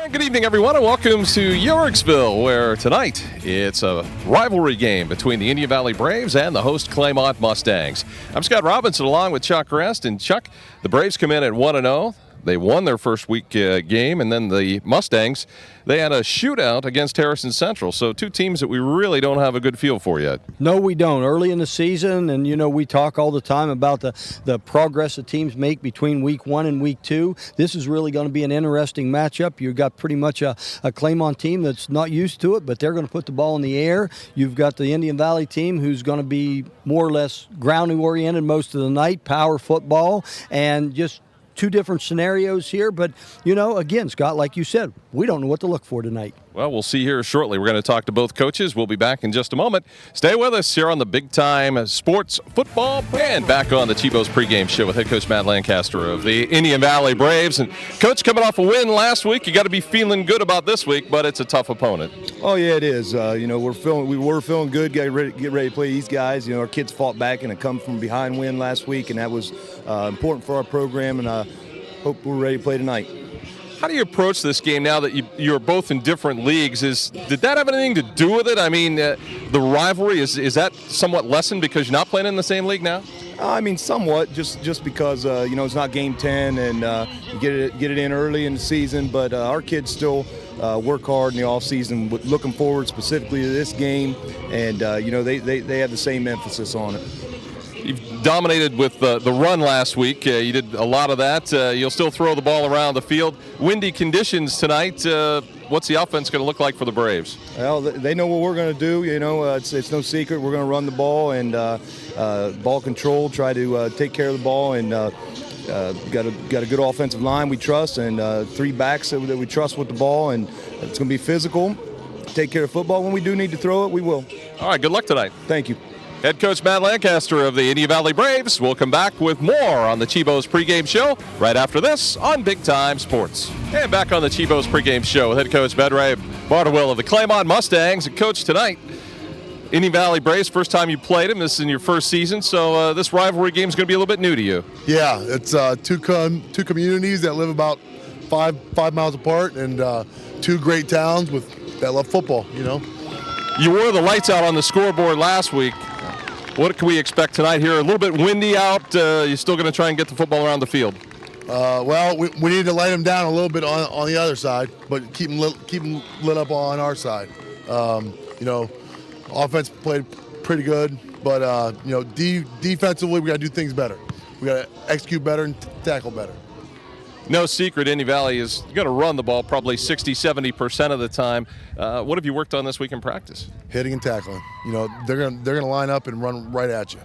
And good evening, everyone, and welcome to Yorksville, where tonight it's a rivalry game between the Indian Valley Braves and the host Claymont Mustangs. I'm Scott Robinson along with Chuck Rest. And Chuck, the Braves come in at 1-0. They won their first week game, and then the Mustangs, they had a shootout against Harrison Central. So two teams that we really don't have a good feel for yet. No, we don't. Early in the season, and we talk all the time about the progress the teams make between week 1 and week 2. This is really going to be an interesting matchup. You've got pretty much a Claymont team that's not used to it, but they're going to put the ball in the air. You've got the Indian Valley team who's going to be more or less grounding-oriented most of the night, power football, and just two different scenarios here, but again, Scott, like you said, we don't know what to look for tonight. Well, we'll see here shortly. We're going to talk to both coaches. We'll be back in just a moment. Stay with us here on the Big Time Sports Football and back on the Chibo's pregame show with head coach Matt Lancaster of the Indian Valley Braves. And coach, coming off a win last week, you got to be feeling good about this week, but it's a tough opponent. Oh yeah, it is. We were feeling good. Get ready to play these guys. Our kids fought back and a come from behind win last week, and that was important for our program. And I hope we're ready to play tonight. How do you approach this game now that you're both in different leagues? Did that have anything to do with it? I mean, the rivalry, is that somewhat lessened because you're not playing in the same league now? I mean, somewhat, just because it's not game 10 and you get it in early in the season. But our kids still work hard in the off season, looking forward specifically to this game, and they have the same emphasis on it. You've dominated with the run last week. You did a lot of that. You'll still throw the ball around the field. Windy conditions tonight. What's the offense going to look like for the Braves? Well, they know what we're going to do. It's no secret. We're going to run the ball and ball control, try to take care of the ball, and got a good offensive line we trust, and 3 backs that we trust with the ball, and it's going to be physical. Take care of football. When we do need to throw it, we will. All right, good luck tonight. Thank you. Head coach Matt Lancaster of the Indian Valley Braves. We'll come back with more on the Chibo's pregame show right after this on Big Time Sports. And back on the Chibo's pregame show with head coach Bedray Bartowell of the Claymont Mustangs. And coach, tonight, Indian Valley Braves, first time you played them. This is in your first season, so this rivalry game is going to be a little bit new to you. Yeah, it's two communities that live about five miles apart, and 2 great towns that love football. You wore the lights out on the scoreboard last week. What can we expect tonight here? A little bit windy out. You're still going to try and get the football around the field? Well, we need to light them down a little bit on the other side, but keep them lit up on our side. Offense played pretty good, but defensively we got to do things better. We got to execute better and tackle better. No secret, Indian Valley is going to run the ball probably 60-70% of the time. What have you worked on this week in practice? Hitting and tackling. They're gonna line up and run right at you,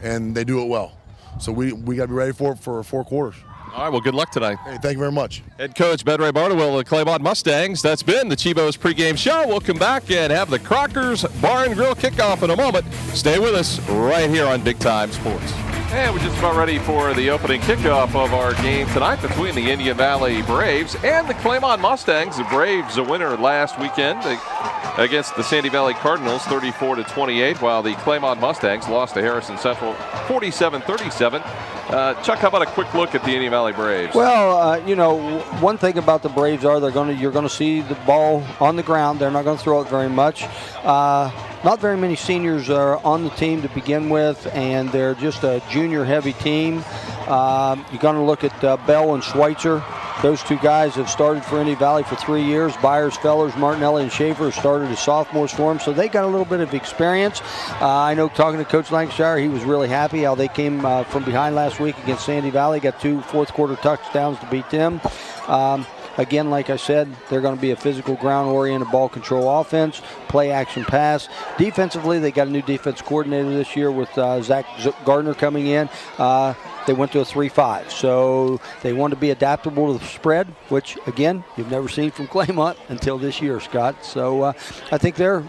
and they do it well. So we got to be ready for 4 quarters. All right, well, good luck tonight. Hey, thank you very much. Head coach Bedray Bartowell of the Claymont Mustangs. That's been the Chibo's pregame show. We'll come back and have the Crockers Bar and Grill kickoff in a moment. Stay with us right here on Big Time Sports. And we're just about ready for the opening kickoff of our game tonight between the Indian Valley Braves and the Claymont Mustangs. The Braves a winner last weekend against the Sandy Valley Cardinals 34-28, while the Claymont Mustangs lost to Harrison Central 47-37. Chuck, how about a quick look at the Indian Valley Braves? Well, one thing about the Braves are you're going to see the ball on the ground. They're not going to throw it very much. Not very many seniors are on the team to begin with, and they're just a junior-heavy team. You're going to look at Bell and Schweitzer. Those 2 guys have started for Indian Valley for 3 years. Byers, Fellers, Martinelli, and Schaefer started as sophomores for them, so they got a little bit of experience. I know talking to Coach Lancashire, he was really happy how they came from behind last week against Sandy Valley, got 2 fourth-quarter touchdowns to beat them. Again, like I said, they're going to be a physical, ground-oriented ball control offense, play-action pass. Defensively, they got a new defense coordinator this year with Zach Gardner coming in. They went to a 3-5, so they want to be adaptable to the spread, which, again, you've never seen from Claymont until this year, Scott. So I think they're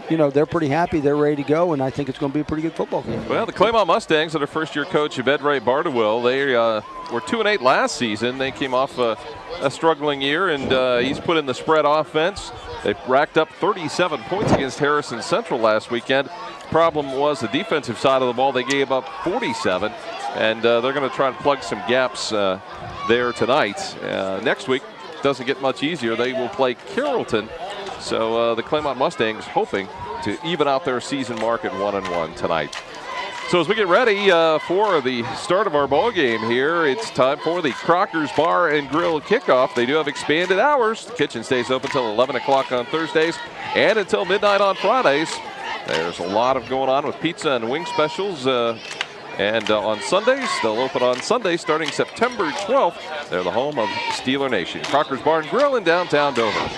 pretty happy. They're ready to go, and I think it's going to be a pretty good football game. Well, the Claymont Mustangs, under first-year coach Bedray Bartowell, they were 2-8 last season. They came off a struggling year, and he's put in the spread offense. They racked up 37 points against Harrison Central last weekend. Problem was the defensive side of the ball. They gave up 47, and they're going to try and plug some gaps there tonight. Next week, doesn't get much easier. They will play Carrollton. So the Claymont Mustangs hoping to even out their season mark at 1-1 tonight. So as we get ready for the start of our ball game here, it's time for the Crockers Bar and Grill kickoff. They do have expanded hours. The kitchen stays open until 11 o'clock on Thursdays and until midnight on Fridays. There's a lot of going on with pizza and wing specials. And on Sundays, they'll open on Sunday starting September 12th. They're the home of Steeler Nation. Crockers Bar and Grill in downtown Dover.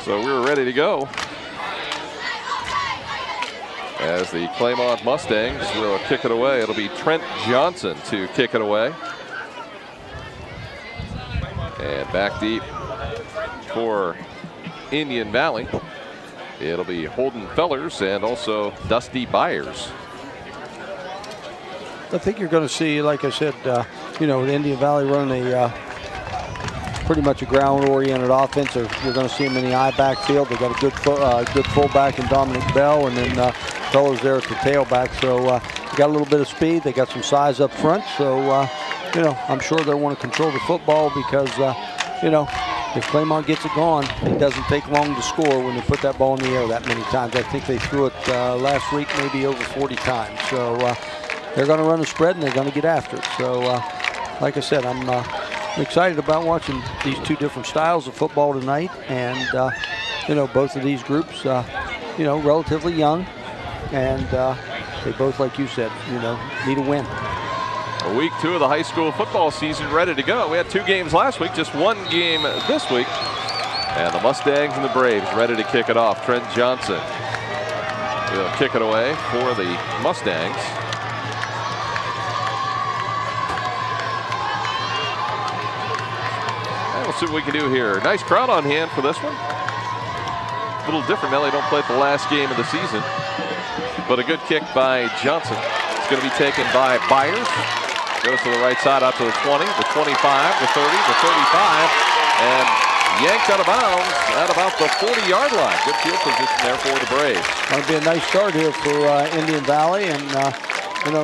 So we're ready to go as the Claymont Mustangs will kick it away. It'll be Trent Johnson to kick it away. And back deep for Indian Valley, it'll be Holden Fellers and also Dusty Byers. I think you're going to see, like I said, Indian Valley running a pretty much a ground-oriented offense. You're going to see them in the I backfield. They got a good fullback in Dominic Bell, and then Fellers there at the tailback. So they got a little bit of speed. They got some size up front. So I'm sure they want to control the football because if Claymont gets it going, it doesn't take long to score when they put that ball in the air that many times. I think they threw it last week maybe over 40 times. So they're going to run the spread and they're going to get after it. So like I said, I'm excited about watching these two different styles of football tonight. And, both of these groups, relatively young. And they both, like you said, need a win. Week 2 of the high school football season ready to go. We had 2 games last week, just 1 game this week. And the Mustangs and the Braves ready to kick it off. Trent Johnson will kick it away for the Mustangs. And we'll see what we can do here. Nice crowd on hand for this one. A little different now. They don't play at the last game of the season. But a good kick by Johnson. It's going to be taken by Byers. Goes to the right side out to the 20, the 25, the 30, the 35, and yanked out of bounds at about the 40-yard line. Good field position there for the Braves. Going to be a nice start here for Indian Valley, and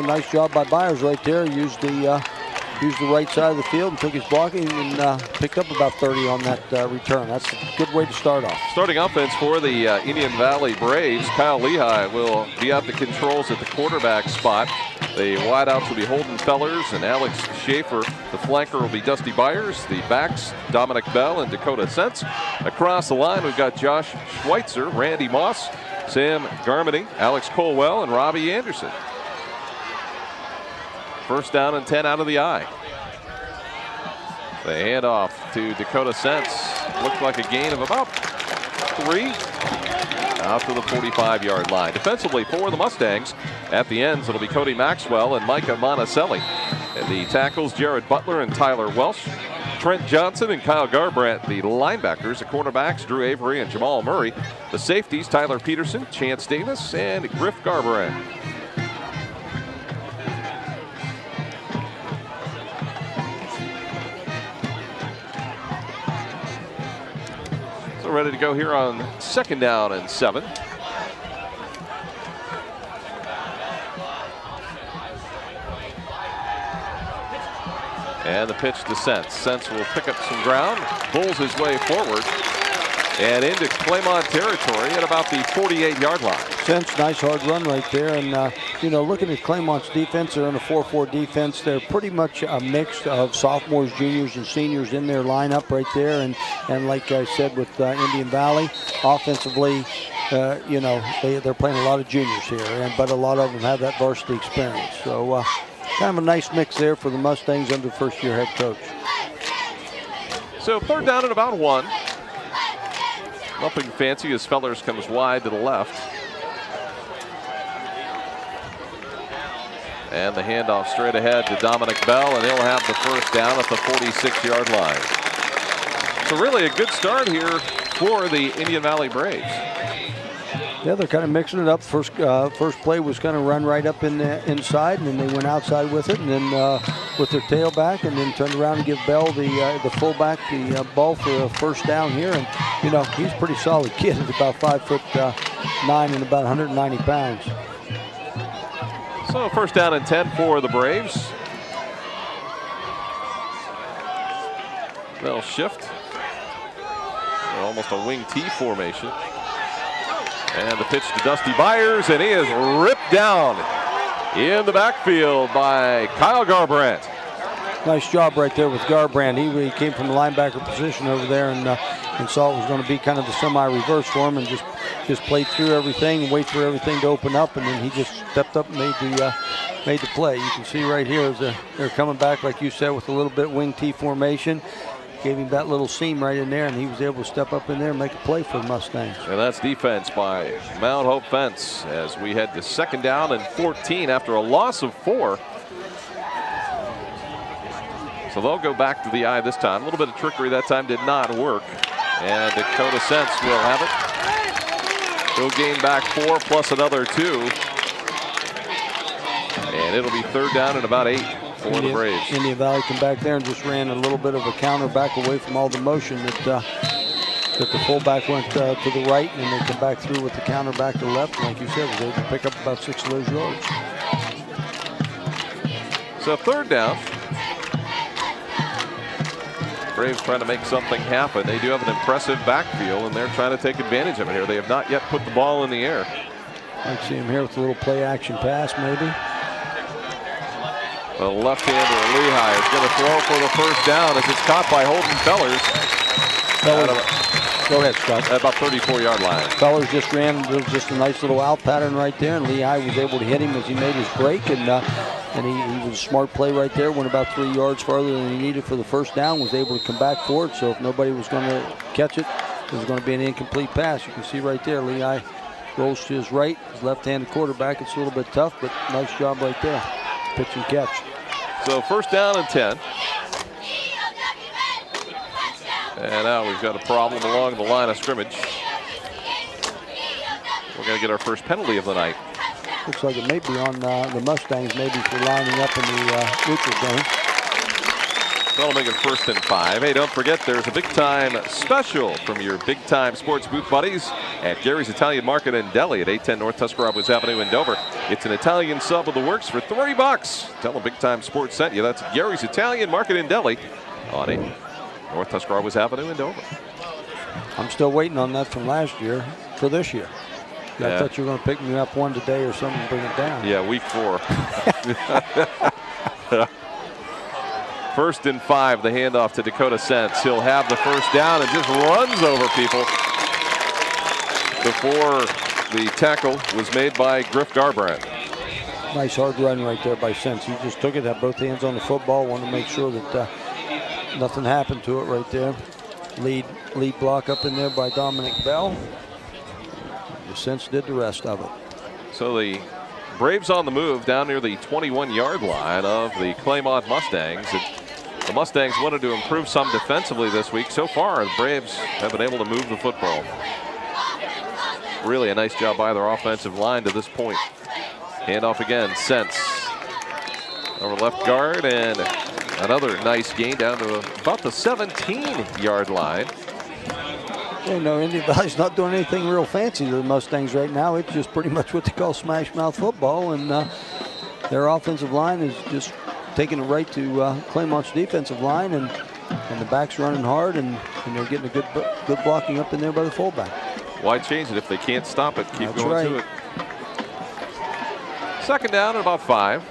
nice job by Byers right there. Used the right side of the field and took his blocking and picked up about 30 on that return. That's a good way to start off. Starting offense for the Indian Valley Braves, Kyle Lehigh will be at the controls at the quarterback spot. The wideouts will be Holden Fellers and Alex Schaefer. The flanker will be Dusty Byers. The backs, Dominic Bell and Dakota Sense. Across the line, we've got Josh Schweitzer, Randy Moss, Sam Garmany, Alex Colwell, and Robbie Anderson. First down and 10 out of the I. The handoff to Dakota Sense. Looked like a gain of about 3. Out to the 45-yard line. Defensively for the Mustangs, at the ends, it'll be Cody Maxwell and Micah Monticelli. And the tackles, Jared Butler and Tyler Welsh. Trent Johnson and Kyle Garbrandt, the linebackers. The cornerbacks, Drew Avery and Jamal Murray. The safeties, Tyler Peterson, Chance Davis, and Griff Garbrandt. So ready to go here on 2nd down and 7. And the pitch to Sense. Sense will pick up some ground, pulls his way forward, and into Claymont territory at about the 48-yard line. Sense, nice hard run right there. And, looking at Claymont's defense, they're in a 4-4 defense. They're pretty much a mix of sophomores, juniors, and seniors in their lineup right there. And like I said with Indian Valley, offensively, they're playing a lot of juniors here, but a lot of them have that varsity experience. So kind of a nice mix there for the Mustangs under first-year head coach. So 3rd down and about 1. Nothing fancy as Fellers comes wide to the left. And the handoff straight ahead to Dominic Bell, and he'll have the first down at the 46-yard line. So really a good start here for the Indian Valley Braves. Yeah, they're kind of mixing it up. First play was kind of run right up in the inside, and then they went outside with it, and then with their tailback, and then turned around and give Bell, the fullback, the ball for a first down here. And he's a pretty solid kid. He's about 5'9" and about 190 pounds. So 1st down and 10 for the Braves. They'll shift. They're almost a wing T formation. And the pitch to Dusty Byers, and he is ripped down in the backfield by Kyle Garbrandt. Nice job right there with Garbrandt. He came from the linebacker position over there and saw it was going to be kind of the semi-reverse for him and just played through everything and waited for everything to open up, and then he just stepped up and made the play. You can see right here as they're coming back, like you said, with a little bit wing T formation. Gave him that little seam right in there, and he was able to step up in there and make a play for the Mustangs. And that's defense by Mount Hope Fence as we head to 2nd down and 14 after a loss of 4. So they'll go back to the eye this time. A little bit of trickery that time did not work. And Dakota Sense will have it. He'll gain back 4 plus another 2. And it'll be 3rd down and about 8 for the Braves. Indian Valley come back there and just ran a little bit of a counter back away from all the motion that the fullback went to the right, and they come back through with the counter back to the left. And like you said, was able to pick up about 6 of those yards. So 3rd down. Braves trying to make something happen. They do have an impressive backfield, and they're trying to take advantage of it here. They have not yet put the ball in the air. I'd see him here with a little play action pass, maybe. The left-hander Lehigh is going to throw for the 1st down as it's caught by Holden Fellers. Go ahead, Scott. At about 34-yard line. Fellers just ran just a nice little out pattern right there, and Lehigh was able to hit him as he made his break, and he was a smart play right there. Went about 3 yards farther than he needed for the 1st down. Was able to come back forward. So if nobody was going to catch it, it was going to be an incomplete pass. You can see right there, Lehigh rolls to his right. His left-handed quarterback. It's a little bit tough, but nice job right there. Pitch and catch. So 1st down and 10. And now we've got a problem along the line of scrimmage. We're going to get our first penalty of the night. Looks like it may be on the Mustangs, maybe for lining up in the neutral zone. That'll make it 1st and 5. Hey, don't forget there's a big-time special from your big-time sports booth buddies at Gary's Italian Market and Deli at 810 North Tuscarawas Avenue in Dover. It's an Italian sub of the works for $30. Tell them Big-Time Sports sent you. That's Gary's Italian Market and Deli on 8 North Tuscarawas Avenue in Dover. I'm still waiting on that from last year for this year. I thought you were going to pick me up one today or something and bring it down. Yeah, week 4. 1st and 5, the handoff to Dakota Sense. He'll have the 1st down and just runs over people before the tackle was made by Griff Garbrandt. Nice hard run right there by Sense. He just took it, had both hands on the football, wanted to make sure that nothing happened to it right there. Lead block up in there by Dominic Bell. The Sense did the rest of it. So the Braves on the move down near the 21-yard line of the Claymont Mustangs. The Mustangs wanted to improve some defensively this week. So far, the Braves have been able to move the football. Really a nice job by their offensive line to this point. Handoff again, Sense over left guard, and another nice gain down to about the 17-yard line. You know, Indian Valley's not doing anything real fancy to the Mustangs right now. It's just pretty much what they call smash mouth football, and their offensive line is just taking it right to Claymont's defensive line, and the back's running hard, and they're getting a good blocking up in there by the fullback. Why change it if they can't stop it? Keep That's going right. to it. 2nd down at about 5.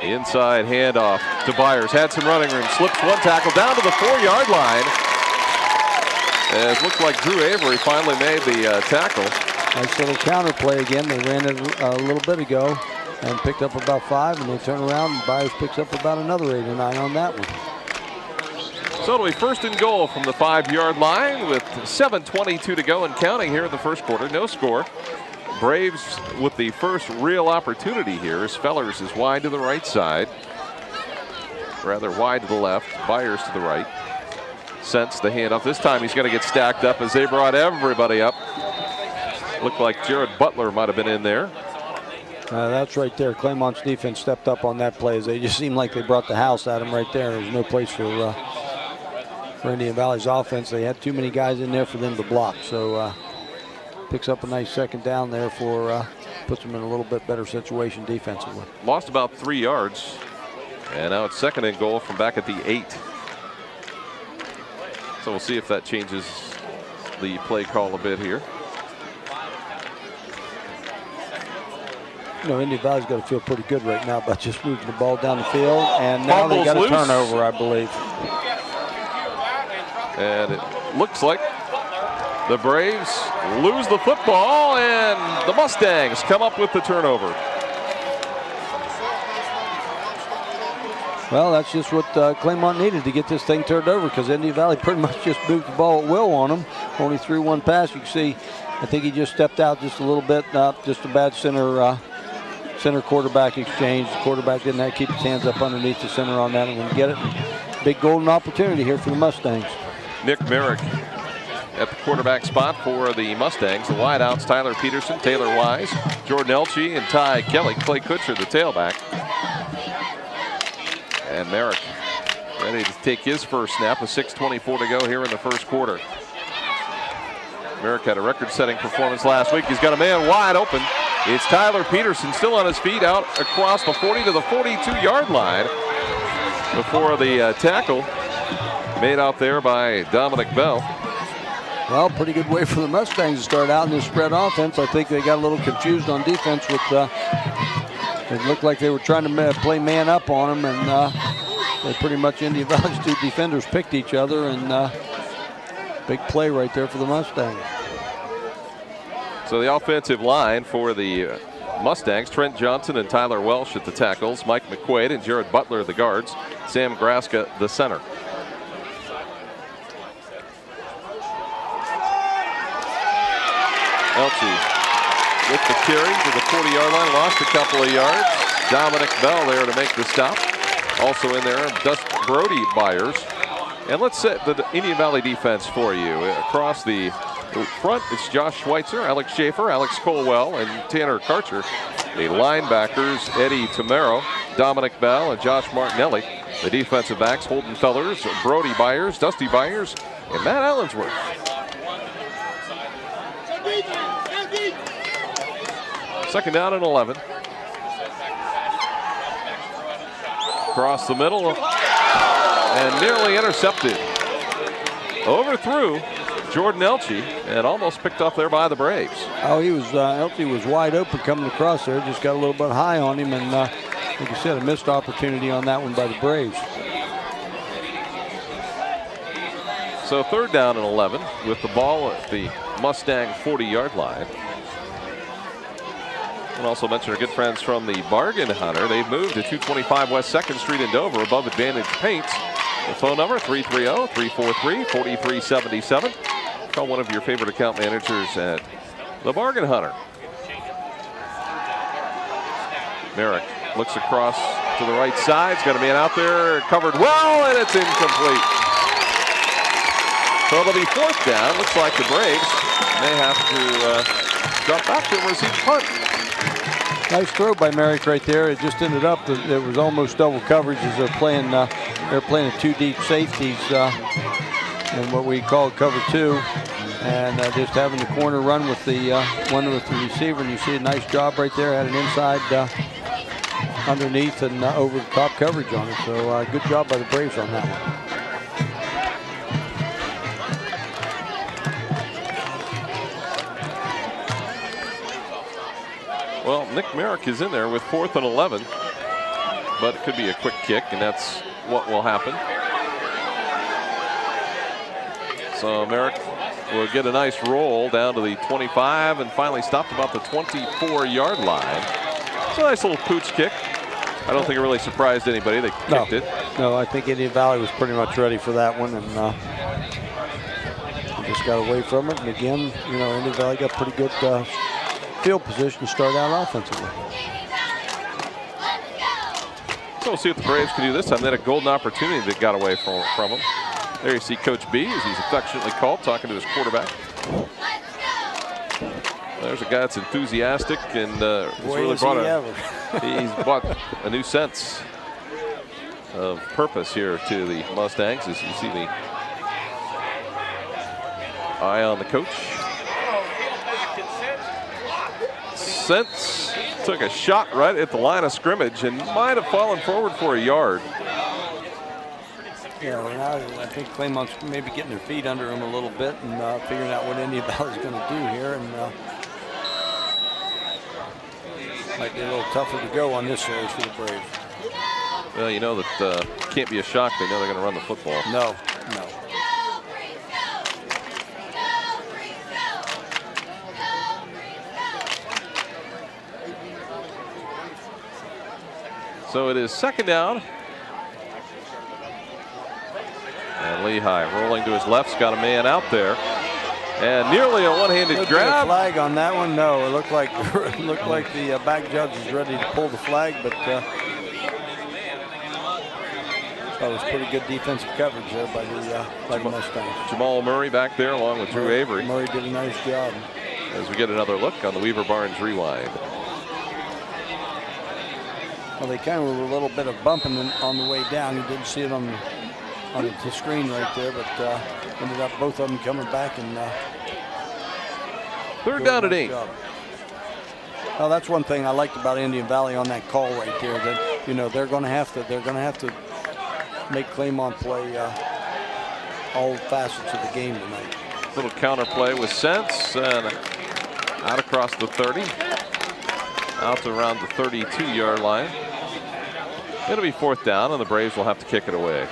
The inside handoff to Byers. Had some running room. Slips one tackle down to the 4-yard line. It looked like Drew Avery finally made the tackle. Nice little counter play again. They ran it a little bit ago and picked up about 5, and they turn around and Byers picks up about another 8 or 9 on that one. So it'll be 1st and goal from the 5-yard line with 7:22 to go and counting here in the 1st quarter. No score. Braves with the first real opportunity here as Fellers is wide to the right side. Rather wide to the left. Byers to the right. Sense the handoff. This time he's going to get stacked up as they brought everybody up. Looked like Jared Butler might have been in there. That's right there. Claymont's defense stepped up on that play as they just seemed like they brought the house at him right there. There's no place for Indian Valley's offense. They had too many guys in there for them to block. So picks up a nice 2nd down there for puts them in a little bit better situation defensively. Lost about 3 yards And now it's 2nd and goal from back at the 8. So we'll see if that changes the play call a bit here. You know, Indian Valley's got to feel pretty good right now about just moving the ball down the field. And now they Fumbles got a loose. turnover, I believe. And it looks like the Braves lose the football, and the Mustangs come up with the turnover. Well, that's just what Claymont needed to get this thing turned over, because Indian Valley pretty much just moved the ball at will on them. Only threw one pass. You can see, I think he just stepped out just a little bit. Just a bad center quarterback exchange. The quarterback didn't have to keep his hands up underneath the center on that, and when you get it, big golden opportunity here for the Mustangs. Nick Merrick at the quarterback spot for the Mustangs. The wideouts, Tyler Peterson, Taylor Wise, Jordan Elchie, and Ty Kelly. Clay Kutcher, the tailback. And Merrick ready to take his first snap with 6:24 to go here in the first quarter. Merrick had a record-setting performance last week. He's got a man wide open. It's Tyler Peterson still on his feet out across the 40 to the 42-yard line before the tackle made out there by Dominic Bell. Well, pretty good way for the Mustangs to start out in this spread offense. I think they got a little confused on defense with it looked like they were trying to play man up on them, and they pretty much, Indian Valley's two defenders picked each other, and big play right there for the Mustangs. So the offensive line for the Mustangs, Trent Johnson and Tyler Welsh at the tackles, Mike McQuaid and Jared Butler the guards, Sam Graska the center. Elchie with the carry to the 40-yard line, lost a couple of yards. Dominic Bell there to make the stop. Also in there, Brody Byers. And let's set the Indian Valley defense for you. Across the front, it's Josh Schweitzer, Alex Schaefer, Alex Colwell, and Tanner Karcher. The linebackers, Eddie Tamaro, Dominic Bell, and Josh Martinelli. The defensive backs, Holden Fellers, Brody Byers, Dusty Byers, and Matt Allensworth. Second down and 11. Across the middle and nearly intercepted. Overthrew Jordan Elchie and almost picked off there by the Braves. Oh, Elchie was wide open coming across there. Just got a little bit high on him, and like you said, a missed opportunity on that one by the Braves. So third down and 11 with the ball at the Mustang 40-yard line. And also mention our good friends from the Bargain Hunter. They've moved to 225 West 2nd Street in Dover above Advantage Paints. The phone number 330-343-4377. Call one of your favorite account managers at the Bargain Hunter. Merrick looks across to the right side. He's got a man out there covered well, and it's incomplete. So it'll be fourth down. Looks like the Braves may have to drop back to a receive punt. Nice throw by Merrick right there. It just ended up that it was almost double coverage as they're playing two deep safeties in what we call cover two, and just having the corner run with the receiver. And you see a nice job right there. Had an inside underneath and over the top coverage on it. So good job by the Braves on that one. Well, Nick Merrick is in there with 4th and 11, but it could be a quick kick, and that's what will happen. So Merrick will get a nice roll down to the 25 and finally stopped about the 24-yard line. It's a nice little pooch kick. I don't think it really surprised anybody. They kicked it. No, I think Indian Valley was pretty much ready for that one, and just got away from it. And again, Indian Valley got pretty good field position to start out offensively. So we'll see what the Braves can do this time. They had a golden opportunity that got away from them. There you see Coach B, as he's affectionately called, talking to his quarterback. There's a guy that's enthusiastic and he's brought a new sense of purpose here to the Mustangs, as you see the eye on the coach. Sense took a shot right at the line of scrimmage and might have fallen forward for a yard. Yeah, well, now I think Claymont's maybe getting their feet under him a little bit and figuring out what Indian Valley's going to do here. And might be a little tougher to go on this series for the Braves. Well, you know that can't be a shock. They know they're going to run the football. No. So it is second down. And Lehigh rolling to his left's got a man out there. And nearly a one-handed grab. A flag on that one? No, it looked like the back judge is ready to pull the flag, but that was pretty good defensive coverage there by the Mustangs. Jamal Murray back there along with Drew Avery. Murray did a nice job. As we get another look on the Weaver Barnes rewind. Well, they kind of were a little bit of bumping on the way down. You didn't see it on the screen right there, but ended up both of them coming back and third down at 8. Well, that's one thing I liked about Indian Valley on that call right there. That they're going to have to make Claymont play all facets of the game tonight. Little counter play with sense and out across the 30, out to around the 32-yard line. It'll be fourth down, and the Braves will have to kick it away.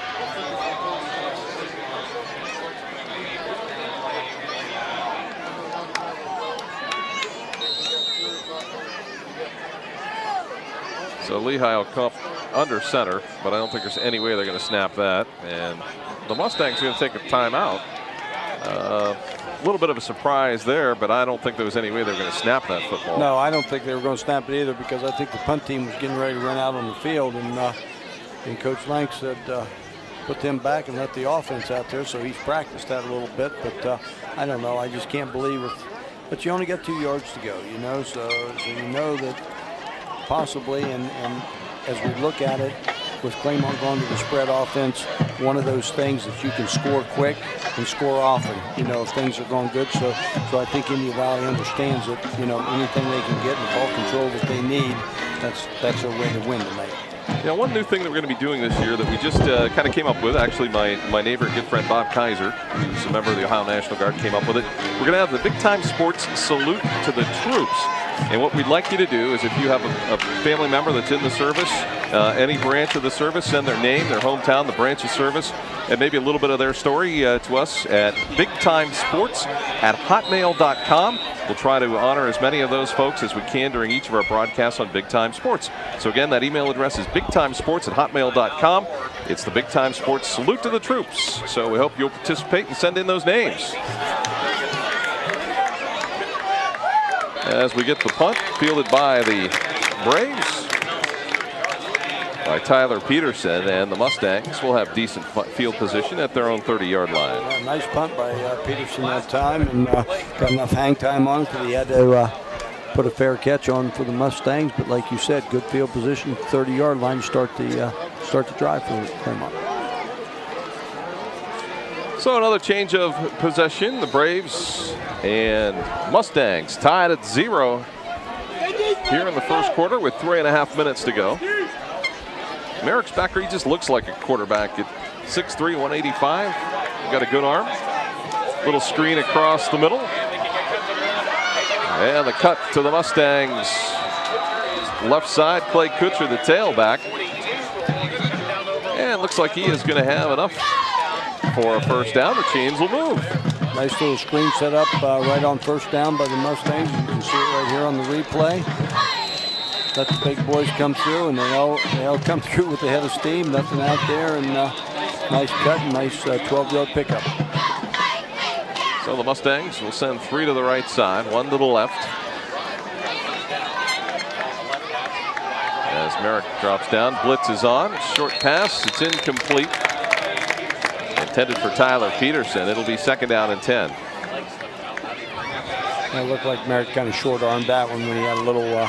So Lehigh will come under center, but I don't think there's any way they're going to snap that. And the Mustangs are going to take a timeout. A little bit of a surprise there, but I don't think there was any way they were going to snap that football. No, I don't think they were going to snap it either, because I think the punt team was getting ready to run out on the field, and Coach Lank said put them back and let the offense out there. So he's practiced that a little bit, but I don't know. I just can't believe it. But you only got 2 yards to go, so you know that possibly, and as we look at it, with Claymont going to the spread offense, one of those things that you can score quick and score often, if things are going good. So I think Indian Valley understands that, anything they can get and the ball control that they need, that's their way to win tonight. One new thing that we're going to be doing this year that we just kind of came up with, actually my neighbor and good friend Bob Kaiser, who's a member of the Ohio National Guard, came up with it. We're going to have the Big Time Sports Salute to the Troops. And what we'd like you to do is, if you have a family member that's in the service, any branch of the service, send their name, their hometown, the branch of service, and maybe a little bit of their story to us at bigtimesports@hotmail.com. We'll try to honor as many of those folks as we can during each of our broadcasts on Big Time Sports. So again, that email address is bigtimesports@hotmail.com. It's the Big Time Sports Salute to the Troops. So we hope you'll participate and send in those names. As we get the punt fielded by the Braves, by Tyler Peterson, and the Mustangs will have decent field position at their own 30-yard line. Nice punt by Peterson that time, and got enough hang time on it that he had to put a fair catch on for the Mustangs. But like you said, good field position, 30-yard line to start the drive for Claymont. So another change of possession. The Braves and Mustangs tied at 0 here in the first quarter with 3.5 minutes to go. Merrick Becker, he just looks like a quarterback at 6'3", 185. Got a good arm. Little screen across the middle. And the cut to the Mustangs. Left side, Clay Kutcher, the tailback. And looks like he is going to have enough for a first down. The chains will move. Nice little screen set up right on first down by the Mustangs. You can see it right here on the replay. Let the big boys come through, and they all come through with the head of steam. Nothing out there, and nice cut, and nice 12-yard pickup. So the Mustangs will send 3 to the right side, 1 to the left. As Merrick drops down, blitz is on. Short pass, it's incomplete. Intended for Tyler Peterson. It'll be second down and 10. It looked like Merrick kind of short-armed that one when he had a little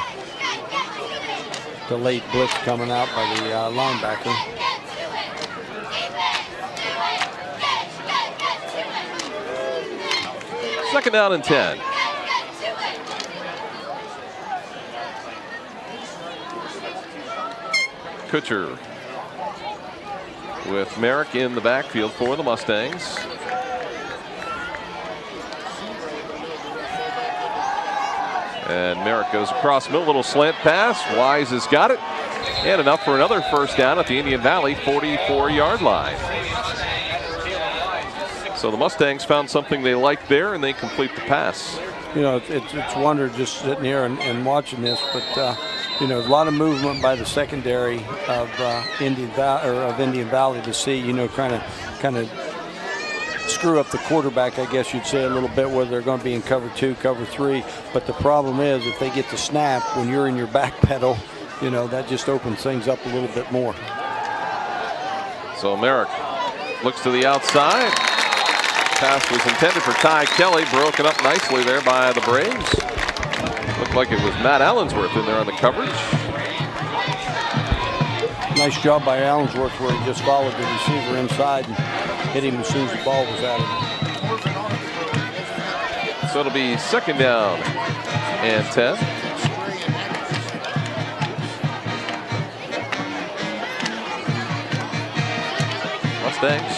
delayed blitz coming out by the linebacker. Second down and 10. Kutcher with Merrick in the backfield for the Mustangs. And Merrick goes across middle, little slant pass. Wise has got it. And enough for another first down at the Indian Valley 44-yard line. So the Mustangs found something they liked there, and they complete the pass. You know, it's wonder just sitting here and watching this, but you know, a lot of movement by the secondary of Indian Valley to see, you know, kind of screw up the quarterback, I guess you'd say, a little bit, whether they're going to be in cover 2, cover 3. But the problem is, if they get the snap when you're in your back pedal, you know, that just opens things up a little bit more. So Merrick looks to the outside. Pass was intended for Ty Kelly, broken up nicely there by the Braves. Looked like it was Matt Allensworth in there on the coverage. Nice job by Allensworth where he just followed the receiver inside and hit him as soon as the ball was at him. So it'll be second down and 10. Mustangs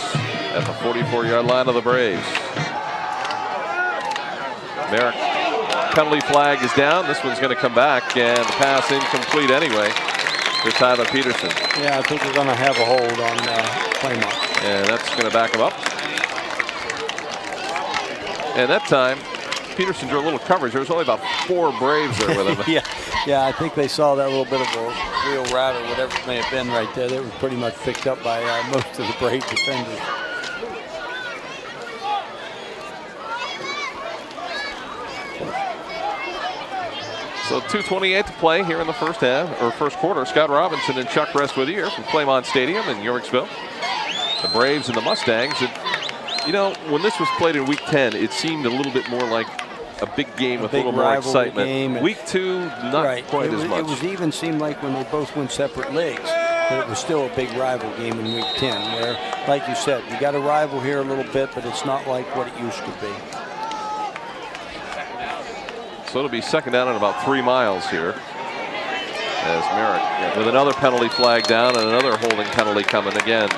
at the 44-yard line of the Braves. Merrick, penalty flag is down. This one's going to come back, and the pass incomplete anyway to Tyler Peterson. Yeah, I think they're going to have a hold on Claymont. And that's going to back him up. And that time, Peterson drew a little coverage. There was only about 4 Braves there with him. Yeah, I think they saw that little bit of a wheel route or whatever it may have been right there. They were pretty much picked up by most of the Brave defenders. So 2:28 to play here in the first half, or first quarter. Scott Robinson and Chuck Rest with you here from Claymont Stadium in Yorksville. The Braves and the Mustangs. You know, when this was played in Week 10, it seemed a little bit more like a big game with a little more excitement. Week 2, not quite as much. It was even seemed like when they both went separate legs, but it was still a big rival game in Week 10, where, like you said, you got a rival here a little bit, but it's not like what it used to be. So it'll be second down and about 3 miles here. As Merrick with another penalty flag down and another holding penalty coming again.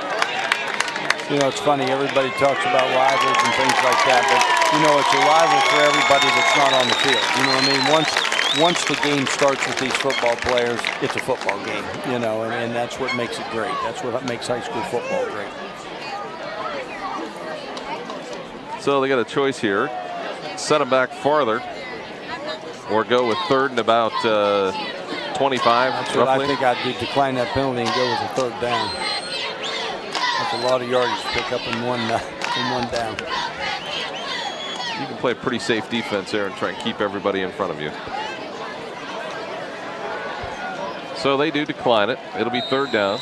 You know, it's funny, everybody talks about rivals and things like that, but, you know, it's a rival for everybody that's not on the field. You know what I mean? Once the game starts with these football players, it's a football game, you know, and that's what makes it great. That's what makes high school football great. So they got a choice here. Set them back farther or go with third and about 25, That's roughly. what I think I'd do, decline that penalty and go with a third down. That's a lot of yardage to pick up in one down. You can play a pretty safe defense there and try and keep everybody in front of you. So they do decline it. It'll be third down.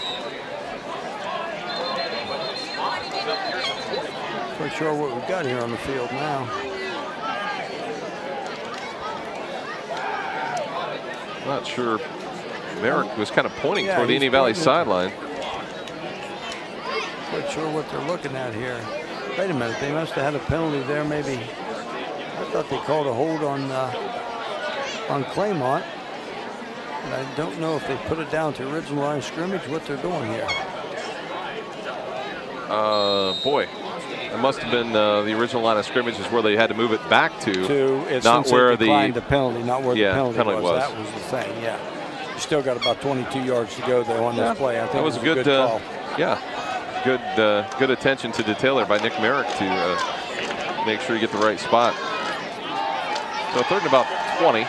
Not sure what we've got here on the field now. Not sure. Merrick was kind of pointing toward the he's Indian Valley pointing. sideline. Not sure what they're looking at here. Wait a minute, they must have had a penalty there. Maybe I thought they called a hold on Claymont, and I don't know if they put it down to original line of scrimmage. What they're doing here? Boy, it must have been the original line of scrimmage is where they had to move it back to Not where the penalty, not where the penalty was. was. That was the thing. Yeah, you still got about 22 yards to go though on this play. I think that was a good call. Good attention to detail there by Nick Merrick to make sure you get the right spot. So third and about 20.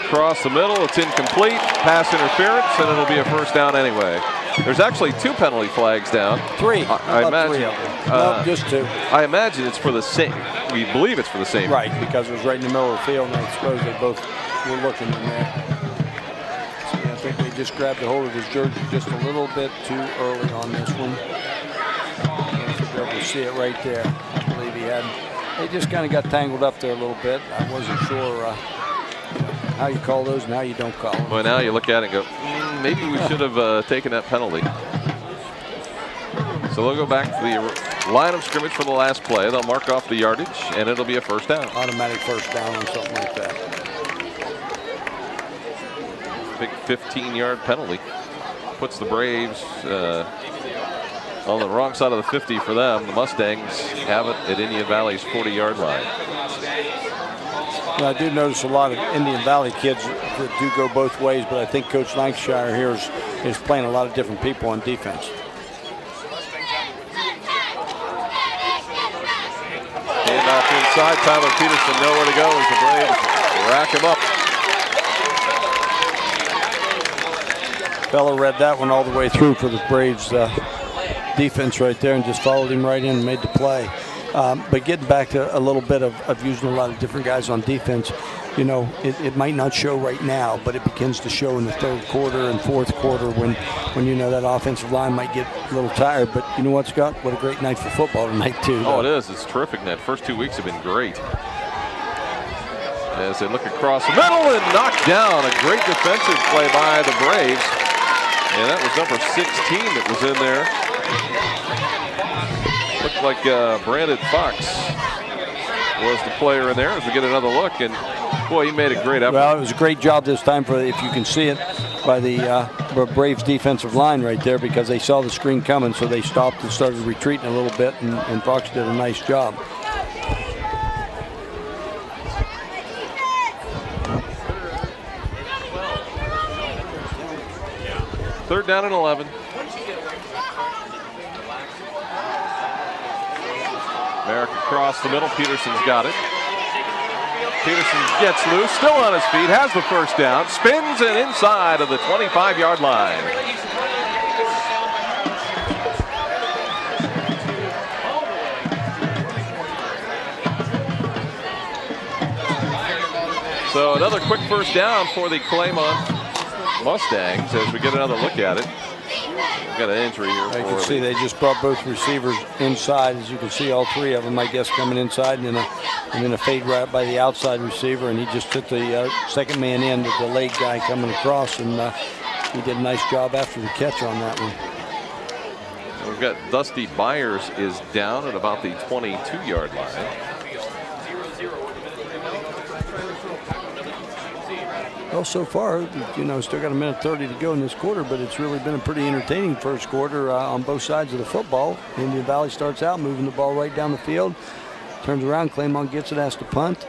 Across the middle, it's incomplete. Pass interference, and it'll be a first down anyway. There's actually 2 penalty flags down. 3. I imagine. 3 of them. No, just 2. I imagine it's for the same. We believe it's for the same. Right, because it was right in the middle of the field, and I suppose they both were looking in there. So I think they just grabbed a hold of his jersey just a little bit too early on this one. You'll be able to see it right there. I believe he had. They just kind of got tangled up there a little bit. I wasn't sure how you call those and how you don't call them. Well, now you look at it and go, maybe we should have taken that penalty. So they'll go back to the line of scrimmage for the last play. They'll mark off the yardage, and it'll be a first down. Automatic first down or something like that. Big 15-yard penalty. puts the Braves on the wrong side of the 50 for them. The Mustangs have it at Indian Valley's 40-yard line. Well, I do notice a lot of Indian Valley kids that do go both ways, but I think Coach Lancashire here is playing a lot of different people on defense. Handoff inside. Tyler Peterson nowhere to go as the Braves rack him up. Fella read that one all the way through for the Braves defense right there and just followed him right in and made the play. But getting back to a little bit of using a lot of different guys on defense, you know, it might not show right now, but it begins to show in the third quarter and fourth quarter when you know that offensive line might get a little tired. But you know what, Scott? What a great night for football tonight, too. Oh, it is. It's terrific. That first 2 weeks have been great. As they look across the middle and knock down. A great defensive play by the Braves. And that was number 16 that was in there. Looked like Brandon Fox was the player in there as we get another look. And, boy, he made a great effort. Well, it was a great job this time, for if you can see it, by the Braves defensive line right there, because they saw the screen coming, so they stopped and started retreating a little bit, and Fox did a nice job. Third down and 11. Merrick across the middle. Peterson's got it. Peterson gets loose, still on his feet, has the first down, spins and inside of the 25-yard line. So another quick first down for the Claymont Mustangs as we get another look at it. We've got an injury here. You can see they just brought both receivers inside. As you can see, all three of them, I guess, coming inside, and then a fade route by the outside receiver, and he just took the second man in, the delayed guy coming across, and he did a nice job after the catch on that one. We've got Dusty Byers is down at about the 22-yard line. Well, so far, you know, still got a minute 30 to go in this quarter, but it's really been a pretty entertaining first quarter on both sides of the football. Indian Valley starts out moving the ball right down the field, turns around, Claymont gets it, has to punt.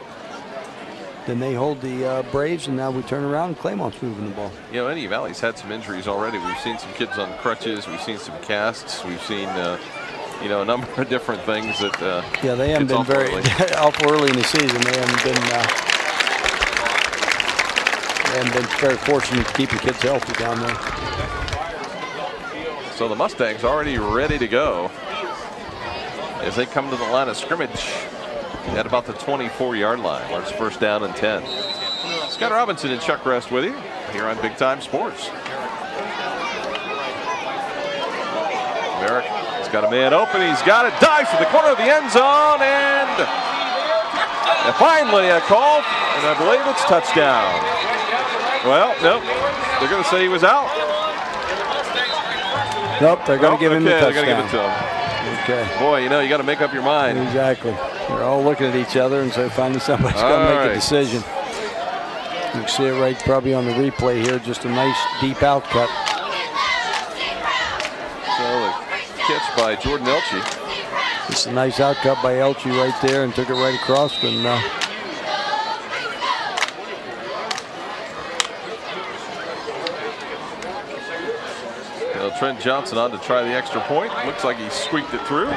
Then they hold the Braves, and now we turn around and Claymont's moving the ball. You know, Indian Valley's had some injuries already. We've seen some kids on crutches. We've seen some casts. We've seen, you know, a number of different things that. Yeah, they haven't been very awful early in the season. They haven't been. And been very fortunate to keep the kids healthy down there. So the Mustangs already ready to go as they come to the line of scrimmage at about the 24-yard line. Where it's first down and 10. Scott Robinson and Chuck Rest with you here on Big Time Sports. Merrick has got a man open. He's got it. Dives to the corner of the end zone, and finally a call, and I believe it's touchdown. Well, nope. They're going to say he was out. Nope, they're going to give him the touchdown. They're going to give it to him. Okay. Boy, you know, you got to make up your mind. Exactly. They're all looking at each other, and so finally somebody's going to make a decision. You can see it right probably on the replay here. Just a nice deep out cut. So the catch by Jordan Elchie. Just a nice out cut by Elchie right there, and took it right across. And Trent Johnson on to try the extra point. Looks like he squeaked it through.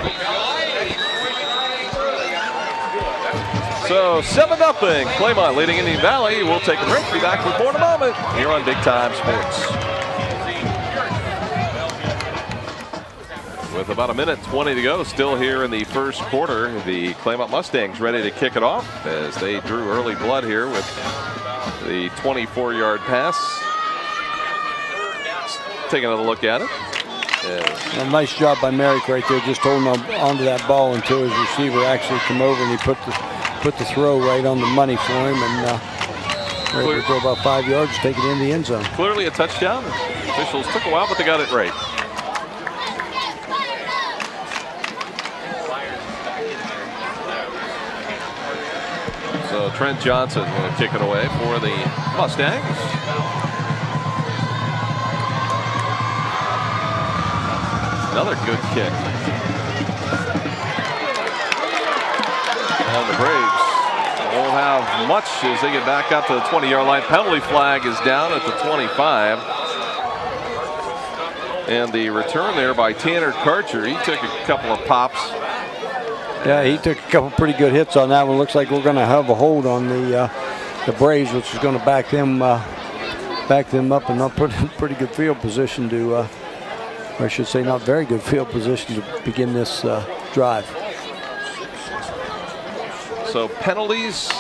So 7-0. Claymont leading Indian Valley. We'll take a break. Be back with more in a moment here on Big Time Sports. With about a minute 20 to go, still here in the first quarter, the Claymont Mustangs ready to kick it off as they drew early blood here with the 24-yard pass. Take another look at it. A nice job by Merrick right there, just holding onto that ball until his receiver actually come over, and he put the throw right on the money for him, and ready to go about 5 yards, take it in the end zone. Clearly a touchdown. Officials took a while, but they got it right. So Trent Johnson will kick it away for the Mustangs. Another good kick. And the Braves won't have much as they get back out to the 20-yard line. Penalty flag is down at the 25. And the return there by Tanner Karcher. He took a couple of pops. Yeah, he took a couple pretty good hits on that one. Looks like we're going to have a hold on the Braves, which is going to back them up and not put in pretty good field position to, or I should say not very good field position to begin this drive. So penalties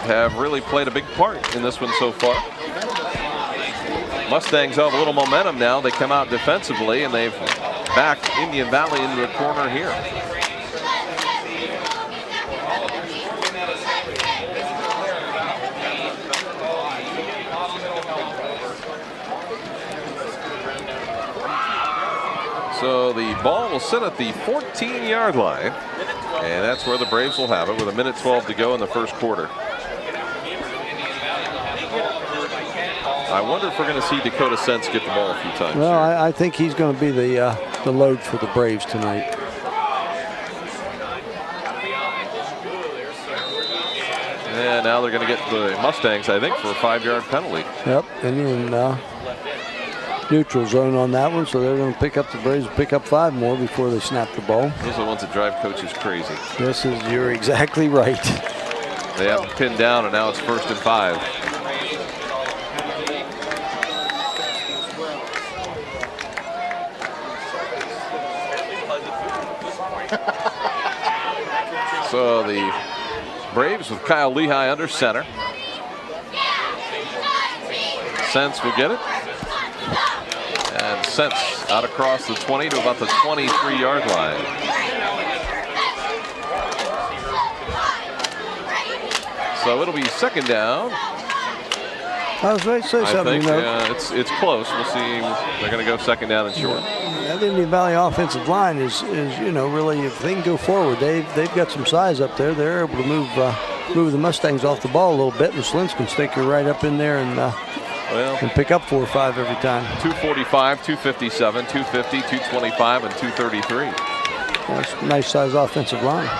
have really played a big part in this one so far. Mustangs have a little momentum now. They come out defensively and they've backed Indian Valley into the corner here. So the ball will sit at the 14-yard line, and that's where the Braves will have it with 1:12 to go in the first quarter. I wonder if we're going to see Dakota Sense get the ball a few times. Well, I think he's going to be the load for the Braves tonight. And now they're going to get the Mustangs, I think, for a 5-yard penalty. Yep, and then neutral zone on that one, so they're going to pick up the Braves, pick up 5 more before they snap the ball. Those are the ones that drive coaches crazy. You're exactly right. They have them pinned down, and now it's 1st and 5. So the Braves with Kyle Lehigh under center. Sense will get it. And Sense out across the 20 to about the 23-yard line. So it'll be 2nd down. I was ready to say something. I think it's close. We'll see. They're going to go 2nd down and short. That Indian Valley offensive line is really, if they can go forward, they've got some size up there. They're able to move the Mustangs off the ball a little bit, and the Slins can stick her right up in there and pick up 4 or 5 every time. 245, 257, 250, 225, and 233. That's a nice size offensive line.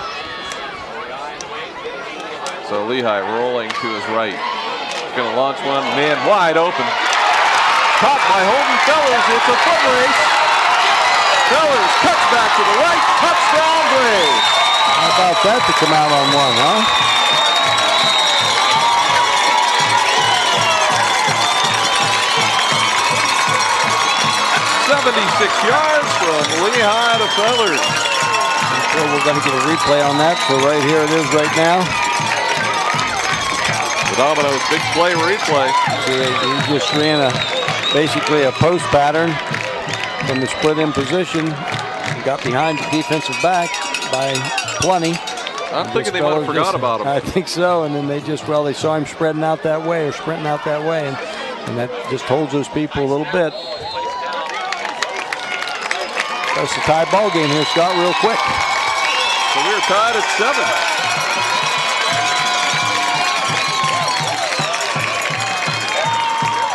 So Lehigh rolling to his right. He's going to launch one, man wide open. Caught by Holden Fellers. It's a foot race. Fellers cuts back to the right. Touchdown Braves. How about that to come out on one, huh? "76 yards from Lehigh to Fellers." So we're going to get a replay on that. So right here it is right now. The Domino's big play replay. He just ran basically a post pattern from the split in position. He got behind the defensive back by plenty. I'm thinking they might have forgot about him. I think so. And then they saw him spreading out that way or sprinting out that way. And that just holds those people a little bit. That's a tie ball game here, Scott, real quick. So we're tied at 7.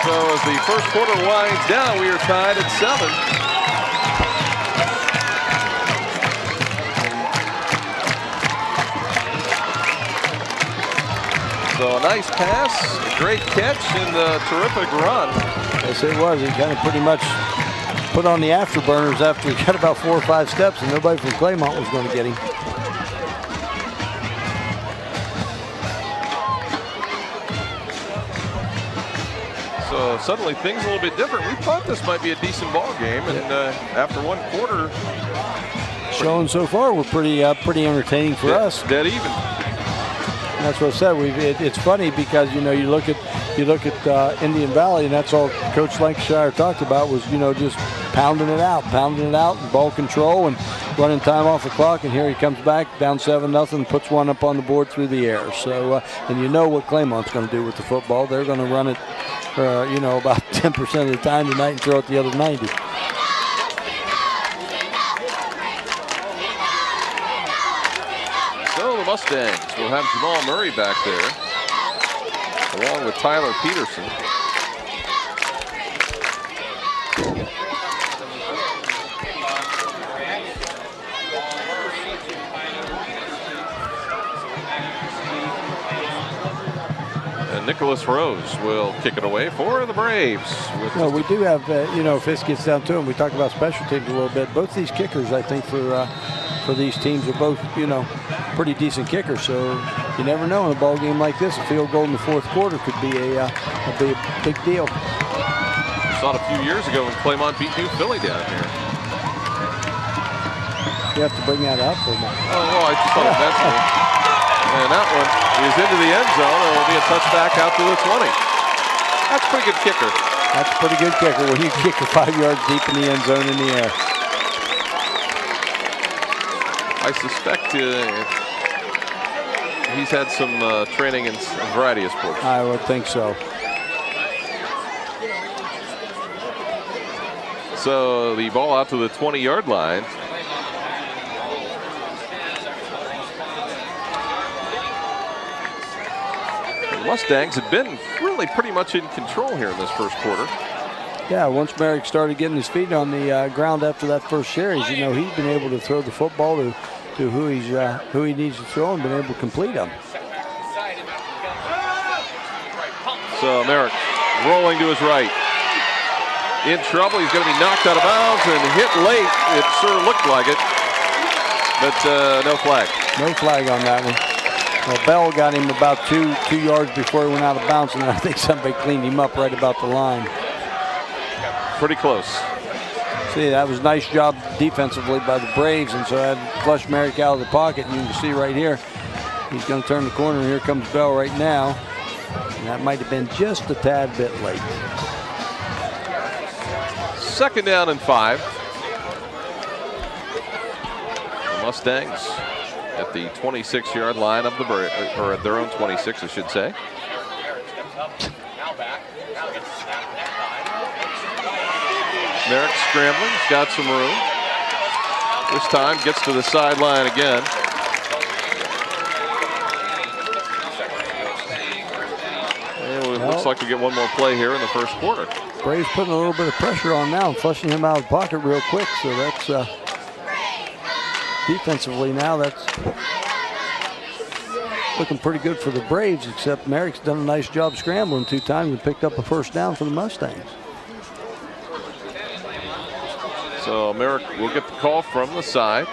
So as the first quarter winds down, we are tied at 7. So a nice pass, a great catch, and a terrific run. Yes, it was. He kind of pretty much put on the afterburners after he got about 4 or 5 steps, and nobody from Claymont was going to get him. So suddenly things a little bit different. We thought this might be a decent ball game, and after 1 quarter, showing so far, we're pretty entertaining for us. Dead even. And that's what I said. It's funny because you look at Indian Valley, and that's all Coach Lancashire talked about was just pounding it out, and ball control and running time off the clock. And here he comes back down 7-0, puts one up on the board through the air. So and you know what Claymont's going to do with the football. They're going to run it, about 10% of the time tonight and throw it the other 90. So the Mustangs will have Jamal Murray back there, along with Tyler Peterson. And Nicholas Rose will kick it away for the Braves. No, we do have, if this gets down to them, we talked about special teams a little bit. Both these kickers, I think, for these teams are both, pretty decent kickers. So you never know in a ball game like this. A field goal in the fourth quarter could be a big deal. Saw it a few years ago when Claymont beat New Philly down here. You have to bring that up or not? Oh, I just thought it mentioned it. And that one is into the end zone. It will be a touchback out to the 20. That's a pretty good kicker. That's a pretty good kicker when you kick it 5 yards deep in the end zone in the air. I suspect he's had some training in a variety of sports. I would think so. So the ball out to the 20-yard line. The Mustangs have been really pretty much in control here in this first quarter. Yeah, once Merrick started getting his feet on the ground after that first series, he's been able to throw the football to who he needs to throw and been able to complete them. So Merrick rolling to his right. In trouble, he's going to be knocked out of bounds and hit late. It sure looked like it, but no flag. No flag on that one. Well, Bell got him about two yards before he went out of bounds, and I think somebody cleaned him up right about the line. Pretty close. See, that was a nice job defensively by the Braves, and so I had flushed Merrick out of the pocket. And you can see right here, he's going to turn the corner, and here comes Bell right now. And that might have been just a tad bit late. 2nd down and 5. The Mustangs at the 26-yard line of the Braves, or at their own 26, I should say. Merrick scrambling, he's got some room. This time gets to the sideline again. And it looks like we get one more play here in the first quarter. Braves putting a little bit of pressure on now and flushing him out of the pocket real quick. So that's defensively now, that's looking pretty good for the Braves, except Merrick's done a nice job scrambling 2 times and picked up a first down for the Mustangs. So Merrick will get the call from the side.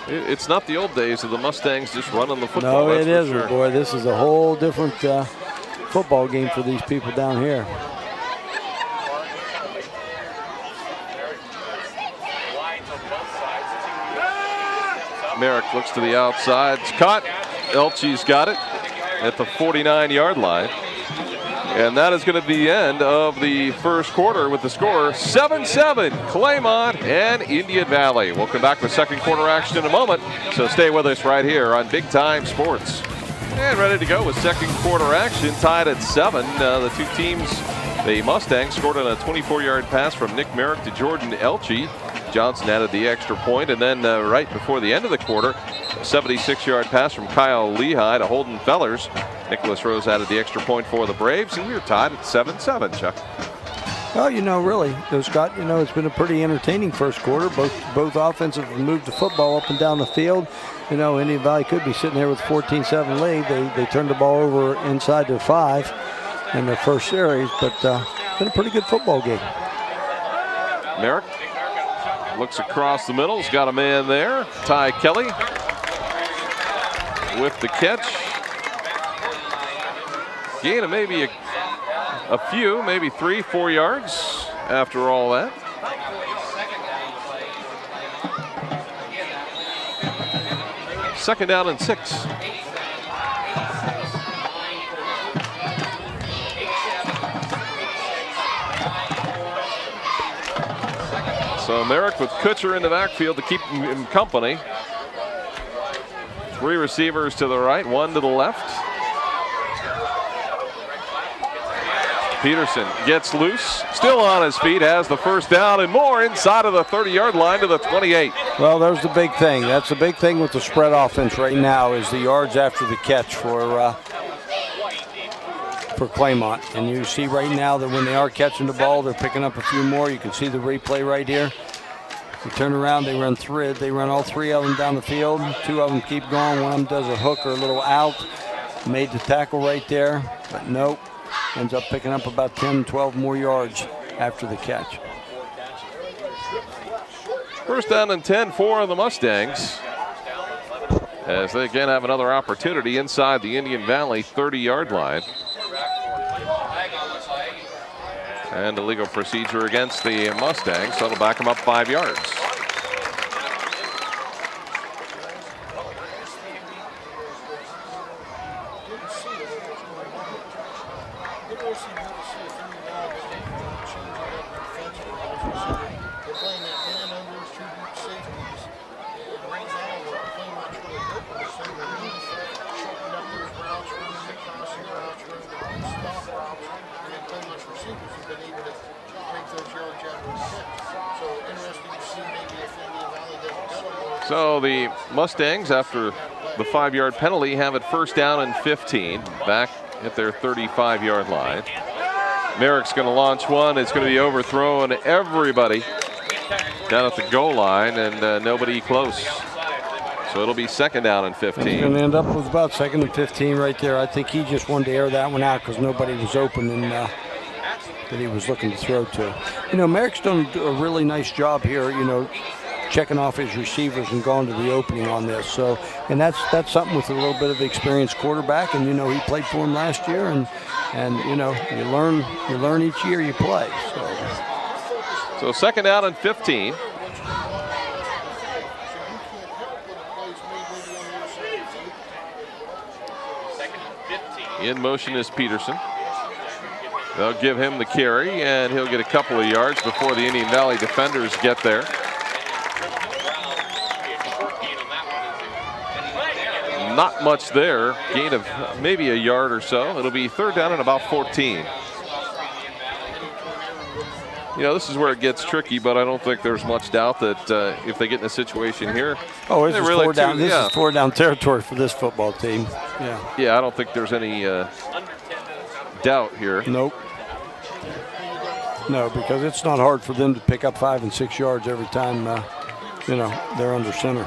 It's not the old days of the Mustangs just running the football. No, it isn't, sure. Boy. This is a whole different football game for these people down here. Merrick looks to the outside. It's caught. Elchie's got it at the 49-yard line. And that is going to be the end of the first quarter with the score 7-7, Claymont and Indian Valley. We'll come back with second quarter action in a moment, so stay with us right here on Big Time Sports. And ready to go with second quarter action, tied at 7. The two teams, the Mustangs scored on a 24-yard pass from Nick Merrick to Jordan Elchie. Johnson added the extra point, and then right before the end of the quarter, a 76-yard pass from Kyle Lehigh to Holden Fellers. Nicholas Rose added the extra point for the Braves, and we're tied at 7-7, Chuck. Well, really, Scott, it's been a pretty entertaining first quarter. Both offenses have moved the football up and down the field. Indian Valley could be sitting there with 14-7 lead. They turned the ball over inside their 5 in their first series, but been a pretty good football game. Merrick looks across the middle. He's got a man there. Ty Kelly with the catch. Gain of maybe a few, maybe 3-4 yards after all that. Second down and 6. So Merrick with Kutcher in the backfield to keep him company. 3 receivers to the right, 1 to the left. Peterson gets loose, still on his feet, has the first down and more inside of the 30-yard line to the 28. Well, there's the big thing. That's the big thing with the spread offense right now is the yards after the catch for Claymont. And you see right now that when they are catching the ball, they're picking up a few more. You can see the replay right here. They turn around, they run three. They run all three of them down the field. Two of them keep going. One of them does a hook or a little out. Made the tackle right there, but nope. Ends up picking up about 10, 12 more yards after the catch. First down and 10 for the Mustangs, as they again have another opportunity inside the Indian Valley 30-yard line. And illegal procedure against the Mustangs, so it'll back them up 5 yards. So the Mustangs, after the 5-yard penalty, have it first down and 15, back at their 35-yard line. Merrick's going to launch one. It's going to be overthrown everybody down at the goal line, and nobody close. So it'll be second down and 15. It's going to end up with about second and 15 right there. I think he just wanted to air that one out because nobody was open and that he was looking to throw to. You know, Merrick's done a really nice job here, you know, checking off his receivers and going to the opening on this. So, and that's something with a little bit of experienced quarterback, and you know he played for him last year, and you know you learn each year you play. So second down and 15. In motion is Peterson. They'll give him the carry, and he'll get a couple of yards before the Indian Valley defenders get there. Not much there, gain of maybe a yard or so. It'll be third down and about 14. You know, this is where it gets tricky, but I don't think there's much doubt that if they get in a situation here. Oh, this is really four down. This is four down territory for this football team. Yeah. Yeah, I don't think there's any doubt here. Nope. No, because it's not hard for them to pick up 5 and 6 yards every time, you know, they're under center.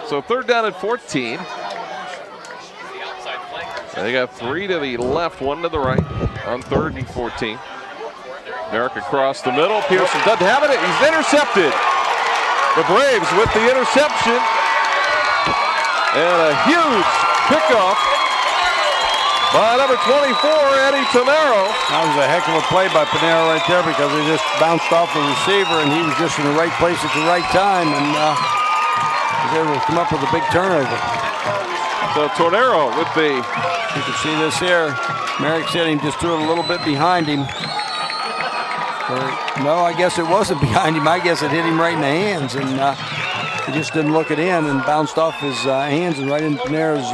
So third down and 14. They got 3 to the left, 1 to the right on third and 14. Merrick across the middle. Pearson doesn't have it. He's intercepted. The Braves with the interception. And a huge pickoff by number 24, Eddie Tamaro. That was a heck of a play by Panero right there because he just bounced off the receiver and he was just in the right place at the right time and was able to come up with a big turnover. So Tornero with the... You can see this here. Merrick said he just threw it a little bit behind him. No, I guess it wasn't behind him. I guess it hit him right in the hands and he just didn't look it in and bounced off his hands and right in Panero's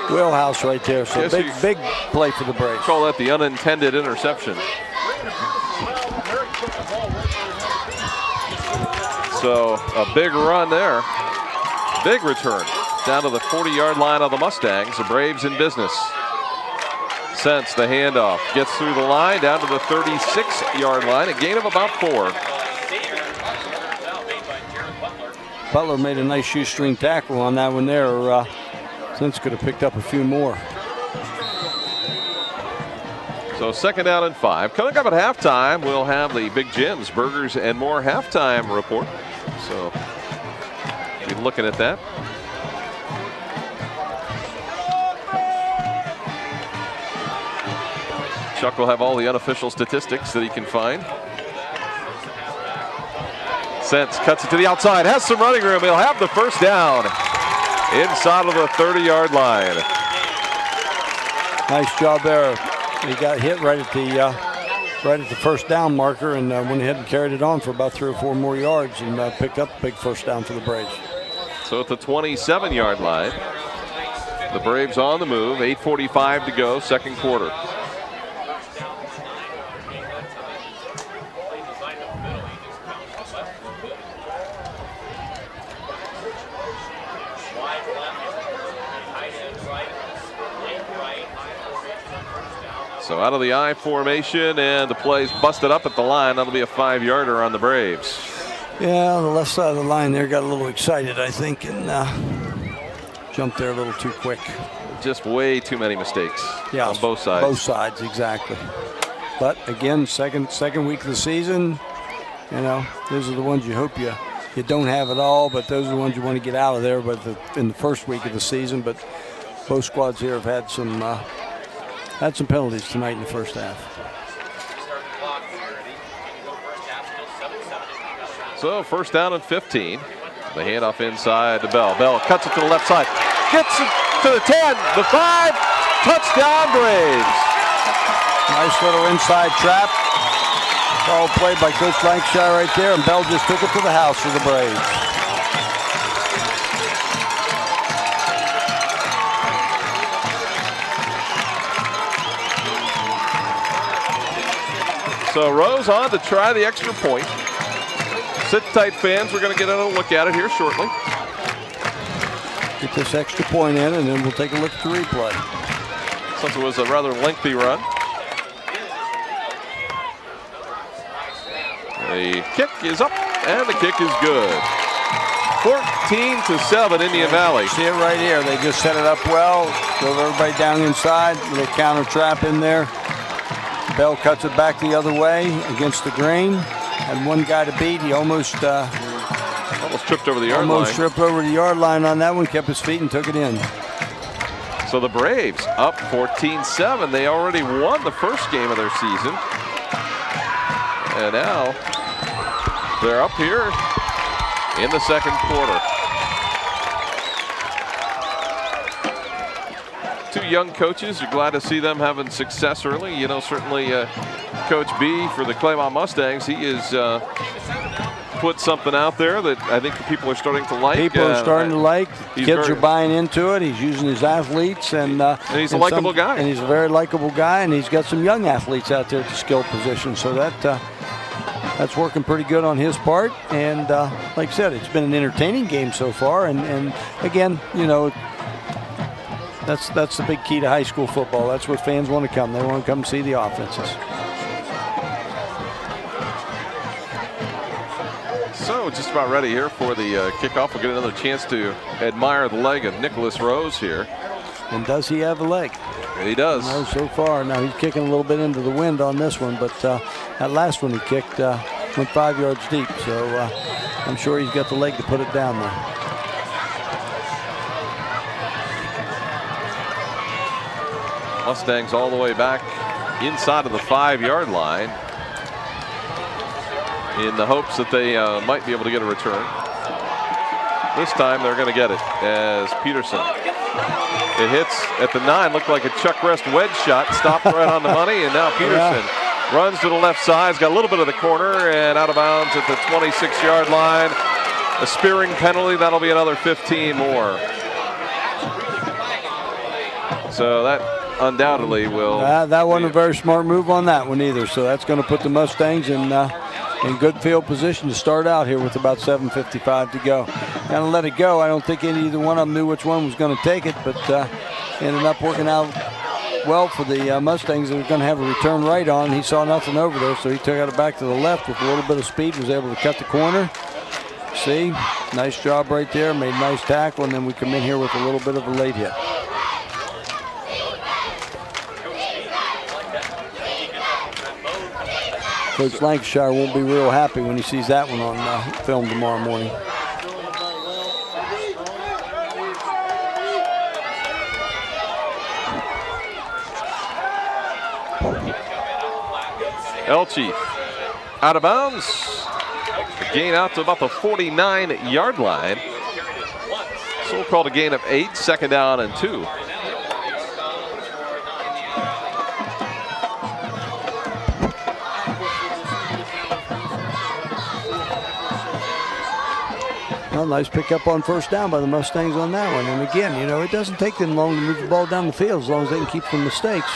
wheelhouse right there. So big play for the Braves. Call that the unintended interception. So a big run there. Big return down to the 40-yard line of the Mustangs. The Braves in business. Sense the handoff. Gets through the line down to the 36-yard line. A gain of about 4. Butler made a nice shoestring tackle on that one there. Sense could have picked up a few more. So second down and 5. Coming up at halftime, we'll have the Big Jim's Burgers and More halftime report. So be looking at that. Chuck will have all the unofficial statistics that he can find. Sense cuts it to the outside, has some running room. He'll have the first down inside of the 30-yard line. Nice job there. He got hit right at the first down marker and went ahead and carried it on for about 3 or 4 more yards and picked up a big first down for the Braves. So at the 27-yard line, the Braves on the move. 8:45 to go, second quarter. So out of the I formation, and the play's busted up at the line. That'll be a 5-yarder on the Braves. Yeah, the left side of the line there got a little excited, I think, and jumped there a little too quick. Just way too many mistakes on both sides. Both sides, exactly. But again, second week of the season, you know, those are the ones you hope you don't have it all, but those are the ones you want to get out of there. But in the first week of the season, but both squads here have had some penalties tonight in the first half. So first down and 15. The handoff inside to Bell. Bell cuts it to the left side, gets it to the 10, the 5, touchdown Braves. Nice little inside trap. All played by Coach Lancashire right there, and Bell just took it to the house for the Braves. So Rose on to try the extra point. Sit tight, fans. We're going to get a look at it here shortly. Get this extra point in, and then we'll take a look at the replay. Since it was a rather lengthy run. The kick is up, and the kick is good. 14-7 Indian Valley. See it right here. They just set it up well. Drove everybody down inside. Little counter trap in there. Bell cuts it back the other way against the grain. Had one guy to beat. He almost tripped over the yard line. Almost tripped over the yard line on that one. Kept his feet and took it in. So the Braves up 14-7. They already won the first game of their season. And now they're up here in the second quarter. Two young coaches. You're glad to see them having success early. You know, certainly Coach B for the Claymont Mustangs, he is put something out there that I think the people are starting to like. People are starting to like. Kids are buying into it. He's using his athletes, and he's a likable guy. And he's a very likable guy, and he's got some young athletes out there at the skill position. So that's working pretty good on his part. And like I said, it's been an entertaining game so far. And again, you know, that's the big key to high school football. That's where fans want to come. They want to come see the offenses. So just about ready here for the kickoff. We'll get another chance to admire the leg of Nicholas Rose here. And does he have a leg? He does. No, so far. Now he's kicking a little bit into the wind on this one, but that last one he kicked went 5 yards deep. So I'm sure he's got the leg to put it down there. Mustangs all the way back inside of the 5-yard line in the hopes that they might be able to get a return. This time they're going to get it as Peterson. It hits at the 9, looked like a Chuck Rest wedge shot, stopped right on the money, and now Peterson runs to the left side. He's got a little bit of the corner and out of bounds at the 26-yard line. A spearing penalty, that'll be another 15 more. So that undoubtedly will. That wasn't a very smart move on that one either. So that's going to put the Mustangs in good field position to start out here with about 7:55 to go. Kind of let it go. I don't think either one of them knew which one was going to take it, but ended up working out well for the Mustangs. They were going to have a return right on. He saw nothing over there, so he took it back to the left with a little bit of speed, was able to cut the corner. See, nice job right there, made a nice tackle, and then we come in here with a little bit of a late hit. Coach Lancashire won't be real happy when he sees that one on film tomorrow morning. Elchie out of bounds. A gain out to about the 49-yard line. So we'll call it a gain of 8, second down and 2. Well, nice pickup on first down by the Mustangs on that one. And again, you know, it doesn't take them long to move the ball down the field as long as they can keep from mistakes.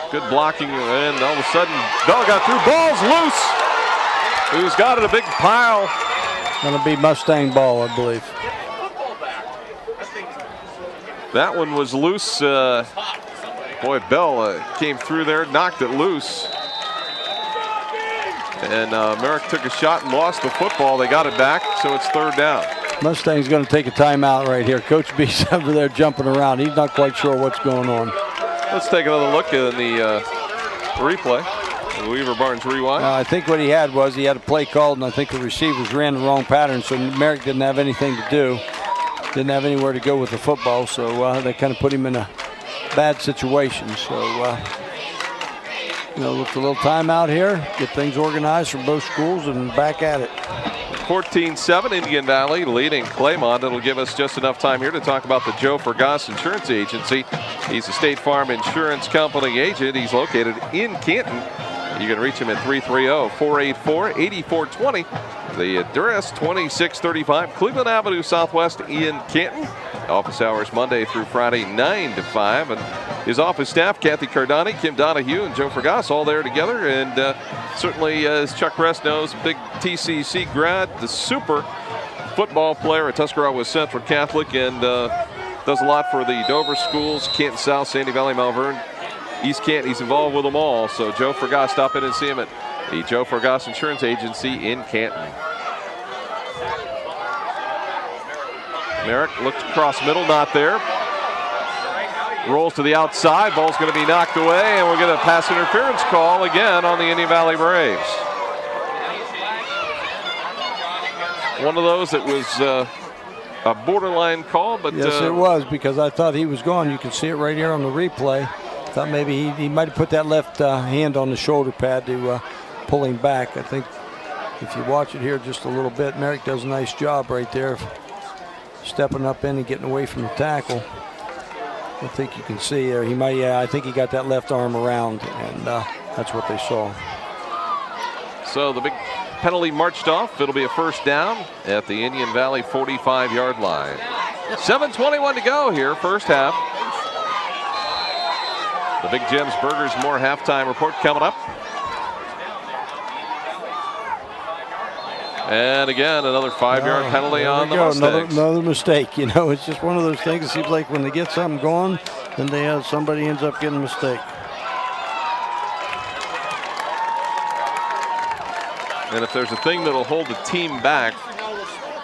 Good blocking, and all of a sudden, Bell got through. Ball's loose. Who's got it? A big pile. Going to be Mustang ball, I believe. That one was loose Boy, Bell came through there, knocked it loose. And Merrick took a shot and lost the football. They got it back, so it's 3rd down. Mustang's going to take a timeout right here. Coach B's over there jumping around. He's not quite sure what's going on. Let's take another look at the replay. The Weaver Barnes rewind. I think what he had was he had a play called, and I think the receivers ran the wrong pattern, so Merrick didn't have anything to do. Didn't have anywhere to go with the football, so they kind of put him in a bad situation. So, look, a little timeout here, get things organized for both schools, and back at it. 14-7, Indian Valley leading Claymont. It'll give us just enough time here to talk about the Joe Fergas Insurance Agency. He's a State Farm Insurance Company agent. He's located in Canton. You can reach him at 330-484-8420. The address, 2635 Cleveland Avenue Southwest in Canton. Office hours Monday through Friday, 9 to 5. And his office staff, Kathy Cardani, Kim Donahue, and Joe Fergas, all there together. And certainly, as Chuck Rest knows, big TCC grad, the super football player at Tuscarawas Central Catholic, and does a lot for the Dover schools, Canton South, Sandy Valley, Malvern, East Canton. He's involved with them all. So Joe Fergas, stop in and see him at the Joe Fergas Insurance Agency in Canton. Merrick looks across middle, not there. Rolls to the outside, ball's going to be knocked away, and we're going to pass interference call again on the Indian Valley Braves. One of those that was a borderline call, but yes, it was, because I thought he was gone. You can see it right here on the replay. Thought maybe he might have put that left hand on the shoulder pad to pull him back. I think if you watch it here just a little bit, Merrick does a nice job right there, stepping up in and getting away from the tackle. I think you can see there. He might. I think he got that left arm around, and that's what they saw. So the big penalty marched off. It'll be a 1st down at the Indian Valley 45-yard line. 7:21 to go here, 1st half. The Big Jim's Burgers More halftime report coming up. And again, another 5-yard penalty on the Mustangs. Another mistake. It's just one of those things. It seems like when they get something going, then somebody ends up getting a mistake. And if there's a thing that'll hold the team back,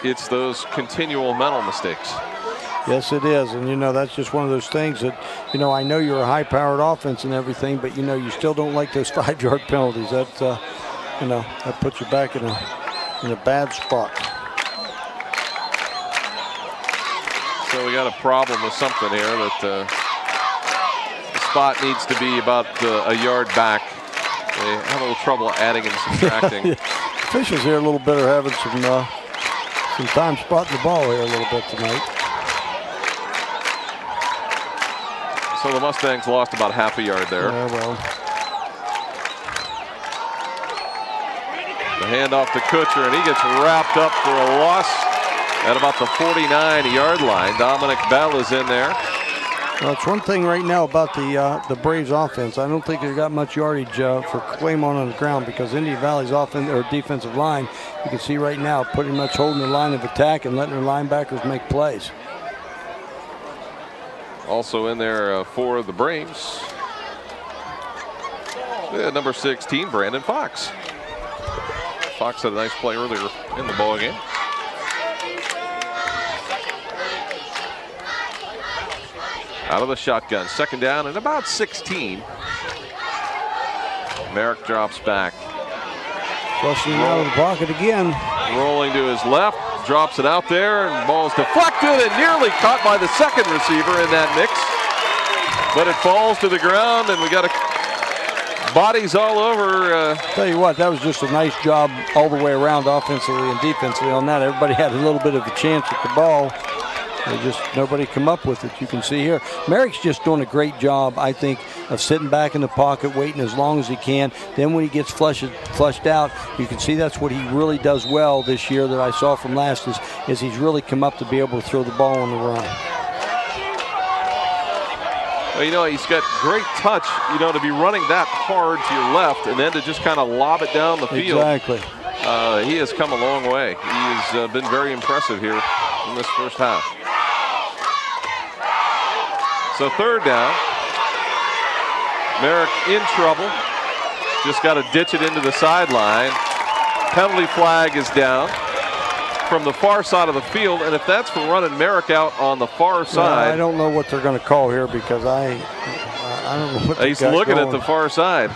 it's those continual mental mistakes. Yes, it is. And, that's just one of those things that, I know you're a high-powered offense and everything, but, you still don't like those 5-yard penalties. That, that puts you back in a bad spot. So we got a problem with something here that the spot needs to be about a yard back. They have a little trouble adding and subtracting. Yeah. Officials here a little bit are having some time spotting the ball here a little bit tonight. So the Mustangs lost about half a yard there. Yeah, well. The handoff to Kutcher, and he gets wrapped up for a loss at about the 49-yard line. Dominic Bell is in there. Well, it's one thing right now about the Braves offense. I don't think they've got much yardage for Claymont on the ground, because Indian Valley's offense or defensive line, you can see right now, pretty much holding the line of attack and letting their linebackers make plays. Also in there for the Braves, number 16, Brandon Fox. Fox had a nice play earlier in the ball game. Out of the shotgun, 2nd down and about 16. Merrick drops back. Flushing out of the pocket again. Rolling to his left, drops it out there, and ball's deflected and nearly caught by the 2nd receiver in that mix. But it falls to the ground, and we got bodies all over. Tell you what, that was just a nice job all the way around, offensively and defensively on that. Everybody had a little bit of a chance at the ball. Nobody come up with it. You can see here, Merrick's just doing a great job, I think, of sitting back in the pocket, waiting as long as he can. Then when he gets flushed out, you can see that's what he really does well this year that I saw from last is he's really come up to be able to throw the ball on the run. Well, he's got great touch, to be running that hard to your left and then to just kind of lob it down the field. Exactly. He has come a long way. He has been very impressive here in this 1st half. So 3rd down. Merrick in trouble. Just got to ditch it into the sideline. Penalty flag is down from the far side of the field, and if that's for running Merrick out on the far side. I don't know what they're going to call here because I don't know what he's looking at the far side.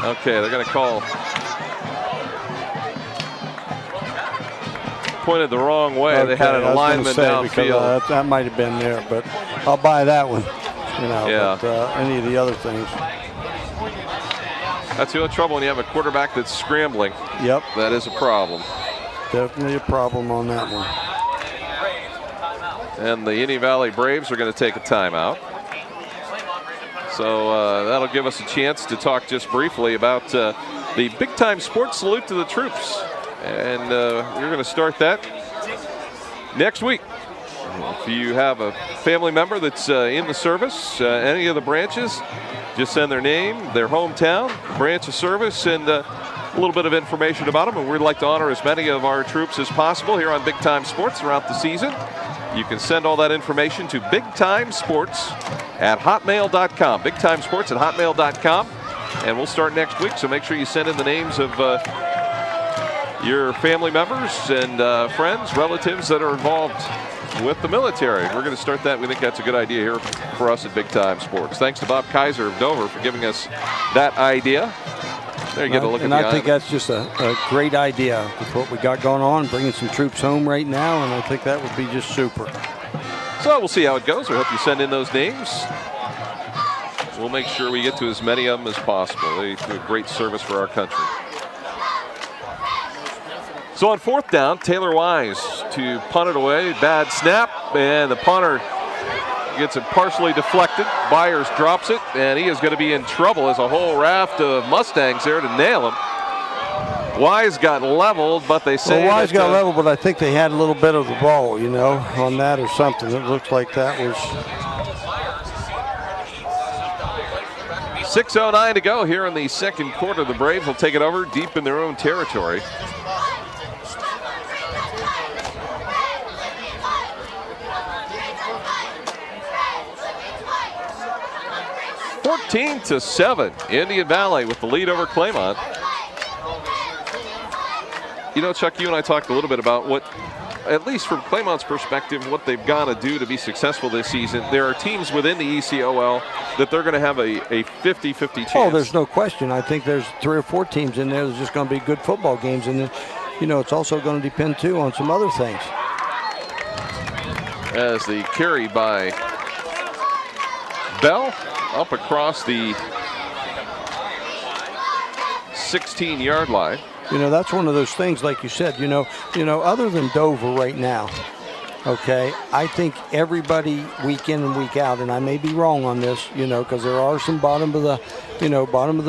Okay, they're going to call. Pointed the wrong way. Okay, they had an alignment downfield. That might have been there, but I'll buy that one. You know, yeah. But, any of the other things. That's the only trouble when you have a quarterback that's scrambling. Yep. That is a problem. Definitely a problem on that one. And the Indian Valley Braves are going to take a timeout. So that'll give us a chance to talk just briefly about the Big Time Sports Salute to the Troops. And we're going to start that next week. If you have a family member that's in the service, any of the branches, just send their name, their hometown, branch of service, and a little bit of information about them. And we'd like to honor as many of our troops as possible here on Big Time Sports throughout the season. You can send all that information to bigtimesports@hotmail.com. bigtimesports@hotmail.com. And we'll start next week, so make sure you send in the names of your family members and friends, relatives that are involved with the military. We're going to start that. We think that's a good idea here for us at Big Time Sports. Thanks to Bob Kaiser of Dover for giving us that idea. There you get a look at the I think that's just a great idea with what we got going on, bringing some troops home right now, and I think that would be just super. So we'll see how it goes. We hope you send in those names. We'll make sure we get to as many of them as possible. They do a great service for our country. So on fourth down, Taylor Wise to punt it away. Bad snap, and the punter gets it partially deflected. Byers drops it, and he is going to be in trouble as a whole raft of Mustangs there to nail him. Wise got leveled, but they say well, Wise got leveled, but I think they had a little bit of the ball, you know, on that or something. It looks like that was. 6:09 to go here in the second quarter. The Braves will take it over deep in their own territory. (14-7), Indian Valley with the lead over Claymont. You know, Chuck, you and I talked a little bit about what, at least from Claymont's perspective, what they've got to do to be successful this season. There are teams within the ECOL that they're going to have a 50-50 chance. Oh, there's no question. I think there's 3 or 4 teams in there that's just going to be good football games. And, you know, it's also going to depend, too, on some other things. As the carry by Bell up across the 16-yard line. You know, that's one of those things, like you said, you know, other than Dover right now, okay, I think everybody week in and week out, and I may be wrong on this, you know, because there are some bottom of the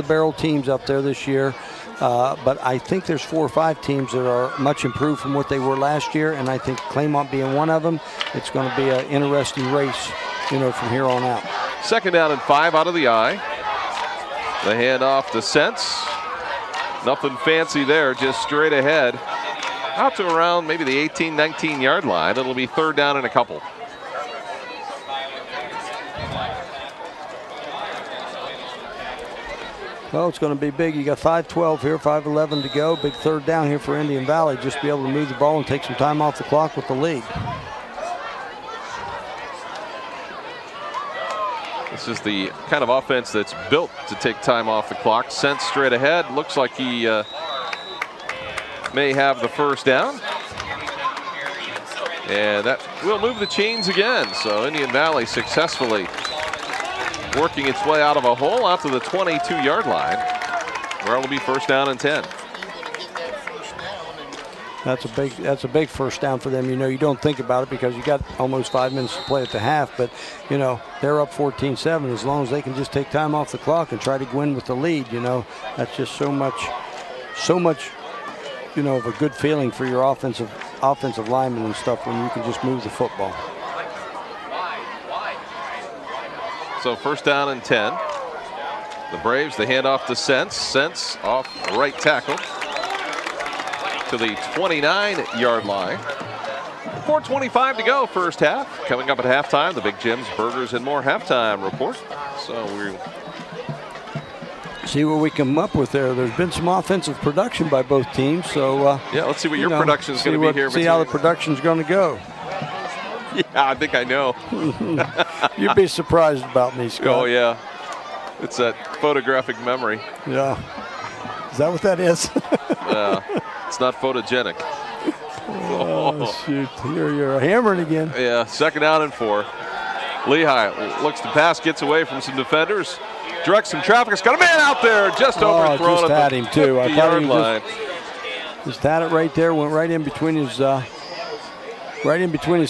barrel teams up there this year, but I think there's 4 or 5 teams that are much improved from what they were last year, and I think Claymont being one of them, it's going to be an interesting race, you know, from here on out. Second down and 5 out of the eye. The handoff to Sense. Nothing fancy there, just straight ahead. Out to around maybe the 18, 19-yard line. It'll be third down and a couple. Well, it's going to be big. You got 5:12 here, 5:11 to go. Big third down here for Indian Valley. Just be able to move the ball and take some time off the clock with the lead. This is the kind of offense that's built to take time off the clock. Sent straight ahead. Looks like he may have the first down. And that will move the chains again. So Indian Valley successfully working its way out of a hole out to the 22-yard line, where it will be first down and 10. That's a big first down for them. You know, you don't think about it because you got almost 5 minutes to play at the half, but you know, they're up 14-7. As long as they can just take time off the clock and try to win with the lead, you know, that's just so much, you know, of a good feeling for your offensive linemen and stuff when you can just move the football. So first down and 10. The Braves, they hand off to Sense. Sense off right tackle to the 29-yard line. 4:25 to go, first half. Coming up at halftime, the Big Jim's Burgers and More halftime report. So we see what we come up with there. There's been some offensive production by both teams. So yeah, let's see what your production is going to be here. See how the production's going to go. Yeah, I think I know. You'd be surprised about me, Scott. Oh yeah, it's that photographic memory. Yeah, is that what that is? It's not photogenic. Oh, shoot. You're hammering again. Yeah, second down and 4. Lehigh looks to pass, gets away from some defenders, directs some traffic. It's got a man out there, just overthrown just at had him too. I thought he line. Just had it right there, went right in between his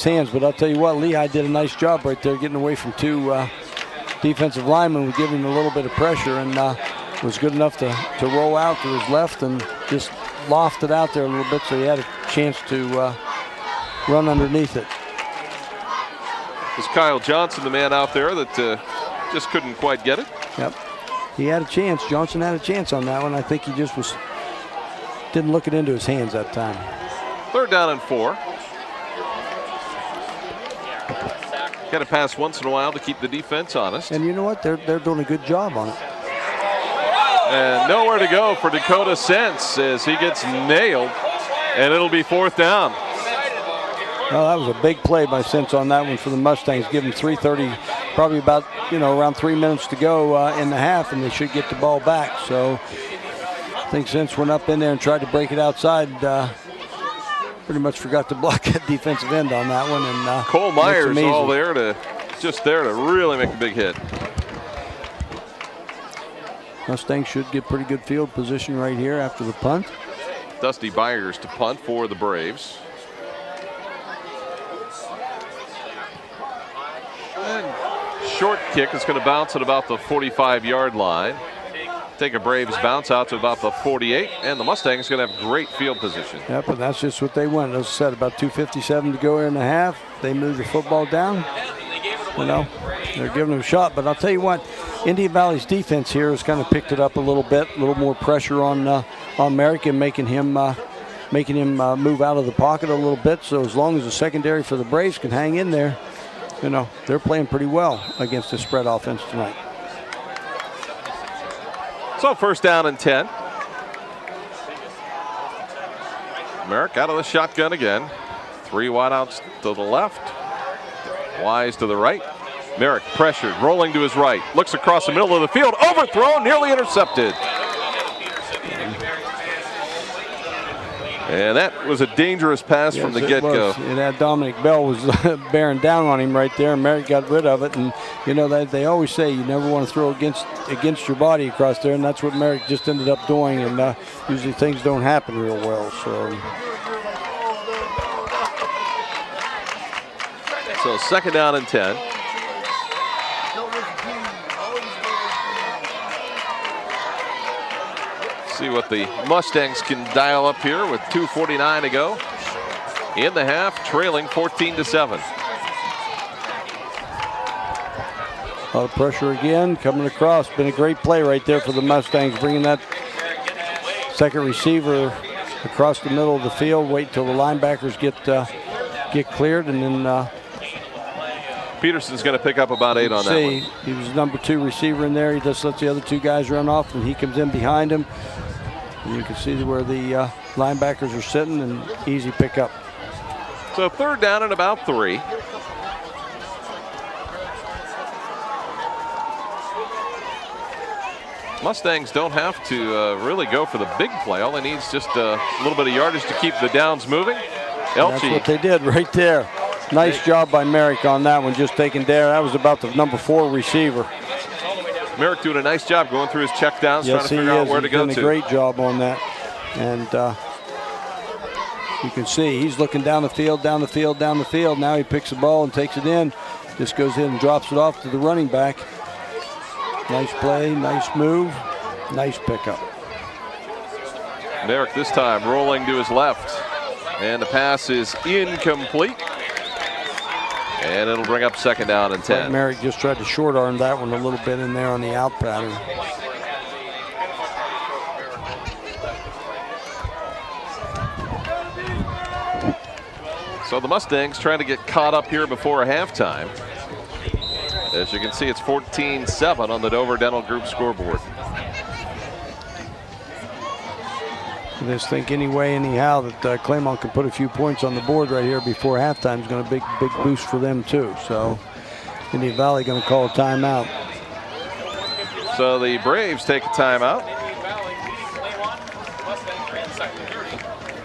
hands. But I'll tell you what, Lehigh did a nice job right there, getting away from 2 defensive linemen, giving him a little bit of pressure, and was good enough to roll out to his left and just lofted out there a little bit, so he had a chance to run underneath it. It was Kyle Johnson, the man out there that just couldn't quite get it. Yep, he had a chance. Johnson had a chance on that one. I think he just didn't look it into his hands that time. Third down and 4. Got to pass once in a while to keep the defense honest. And you know what? They're doing a good job on it. And nowhere to go for Dakota Sense as he gets nailed, and it'll be 4th down. Well, that was a big play by Sense on that one for the Mustangs. Give them 3:30, probably about around 3 minutes to go in the half, and they should get the ball back. So I think Sense went up in there and tried to break it outside. Pretty much forgot to block that defensive end on that one. And Cole Myers all there to really make a big hit. Mustangs should get pretty good field position right here after the punt. Dusty Byers to punt for the Braves. And short kick is going to bounce at about the 45-yard line. Take a Braves bounce out to about the 48, and the Mustangs going to have great field position. Yep, and that's just what they want. As I said, about 2:57 to go here in the half. They move the football down. They're giving them a shot. But I'll tell you what, Indian Valley's defense here has kind of picked it up a little bit, a little more pressure on Merrick and making him move out of the pocket a little bit. So as long as the secondary for the Braves can hang in there, they're playing pretty well against the spread offense tonight. So first down and 10. Merrick out of the shotgun again. 3 wideouts to the left. Wise to the right. Merrick pressured, rolling to his right. Looks across the middle of the field. Overthrown, nearly intercepted. And that was a dangerous pass from the get-go. And that Dominic Bell was bearing down on him right there, and Merrick got rid of it. And, they always say you never want to throw against your body across there, and that's what Merrick just ended up doing. And usually things don't happen real well. So second down and 10. See what the Mustangs can dial up here with 2:49 to go in the half, trailing 14-7. A lot of pressure again coming across. Been a great play right there for the Mustangs, bringing that second receiver across the middle of the field. Wait till the linebackers get cleared, and then Peterson's going to pick up about 8 on that one. He was number 2 receiver in there. He just lets the other 2 guys run off, and he comes in behind him. And you can see where the linebackers are sitting, and easy pickup. So third down and about 3. Mustangs don't have to really go for the big play. All they need is just a little bit of yardage to keep the downs moving. That's what they did right there. Nice job by Merrick on that one, just taking there. That was about the number 4 receiver. Merrick doing a nice job going through his check downs, trying to figure out where to go to. He's doing a great job on that. And you can see he's looking down the field. Now he picks the ball and takes it in. Just goes in and drops it off to the running back. Nice play, nice move, nice pickup. Merrick this time rolling to his left. And the pass is incomplete. And it'll bring up second down and 10. Merrick just tried to short arm that one a little bit in there on the out pattern. So the Mustangs trying to get caught up here before halftime. As you can see, it's 14-7 on the Dover Dental Group scoreboard. I just think anyhow that Claymont can put a few points on the board right here before halftime is going to be a big boost for them too. So Indian Valley going to call a timeout. So the Braves take a timeout.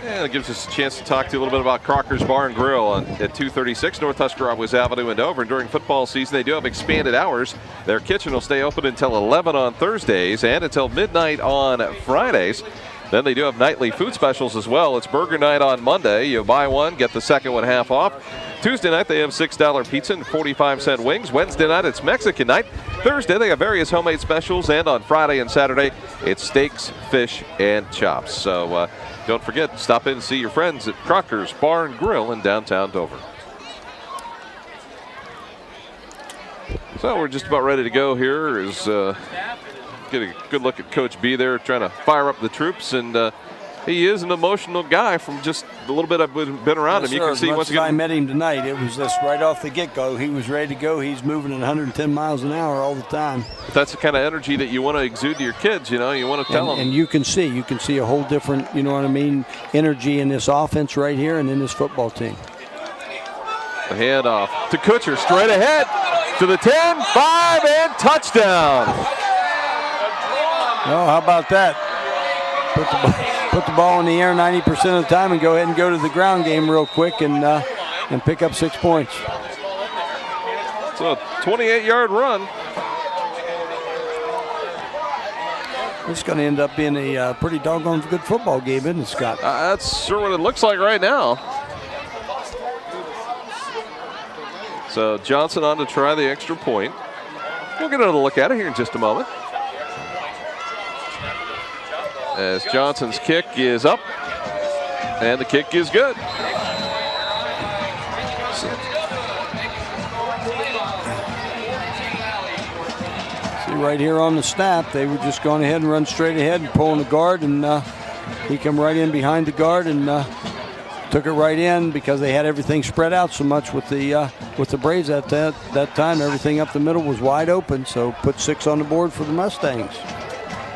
And it gives us a chance to talk to you a little bit about Crocker's Bar and Grill at 236 North Tuscarawas Avenue in Dover. And during football season, they do have expanded hours. Their kitchen will stay open until 11 on Thursdays and until midnight on Fridays. Then they do have nightly food specials as well. It's burger night on Monday. You buy one, get the second one half off. Tuesday night, they have $6 pizza and 45-cent wings. Wednesday night, it's Mexican night. Thursday, they have various homemade specials. And on Friday and Saturday, it's steaks, fish, and chops. So don't forget, stop in and see your friends at Crocker's Bar and Grill in downtown Dover. So we're just about ready to go here. Get a good look at Coach B there trying to fire up the troops, and he is an emotional guy from just a little bit I've been around him. You can see once again. I met him tonight, it was just right off the get-go. He was ready to go. He's moving at 110 miles an hour all the time. That's the kind of energy that you want to exude to your kids, you know. You want to tell them. And you can see a whole different, you know what I mean, energy in this offense right here and in this football team. The handoff to Kutcher, straight ahead to the 10, 5, and touchdown. Oh, how about that? Put the ball in the air 90% of the time and go ahead and go to the ground game real quick and pick up 6 points. So a 28-yard run. It's going to end up being a pretty doggone good football game, isn't it, Scott? That's sure what it looks like right now. So Johnson on to try the extra point. We'll get another look at it here in just a moment. As Johnson's kick is up, and the kick is good. See right here on the snap, they were just going ahead and run straight ahead and pulling the guard, and he come right in behind the guard and took it right in because they had everything spread out so much with the Braves at that time. Everything up the middle was wide open, so put 6 on the board for the Mustangs.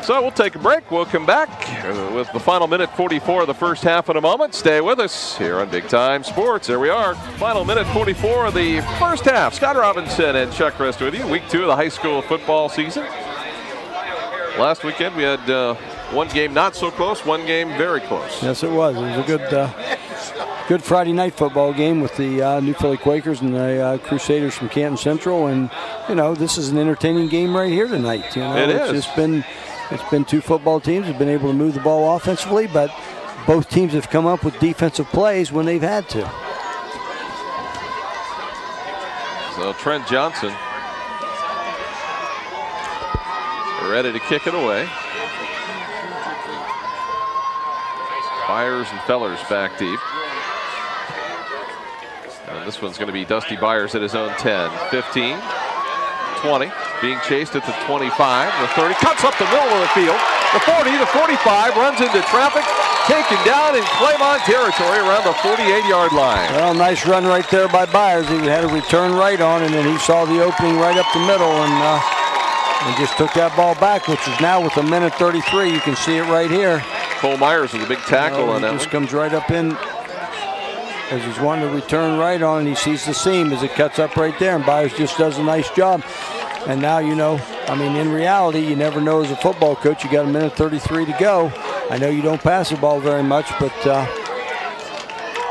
So we'll take a break. We'll come back with the final minute 44 of the first half in a moment. Stay with us here on Big Time Sports. There we are. Final minute 44 of the first half. Scott Robinson and Chuck Rest with you. Week 2 of the high school football season. Last weekend we had one game not so close, one game very close. Yes, it was. It was a good Friday night football game with the New Philly Quakers and the Crusaders from Canton Central. And, you know, this is an entertaining game right here tonight. You know, it is. It's been 2 football teams have been able to move the ball offensively, but both teams have come up with defensive plays when they've had to. So Trent Johnson ready to kick it away. Byers and Fellers back deep. And this one's going to be Dusty Byers at his own 10, 15, 20. Being chased at the 25, the 30, cuts up the middle of the field. The 40, the 45, runs into traffic, taken down in Claymont territory around the 48-yard line. Well, nice run right there by Byers. He had a return right on, and then he saw the opening right up the middle and just took that ball back, which is now with a minute 33. You can see it right here. Cole Myers with a big tackle on that one. Just comes right up in as he's wanting to return right on, and he sees the seam as it cuts up right there, and Byers just does a nice job. And now, you know, I mean, in reality, you never know as a football coach. You got a minute 33 to go. I know you don't pass the ball very much, but,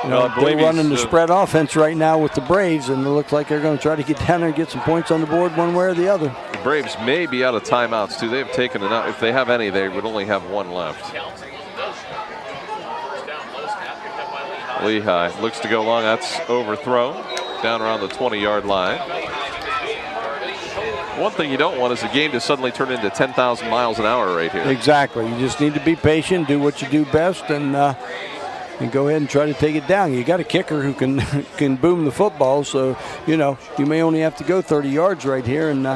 you know, they're running the spread offense right now with the Braves, and it looks like they're going to try to get down there and get some points on the board one way or the other. The Braves may be out of timeouts, too. They've taken it out. If they have any, they would only have one left. Lehigh looks to go long. That's overthrown down around the 20-yard line. One thing you don't want is a game to suddenly turn into 10,000 miles an hour right here. Exactly. You just need to be patient, do what you do best, and go ahead and try to take it down. You got a kicker who can boom the football, so, you know, you may only have to go 30 yards right here, and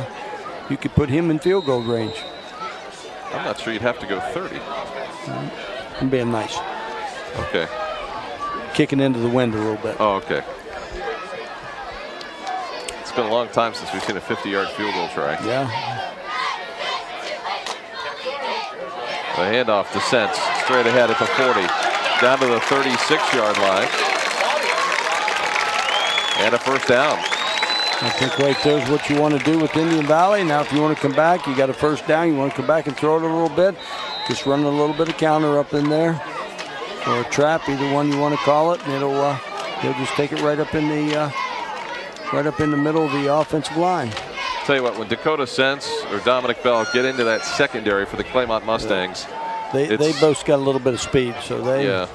you could put him in field goal range. I'm not sure you'd have to go 30. I'm being nice. Okay. kicking into the wind a little bit. Oh, okay. It's been a long time since we've seen a 50-yard field goal try. Yeah. The handoff to Sense, straight ahead at the 40, down to the 36-yard line. And a first down. I think right there's what you want to do with Indian Valley. Now, if you want to come back, you got a first down. You want to come back and throw it a little bit. Just run a little bit of counter up in there, or a trap, either one you want to call it. And it'll just take it right up in the middle of the offensive line. Tell you what, when Dakota Sense or Dominic Bell get into that secondary for the Claymont Mustangs, they both got a little bit of speed, so they. Yeah.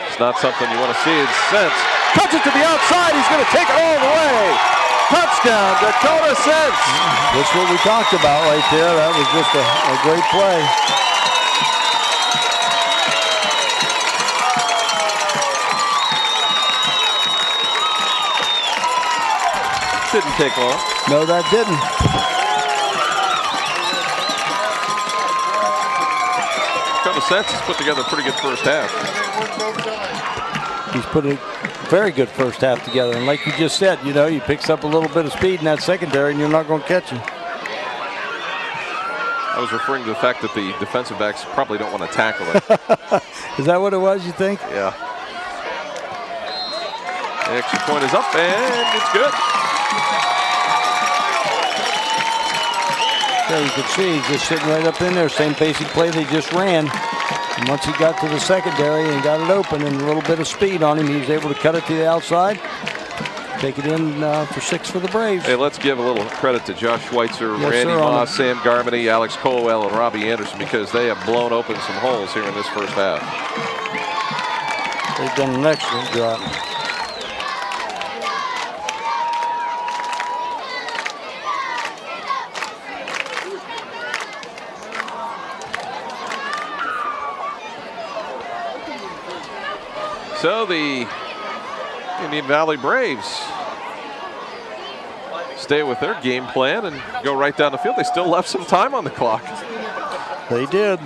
It's not something you want to see. It's Sense. Cuts it to the outside. He's going to take it all the way. Touchdown, Dakota Sense. That's what we talked about right there. That was just a great play. Didn't take long. No, that didn't. Dakota Sense has put together a pretty good first half. He's put a very good first half together. And like you just said, he picks up a little bit of speed in that secondary, and you're not going to catch him. I was referring to the fact that the defensive backs probably don't want to tackle it. Is that what it was, you think? Yeah. The extra point is up, and it's good. There you can see he's just sitting right up in there. Same basic play they just ran. And once he got to the secondary and got it open and a little bit of speed on him, he was able to cut it to the outside. Take it in for 6 for the Braves. Hey, let's give a little credit to Josh Schweitzer, Yes, Randy sir, Moss, Sam Garmany, Alex Colwell, and Robbie Anderson, because they have blown open some holes here in this first half. They've done an excellent job. So the Indian Valley Braves stay with their game plan and go right down the field. They still left some time on the clock. They did.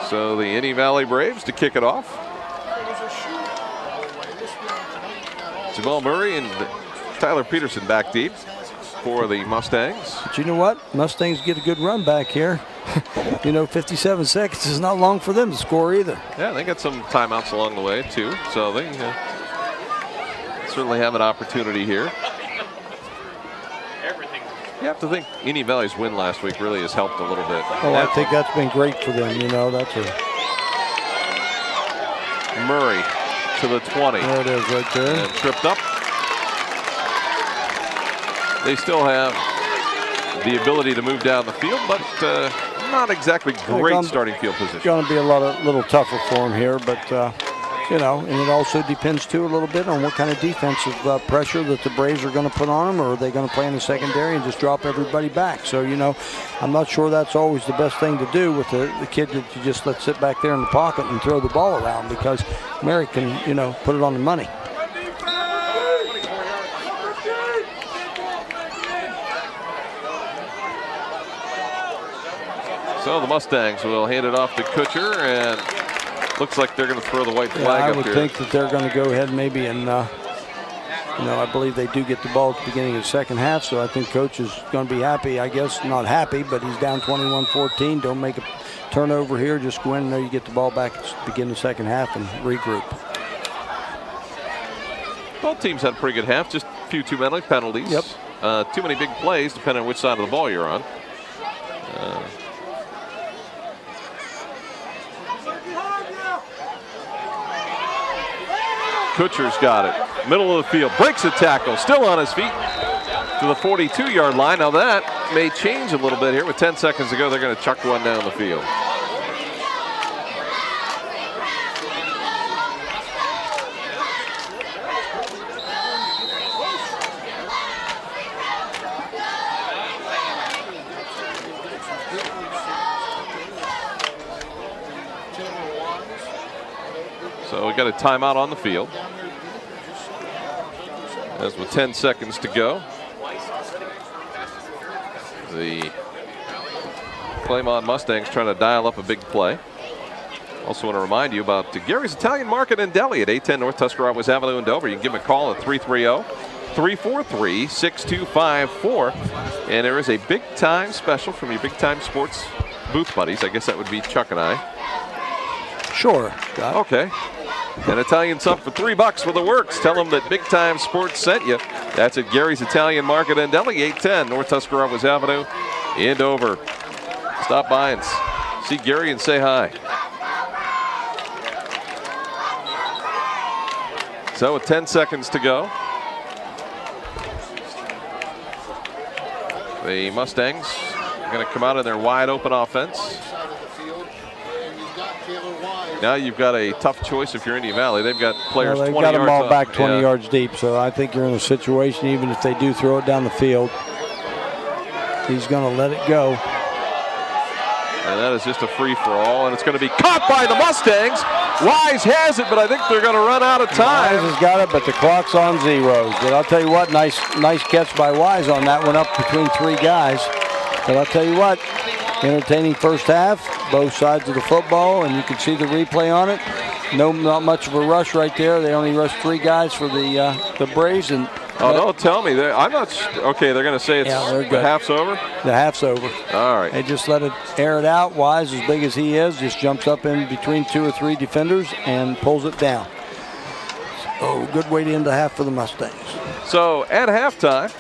So the Indian Valley Braves to kick it off. Jamal Murray and Tyler Peterson back deep for the Mustangs. But you know what? Mustangs get a good run back here. 57 seconds is not long for them to score either. Yeah, they got some timeouts along the way too, so they certainly have an opportunity here. You have to think Indian Valley's win last week really has helped a little bit. Oh, I think that's been great for them. That's Murray to the 20. There it is right there. And tripped up. They still have the ability to move down the field, but not exactly great starting field position. It's going to be a little tougher for them here, but and it also depends too a little bit on what kind of defensive pressure that the Braves are going to put on them, or are they going to play in the secondary and just drop everybody back? So I'm not sure that's always the best thing to do with the kid that you just let sit back there in the pocket and throw the ball around, because Mary can put it on the money. So the Mustangs will hand it off to Kutcher, and looks like they're going to throw the white flag up here. I would think that they're going to go ahead maybe and, I believe they do get the ball at the beginning of the second half, so I think Coach is going to be happy. I guess not happy, but he's down 21-14. Don't make a turnover here. Just go in and there you get the ball back at the beginning of the second half and regroup. Both teams had a pretty good half, just a few too many penalties. Yep. Too many big plays, depending on which side of the ball you're on. Kutcher's got it. Middle of the field. Breaks a tackle. Still on his feet to the 42-yard line. Now that may change a little bit here. With 10 seconds to go, they're going to chuck one down the field. So we got a timeout on the field. As with 10 seconds to go. The Claymont Mustangs trying to dial up a big play. Also want to remind you about Gary's Italian Market and Deli at 810 North Tuscarawas Avenue in Dover. You can give them a call at 330-343-6254. And there is a big time special from your Big Time Sports booth buddies. I guess that would be Chuck and I. Sure. Okay. An Italian sub for $3 with the works. Tell them that Big Time Sports sent you. That's at Gary's Italian Market and Deli, 810 North Tuscarawas Avenue in Dover. Stop by and see Gary and say hi. So with 10 seconds to go, the Mustangs are going to come out in their wide open offense. Now you've got a tough choice if you're Indian Valley. They've got players 20 yards. They've got them all back 20 yeah. yards deep, so I think you're in a situation, even if they do throw it down the field, he's going to let it go. And that is just a free-for-all, and it's going to be caught by the Mustangs. Wise has it, but I think they're going to run out of time. Wise has got it, but the clock's on zeros. But I'll tell you what, nice catch by Wise on that one, up between three guys. But I'll tell you what, entertaining first half, both sides of the football, and you can see the replay on it. Not much of a rush right there. They only rushed three guys for the Braves. And don't tell me. I'm not. Okay, they're going to say it's the half's over? The half's over. All right. They just let it air it out. Wise, as big as he is, just jumps up in between two or three defenders and pulls it down. Oh, good way to end the half for the Mustangs. So at halftime,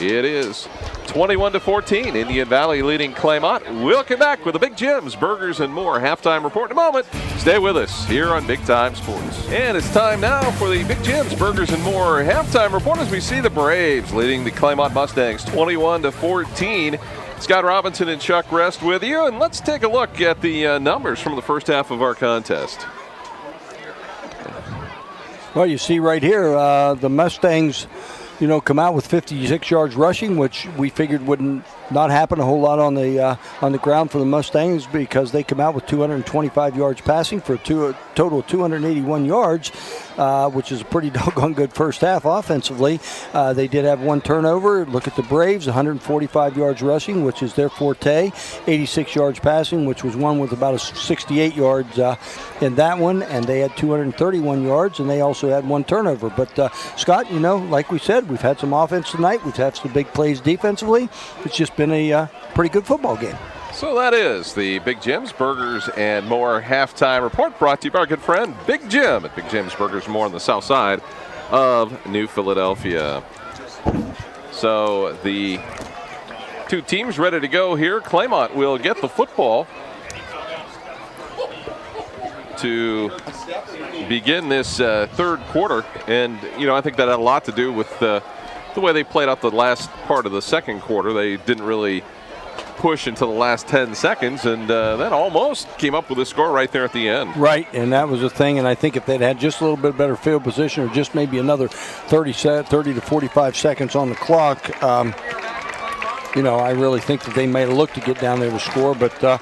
it is 21-14. Indian Valley leading Claymont. We'll come back with the Big Jim's Burgers and More halftime report in a moment. Stay with us here on Big Time Sports. And it's time now for the Big Jim's Burgers and More halftime report as we see the Braves leading the Claymont Mustangs 21-14. Scott Robinson and Chuck Rest with you, and let's take a look at the numbers from the first half of our contest. Well, you see right here, the Mustangs, come out with 56 yards rushing, which we figured wouldn't not happen a whole lot on the ground for the Mustangs, because they come out with 225 yards passing for a total of 281 yards, which is a pretty doggone good first half offensively. They did have one turnover. Look at the Braves, 145 yards rushing, which is their forte, 86 yards passing, which was one with about a 68 yards in that one, and they had 231 yards, and they also had one turnover. But Scott, like we said, we've had some offense tonight. We've had some big plays defensively. It's just been a pretty good football game. So that is the Big Jim's Burgers and More halftime report, brought to you by our good friend Big Jim at Big Jim's Burgers and More on the south side of New Philadelphia. So the two teams ready to go here. Claymont will get the football to begin this third quarter, and I think that had a lot to do with the way they played out the last part of the second quarter. They didn't really push until the last 10 seconds, and then almost came up with a score right there at the end. Right, and that was the thing, and I think if they'd had just a little bit better field position, or just maybe another 30 to 45 seconds on the clock, I really think that they made a look to get down there to score, but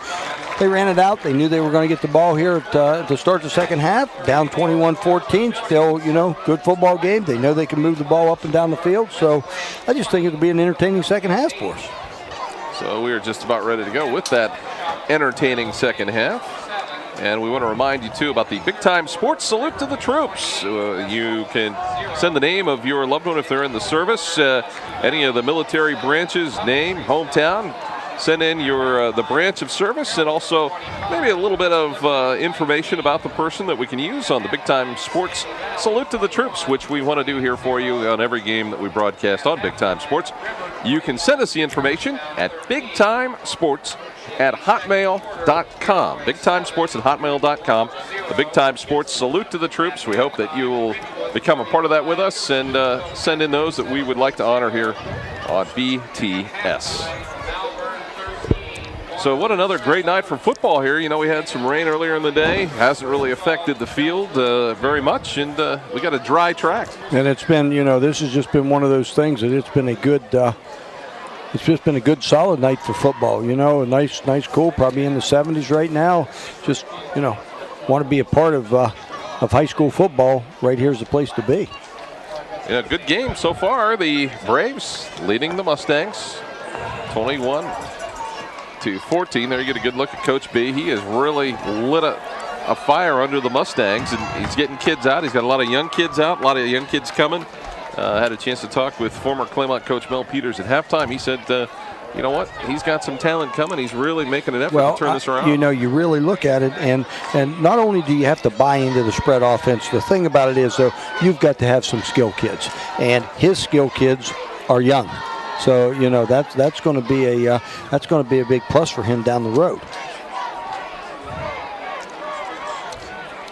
they ran it out. They knew they were going to get the ball here at the start of the second half. Down 21-14. Still, good football game. They know they can move the ball up and down the field. So I just think it'll be an entertaining second half for us. So we are just about ready to go with that entertaining second half. And we want to remind you, too, about the Big Time Sports Salute to the Troops. You can send the name of your loved one if they're in the service, any of the military branches, name, hometown. Send in your the branch of service, and also maybe a little bit of information about the person that we can use on the Big Time Sports Salute to the Troops, which we want to do here for you on every game that we broadcast on Big Time Sports. You can send us the information at bigtimesports@hotmail.com. bigtimesports@hotmail.com. The Big Time Sports Salute to the Troops. We hope that you will become a part of that with us, and send in those that we would like to honor here on BTS. So what another great night for football here. We had some rain earlier in the day. Hasn't really affected the field very much, and we got a dry track. And it's been, this has just been one of those things that it's been a good, it's just been a good solid night for football. A nice cool, probably in the 70s right now. Just, want to be a part of high school football. Right here's the place to be. Yeah, good game so far. The Braves leading the Mustangs 21-14. There you get a good look at Coach B. He has really lit a fire under the Mustangs, and he's getting kids out. He's got a lot of young kids out, a lot of young kids coming. Had a chance to talk with former Claymont coach Mel Peters at halftime. He said, you know what? He's got some talent coming. He's really making an effort to turn this around. You know, you really look at it, and not only do you have to buy into the spread offense, the thing about it is, though, you've got to have some skill kids, and his skill kids are young. So, you know, that's going to be a big plus for him down the road.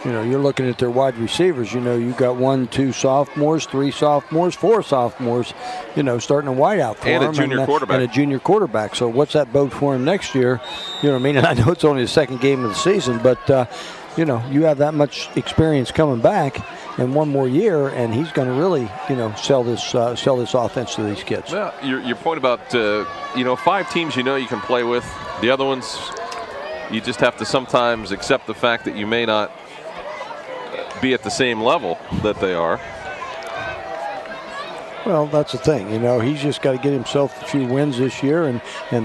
You know, you're looking at their wide receivers. You know, you got 1, 2 sophomores, 3 sophomores, 4 sophomores, you know, starting a wide out for him. And a junior quarterback. And a junior quarterback. So what's that bode for him next year? You know what I mean? And I know it's only the second game of the season, but, you know, you have that much experience coming back in one more year, and he's going to really, you know, sell this offense to these kids. Well, your point about, you know, 5 teams you know you can play with. The other ones, you just have to sometimes accept the fact that you may not be at the same level that they are. Well, that's the thing. You know, he's just got to get himself a few wins this year and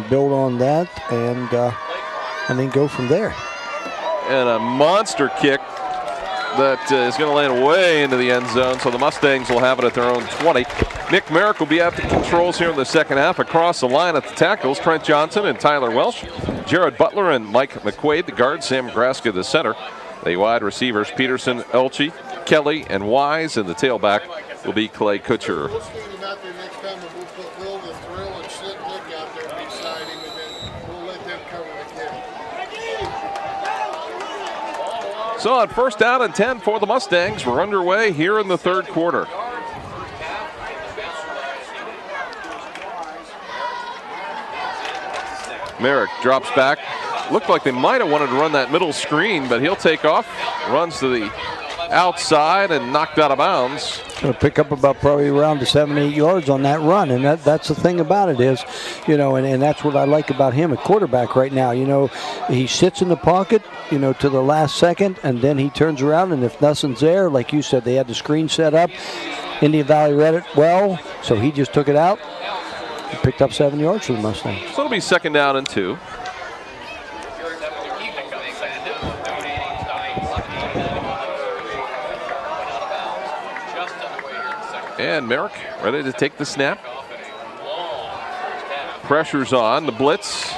build on that and then go from there. And a monster kick that is going to land way into the end zone, so the Mustangs will have it at their own 20. Nick Merrick will be at the controls here in the second half. Across the line at the tackles, Trent Johnson and Tyler Welsh, Jared Butler and Mike McQuaid, the guard, Sam Graska, the center. The wide receivers, Peterson, Elchie, Kelly, and Wise, and the tailback will be Clay Kutcher. So on first down and 10 for the Mustangs, we're underway here in the third quarter. Merrick drops back. Looked like they might have wanted to run that middle screen, but he'll take off, runs to the outside and knocked out of bounds. Going to pick up about probably around 7-8 yards on that run, and that's the thing about it is, you know, and that's what I like about him at quarterback right now. You know, he sits in the pocket, you know, to the last second, and then he turns around, and if nothing's there, like you said, they had the screen set up. Indian Valley read it well, so he just took it out and picked up 7 yards for the Mustangs. So it'll be second down and 2. And Merrick ready to take the snap. Pressure's on, the blitz.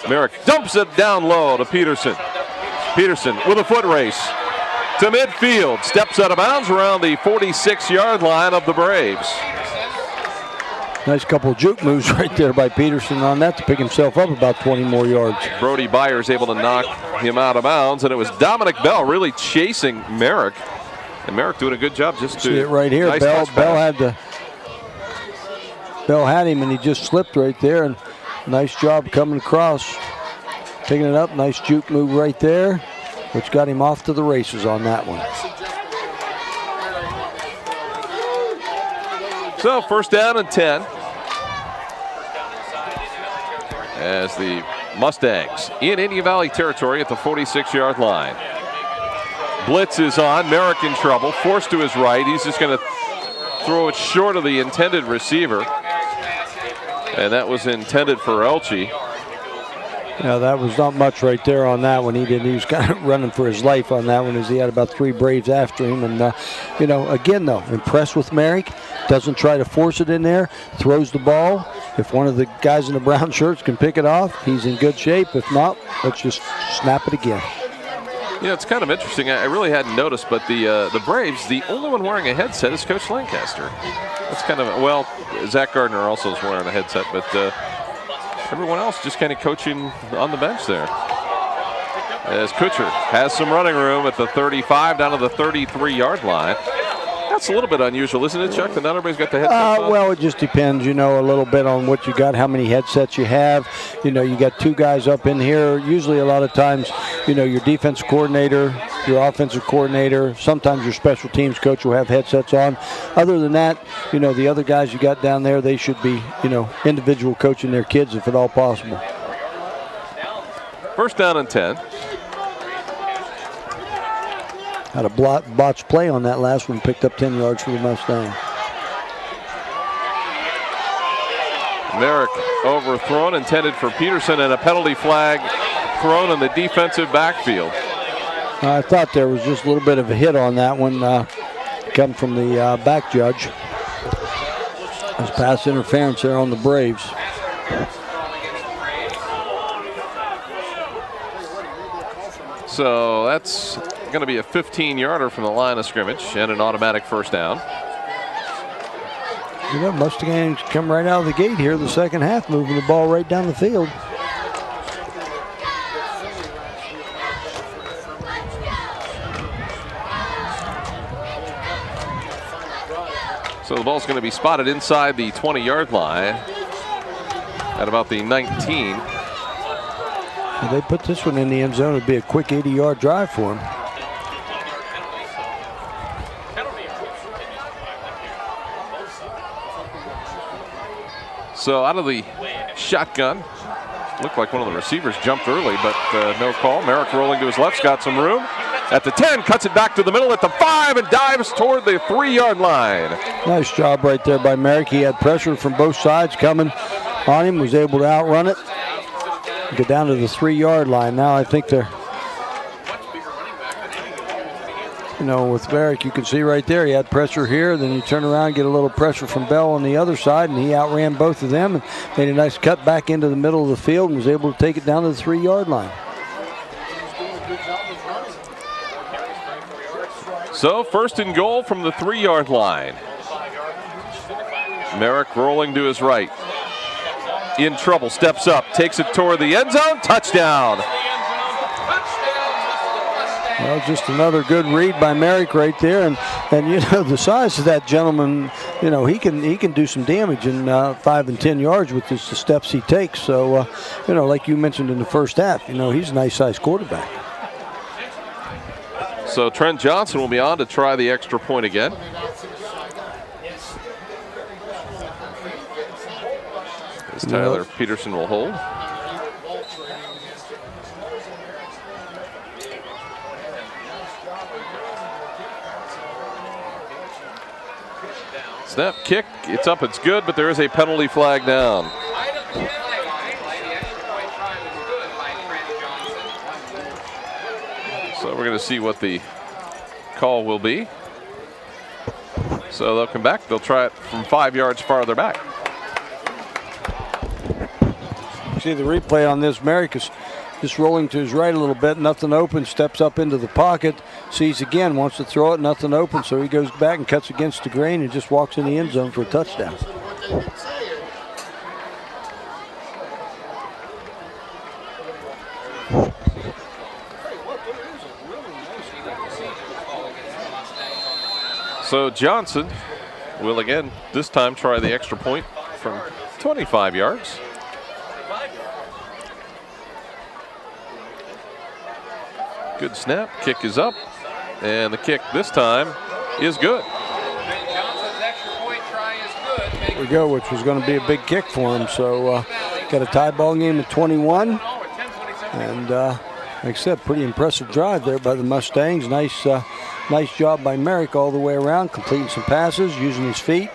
Merrick dumps it down low to Peterson. Peterson with a foot race to midfield. Steps out of bounds around the 46-yard line of the Braves. Nice couple of juke moves right there by Peterson on that to pick himself up about 20 more yards. Brody Byers able to knock him out of bounds, and it was Dominic Bell really chasing Merrick. And Merrick doing a good job just to see it right here. Nice Bell had him, and he just slipped right there. And nice job coming across, picking it up. Nice juke move right there, which got him off to the races on that one. So first down and 10 as the Mustangs in Indian Valley territory at the 46-yard line. Blitz is on. Merrick in trouble. Forced to his right. He's just going to throw it short of the intended receiver. And that was intended for Elchie. Yeah, that was not much right there on that one. He was kind of running for his life on that one as he had about 3 Braves after him. And, you know, again, though, impressed with Merrick. Doesn't try to force it in there. Throws the ball. If one of the guys in the brown shirts can pick it off, he's in good shape. If not, let's just snap it again. You know, it's kind of interesting. I really hadn't noticed, but the Braves, the only one wearing a headset is Coach Lancaster. That's kind of, well, Zach Gardner also is wearing a headset, but everyone else just kind of coaching on the bench there. As Kutcher has some running room at the 35 down to the 33-yard line. That's a little bit unusual, isn't it, Chuck? That not everybody's got the headsets on? Well, it just depends, you know, a little bit on what you got, how many headsets you have. You know, you got 2 guys up in here. Usually a lot of times, you know, your defensive coordinator, your offensive coordinator, sometimes your special teams coach will have headsets on. Other than that, you know, the other guys you got down there, they should be, you know, individual coaching their kids if at all possible. First down and 10. Had a botched play on that last one, picked up 10 yards for the Mustang. Merrick overthrown, intended for Peterson, and a penalty flag thrown in the defensive backfield. I thought there was just a little bit of a hit on that one, come from the back judge. There's pass interference there on the Braves. So that's going to be a 15-yarder from the line of scrimmage and an automatic first down. You know, Mustangs come right out of the gate here the second half, moving the ball right down the field. So the ball's going to be spotted inside the 20-yard line at about the 19. If they put this one in the end zone, it'd be a quick 80-yard drive for them. So out of the shotgun, looked like one of the receivers jumped early, but no call. Merrick rolling to his left's got some room. At the 10, cuts it back to the middle at the 5 and dives toward the 3-yard line. Nice job right there by Merrick. He had pressure from both sides coming on him, was able to outrun it. Get down to the 3-yard line. Now I think they're, you know, with Merrick, you can see right there, he had pressure here, then you turn around, get a little pressure from Bell on the other side, and he outran both of them and made a nice cut back into the middle of the field and was able to take it down to the 3-yard line. So first and goal from the 3-yard line. Merrick rolling to his right. In trouble, steps up, takes it toward the end zone, touchdown. Well, just another good read by Merrick right there, and you know the size of that gentleman, you know he can do some damage in 5 and 10 yards with just the steps he takes. So you know, like you mentioned in the first half, you know he's a nice sized quarterback. So Trent Johnson will be on to try the extra point again. As Tyler Peterson will hold. Snap, kick, it's up, it's good, but there is a penalty flag down. So we're going to see what the call will be. So they'll come back, they'll try it from 5 yards farther back. See the replay on this. Merrick is just rolling to his right a little bit, nothing open, steps up into the pocket, sees again, wants to throw it, nothing open, so he goes back and cuts against the grain and just walks in the end zone for a touchdown. So Johnson will again this time try the extra point from 25 yards. Good snap, kick is up, and the kick this time is good. There we go, which was going to be a big kick for him. So got a tie ball game at 21. And like I said, pretty impressive drive there by the Mustangs. Nice job by Merrick all the way around, completing some passes, using his feet,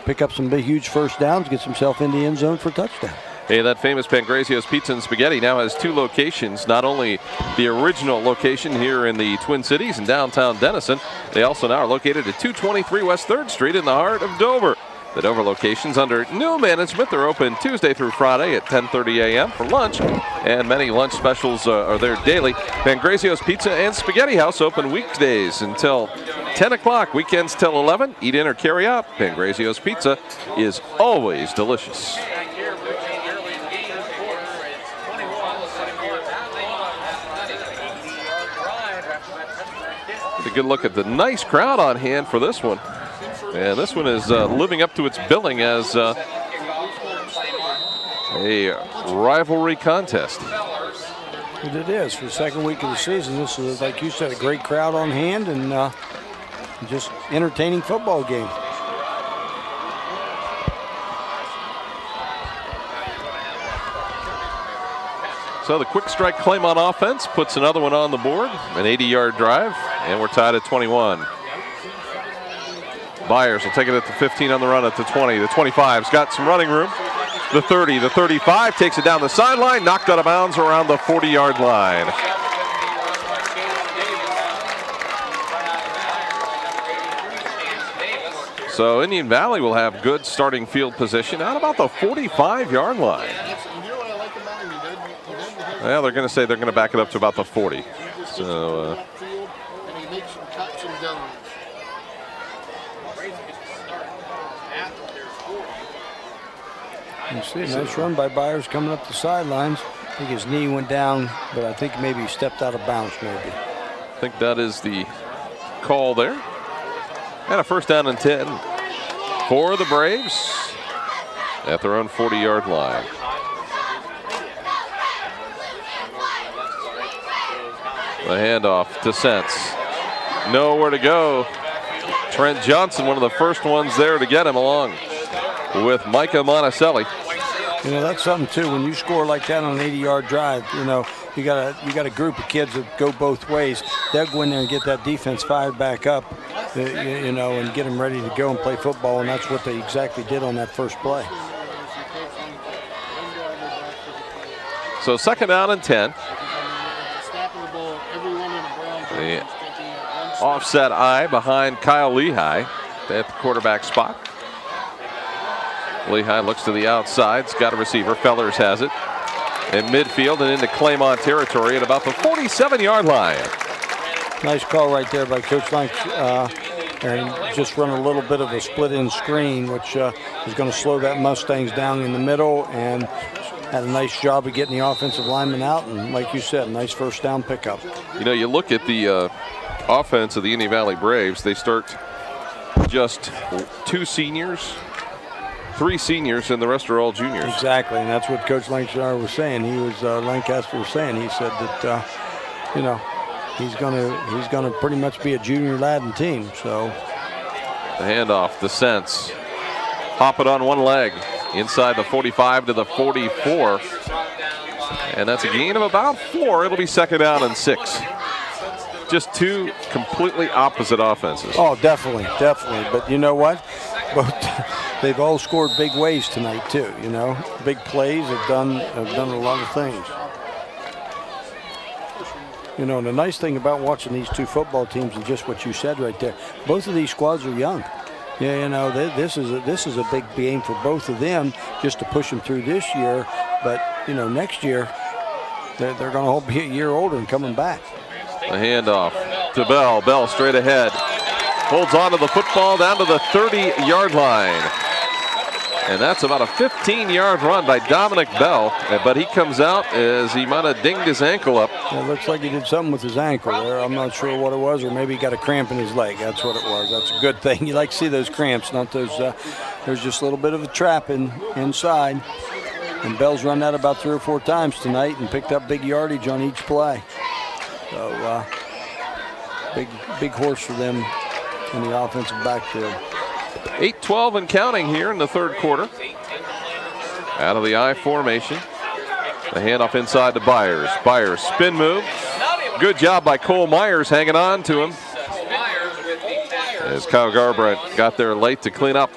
pick up some big, huge first downs, gets himself in the end zone for a touchdown. Hey, that famous Pangrazio's Pizza and Spaghetti now has 2 locations. Not only the original location here in the Twin Cities in downtown Denison, they also now are located at 223 West 3rd Street in the heart of Dover. The Dover location's under new management. They're open Tuesday through Friday at 10:30 a.m. for lunch, and many lunch specials are there daily. Pangrazio's Pizza and Spaghetti House open weekdays until 10 o'clock, weekends till 11. Eat in or carry out. Pangrazio's Pizza is always delicious. A good look at the nice crowd on hand for this one. And this one is living up to its billing as a rivalry contest. And it is for the second week of the season. This is, like you said, a great crowd on hand and just entertaining football game. So the quick strike Claymont offense puts another one on the board, an 80-yard drive, and we're tied at 21. Byers will take it at the 15 on the run at the 20. The 25's got some running room. The 30, the 35, takes it down the sideline, knocked out of bounds around the 40-yard line. So Indian Valley will have good starting field position out about the 45-yard line. Well, they're going to say they're going to back it up to about the 40. So, you see a nice run by Byers coming up the sidelines. I think his knee went down, but I think maybe he stepped out of bounds maybe. I think that is the call there. And a first down and 10 for the Braves at their own 40-yard line. The handoff to Sense. Nowhere to go. Trent Johnson, one of the first ones there to get him along with Micah Monticelli. You know, that's something too. When you score like that on an 80-yard drive, you know, you got a group of kids that go both ways. They'll go in there and get that defense fired back up, you know, and get them ready to go and play football. And that's what they exactly did on that first play. So second down and 10. The offset eye behind Kyle Lehigh at the quarterback spot. Lehigh looks to the outside. It's got a receiver. Fellers has it in midfield and into Claymont territory at about the 47-yard line. Nice call right there by Coach Lank, and just run a little bit of a split-end screen, which is going to slow that Mustangs down in the middle, and had a nice job of getting the offensive lineman out, and like you said, nice first down pickup. You know, you look at the offense of the Indian Valley Braves. They start just 2 seniors, 3 seniors, and the rest are all juniors. Exactly, and that's what Coach Lancaster was saying. Lancaster was saying. He said that you know, he's gonna pretty much be a junior Latin team. So the handoff, the Sense, hop it on one leg inside the 45 to the 44, and that's a gain of about 4. It'll be second down and 6. Just 2 completely opposite offenses. Oh, definitely. But you know what? They've all scored big ways tonight too. You know, big plays have done a lot of things. You know, and the nice thing about watching these 2 football teams is just what you said right there. Both of these squads are young. Yeah, you know, this is a big game for both of them, just to push them through this year. But you know, next year they're going to be a year older and coming back. The handoff to Bell. Bell straight ahead. Holds on to the football down to the 30-yard line. And that's about a 15-yard run by Dominic Bell. But he comes out as he might have dinged his ankle up. It looks like he did something with his ankle there. I'm not sure what it was, or maybe he got a cramp in his leg. That's what it was. That's a good thing. You like to see those cramps, not those. There's just a little bit of a trap inside. And Bell's run that about 3 or 4 times tonight and picked up big yardage on each play. So big horse for them in the offensive backfield. 8-12 and counting here in the third quarter. Out of the I formation. The handoff inside to Byers. Byers spin move. Good job by Cole Myers hanging on to him. As Kyle Garbrandt got there late to clean up.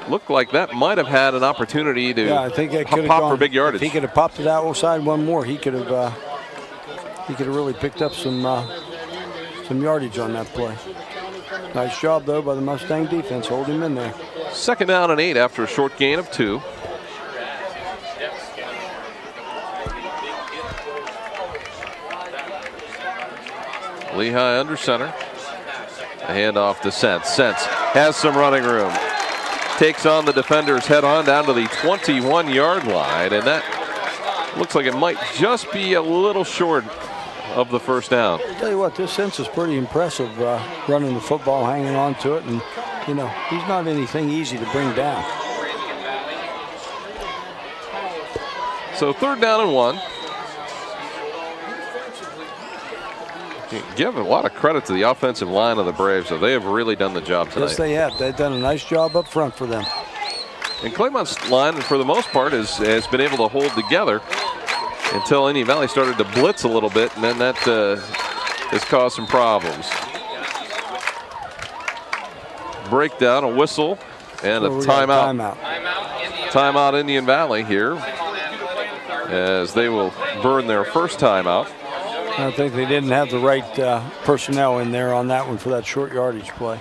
Looked like that might have had an opportunity to I think it pop for big yardage. If he could have popped it outside one more, he could have really picked up some yardage on that play. Nice job though by the Mustang defense, hold him in there. Second down and 8 after a short gain of 2. Lehigh under center. A handoff to Sense. Sense has some running room. Takes on the defenders head on down to the 21-yard line, and that looks like it might just be a little short of the first down. I'll tell you what, this Sense is pretty impressive, running the football, hanging on to it, and you know, he's not anything easy to bring down. So third down and 1. Give a lot of credit to the offensive line of the Braves. So they have really done the job tonight. Yes, they have. They've done a nice job up front for them. And Claymont's line, for the most part, has been able to hold together until Indian Valley started to blitz a little bit, and then that has caused some problems. breakdown, a whistle, and a timeout. Timeout Indian Valley here, as they will burn their first timeout. I think they didn't have the right personnel in there on that one for that short yardage play.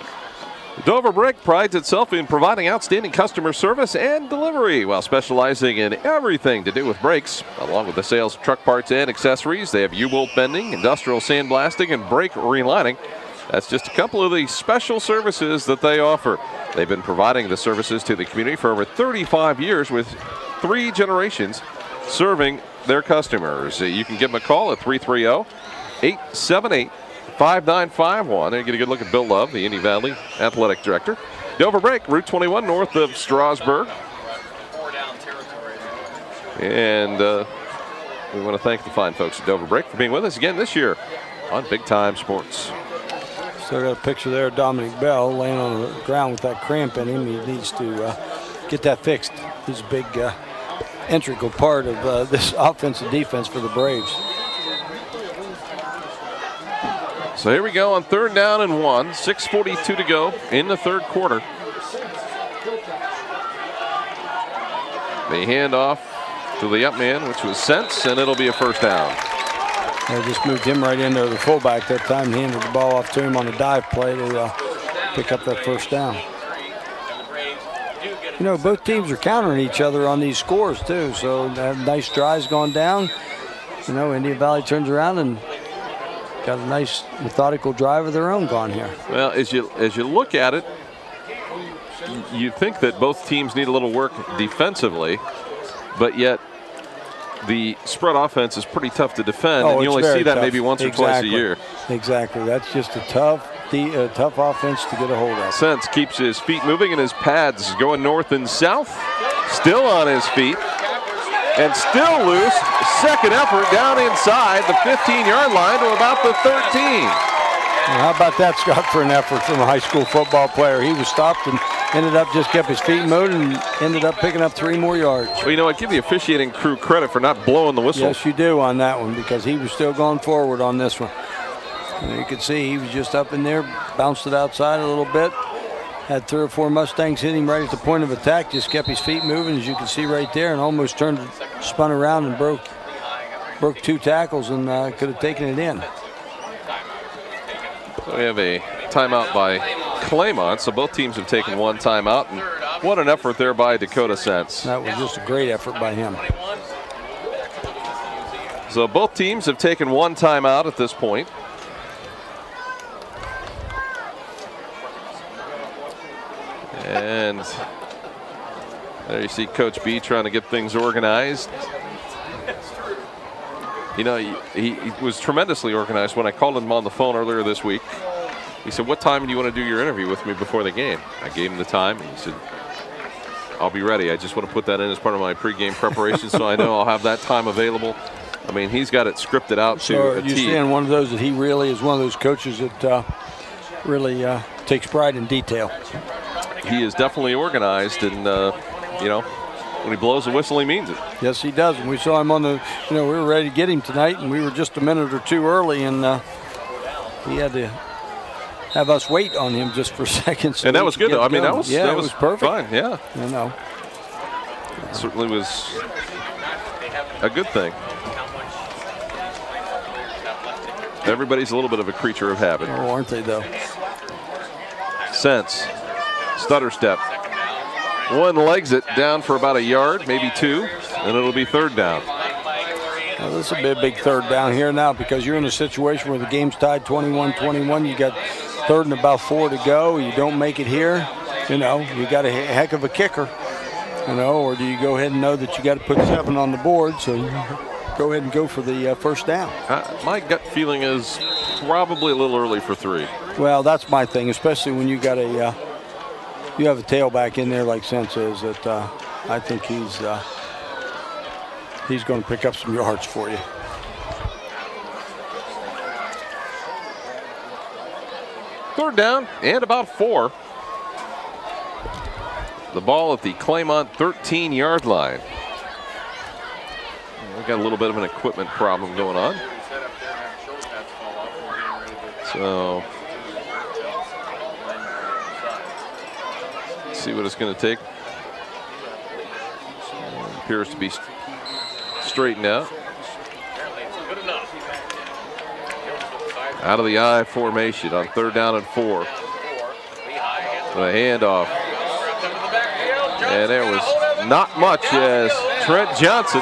Dover Brick prides itself in providing outstanding customer service and delivery while specializing in everything to do with brakes. Along with the sales of truck parts and accessories, they have U-bolt bending, industrial sandblasting, and brake relining. That's just a couple of the special services that they offer. They've been providing the services to the community for over 35 years with 3 generations serving their customers. You can give them a call at 330-878-5951 and get a good look at Bill Love, the Indian Valley Athletic Director. Dover Brake, Route 21 north of Strasburg. And we want to thank the fine folks at Dover Brake for being with us again this year on Big Time Sports. Still got a picture there of Dominic Bell laying on the ground with that cramp in him. He needs to get that fixed. He's a big integral part of this offensive defense for the Braves. So here we go on 3rd down and 1. 6:42 to go in the 3rd quarter. They hand off to the up man, which was Sense, and it'll be a first down. They just moved him right into the fullback that time. He handed the ball off to him on a dive play to pick up that first down. You know, both teams are countering each other on these scores too. So that nice drive's gone down. You know, Indian Valley turns around and got a nice methodical drive of their own gone here. Well, as you look at it, you think that both teams need a little work defensively, but yet the spread offense is pretty tough to defend, and you only see that maybe once or twice a year. Exactly. That's just a tough offense to get a hold of. Sense keeps his feet moving and his pads going north and south. Still on his feet and still loose. Second effort down inside the 15-yard line to about the 13. Well, how about that, Scott, for an effort from a high school football player? He was stopped and ended up just kept his feet moving and ended up picking up 3 more yards. Well, you know, I give the officiating crew credit for not blowing the whistle. Yes, you do on that one, because he was still going forward on this one. And you could see he was just up in there, bounced it outside a little bit. Had 3 or 4 Mustangs hit him right at the point of attack, just kept his feet moving, as you can see right there, and almost spun around and broke 2 tackles and could have taken it in. So we have a timeout by Claymont, so both teams have taken 1 timeout, and what an effort there by Dakota Sense. That was just a great effort by him. So both teams have taken 1 timeout at this point. And there you see Coach B trying to get things organized. You know, he was tremendously organized. When I called him on the phone earlier this week, he said, "What time do you want to do your interview with me before the game?" I gave him the time. He said, "I'll be ready. I just want to put that in as part of my pregame preparation so I know I'll have that time available." I mean, he's got it scripted out to a T. You're seeing one of those that he really is one of those coaches that really takes pride in detail. He is definitely organized, and, you know, when he blows a whistle, he means it. Yes, he does. And we saw him on the, we were ready to get him tonight, and we were just a minute or 2 early, and he had to have us wait on him just for a second. So and that was good, though. I mean, that was perfect. Fine, yeah. You know. It certainly was a good thing. Everybody's a little bit of a creature of habit. Oh, aren't they, though? Sense. Stutter step. 1 legs it down for about a yard, maybe 2, and it'll be 3rd down. Well, this will be a big 3rd down here now, because you're in a situation where the game's tied 21-21. You got 3rd and about 4 to go. You don't make it here, you got a heck of a kicker, or do you go ahead and know that you got to put 7 on the board, so you go ahead and go for the first down? My gut feeling is probably a little early for 3. Well, that's my thing, especially when you got you have a tailback in there like Sense is, that I think he's going to pick up some yards for you. Third down and about 4. The ball at the Claymont 13-yard line. We've got a little bit of an equipment problem going on. So See what it's going to take. Appears to be straightened out. Out of the I formation on 3rd down and 4. The handoff. And there was not much as Trent Johnson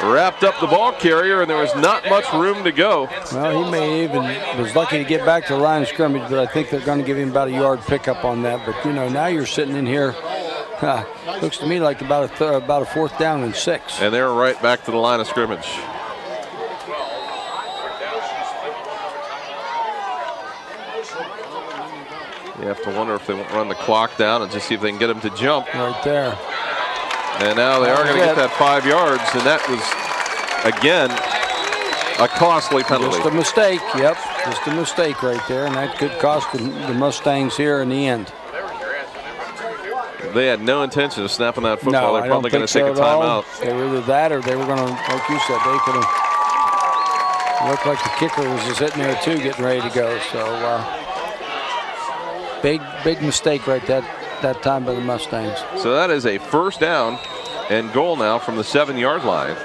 wrapped up the ball carrier, and there was not much room to go. Well, he may even was lucky to get back to the line of scrimmage, but I think they're going to give him about a yard pickup on that. But, you know, now you're sitting in here, looks to me like about a 4th down and 6. And they're right back to the line of scrimmage. You have to wonder if they won't run the clock down and just see if they can get him to jump. Right there. And now they are going to get that 5 yards, and that was, again, a costly penalty. Just a mistake, yep. Just a mistake right there, and that could cost the Mustangs here in the end. They had no intention of snapping that football. No, They're probably going to take a timeout. They were either that or they were going to, like you said, they could have looked like the kicker was just sitting there too, getting ready to go. So big mistake right that time by the Mustangs. So that is a 1st down and goal now from the 7-yard line.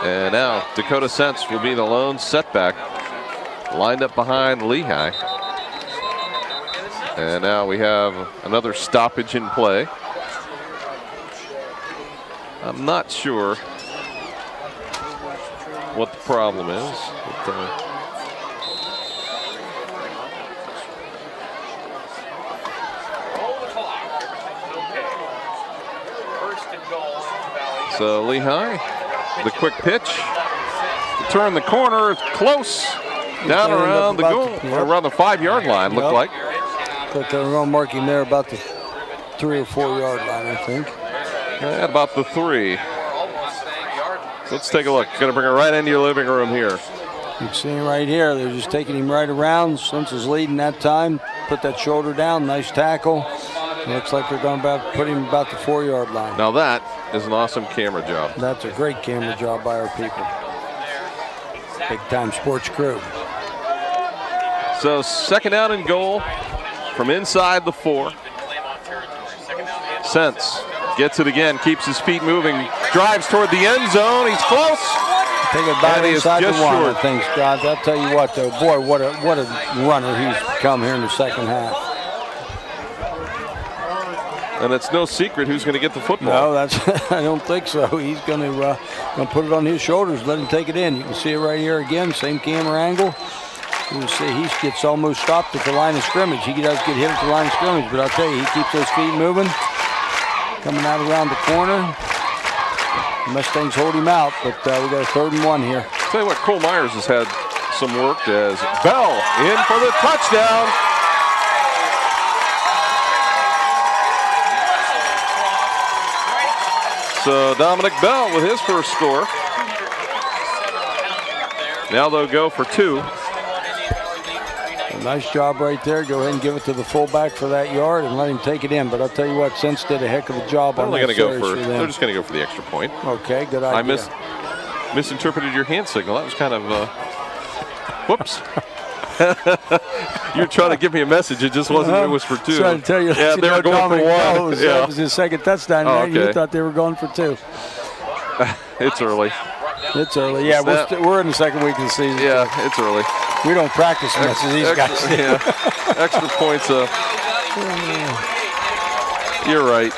And now Dakota Sense will be the lone setback, lined up behind Lehigh. And now we have another stoppage in play. I'm not sure what the problem is. But, so Lehigh, the quick pitch to turn the corner. It's close. Down around the goal, around the 5-yard line, looked like. But they're going to mark him there about the 3 or 4 yard line, I think. At about the 3. So let's take a look. Going to bring it right into your living room here. You can see him right here. They're just taking him right around. Sense is leading that time. Put that shoulder down. Nice tackle. It looks like they're going to put him about the 4 yard line. Now that is an awesome camera job. That's a great camera job by our people. Big time sports crew. So 2nd down and goal from inside the 4. Sense gets it again, keeps his feet moving, drives toward the end zone. He's close. Take it about inside the 1, short. I think, Scott. I'll tell you what, though, boy, what a runner he's become here in the 2nd half. And it's no secret who's going to get the football. No, I don't think so. He's going to put it on his shoulders, let him take it in. You can see it right here again, same camera angle. You can see he gets almost stopped at the line of scrimmage. He does get hit at the line of scrimmage, but I'll tell you, he keeps those feet moving. Coming out around the corner. The Mustangs hold him out, but we got a 3rd and 1 here. I'll tell you what, Cole Myers has had some work as Bell in for the touchdown. So Dominic Bell with his first score. Now they'll go for 2. A nice job right there. Go ahead and give it to the fullback for that yard and let him take it in. But I'll tell you what, Sense did a heck of a job on that series for them. They're just going to go for the extra point. Okay, good idea. I misinterpreted your hand signal. That was kind of, whoops. You're trying to give me a message. It just wasn't. It was for 2. Trying to tell you. Yeah, they were going for 1. That was his 2nd touchdown. Oh, Okay. You thought they were going for 2. It's early. It's early. Yeah, we're in the 2nd week of the season. Yeah, it's early. We don't practice much as these guys do. Yeah. Extra points. You're right.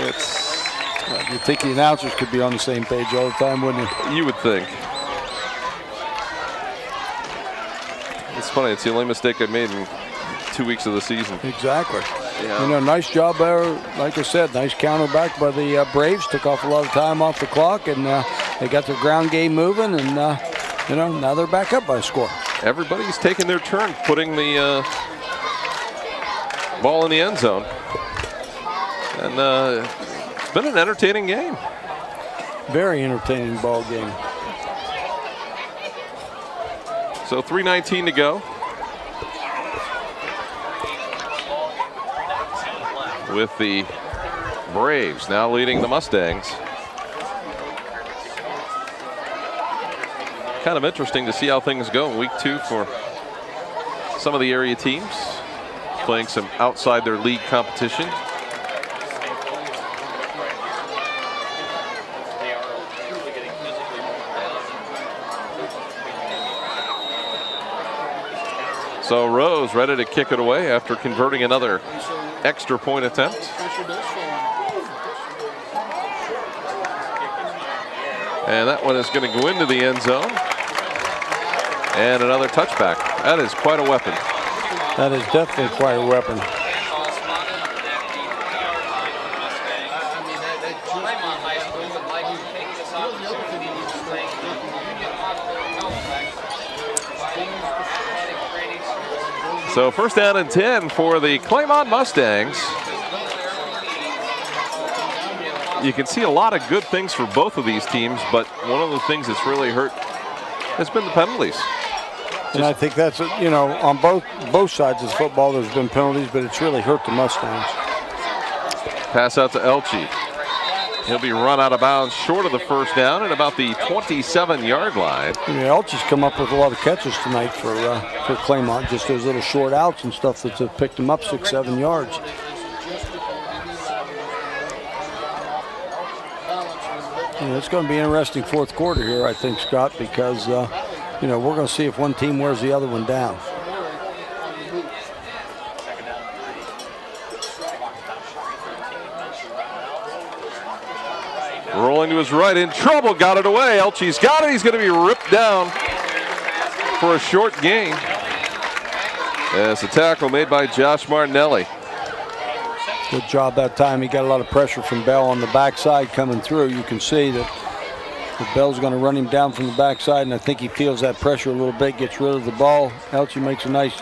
It's. You'd think the announcers could be on the same page all the time, wouldn't you? You would think. It's funny. It's the only mistake I made in 2 weeks of the season. Exactly. Yeah. You know, nice job there. Like I said, nice counter back by the Braves. Took off a lot of time off the clock, and they got their ground game moving, and now they're back up by a score. Everybody's taking their turn putting the ball in the end zone, and it's been an entertaining game. Very entertaining ball game. So 3:19 to go. With the Braves now leading the Mustangs. kind of interesting to see how things go in week 2 for some of the area teams playing some outside their league competition. So Rose ready to kick it away after converting another extra point attempt. And that one is going to go into the end zone. And another touchback. That is quite a weapon. That is definitely quite a weapon. So first down and 10 for the Claymont Mustangs. You can see a lot of good things for both of these teams, but one of the things that's really hurt has been the penalties. And I think that's, you know, on both sides of football there's been penalties, but it's really hurt the Mustangs. Pass out to Elche. He'll be run out of bounds short of the first down at about the 27-yard line. Yeah, Elche's come up with a lot of catches tonight for Claymont, just those little short outs and stuff that have picked them up 6-7 yards. Yeah, it's going to be an interesting fourth quarter here, I think, Scott, because you know, we're going to see if one team wears the other one down. Rolling to his right, in trouble, got it away. Elche's got it. He's going to be ripped down for a short gain. As a tackle made by Josh Martinelli. Good job that time. He got a lot of pressure from Bell on the backside coming through. You can see that Bell's going to run him down from the backside, and I think he feels that pressure a little bit, gets rid of the ball. Elche makes a nice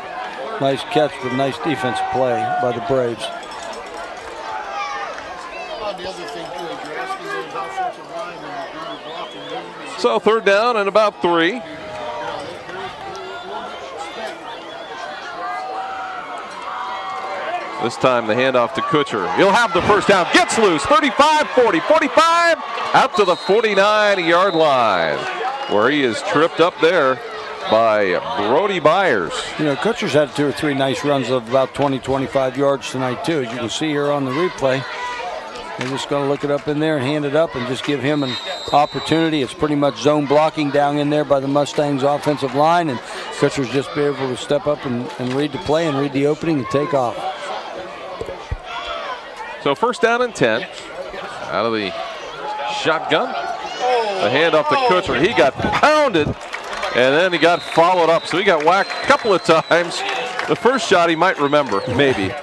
catch with nice defensive play by the Braves. So third down and about 3. This time the handoff to Kutcher. He'll have the first down. Gets loose. 35, 40, 45. Out to the 49-yard line, where he is tripped up there by Brody Byers. You know, Kutcher's had 2 or 3 nice runs of about 20, 25 yards tonight, too. As you can see here on the replay. They're just going to look it up in there and hand it up and just give him an opportunity. It's pretty much zone blocking down in there by the Mustangs offensive line, and Kutcher's just be able to step up and read the play and read the opening and take off. So first down and 10 out of the shotgun. The handoff to Kutcher. He got pounded, and then he got followed up. So he got whacked a couple of times. The first shot he might remember, maybe.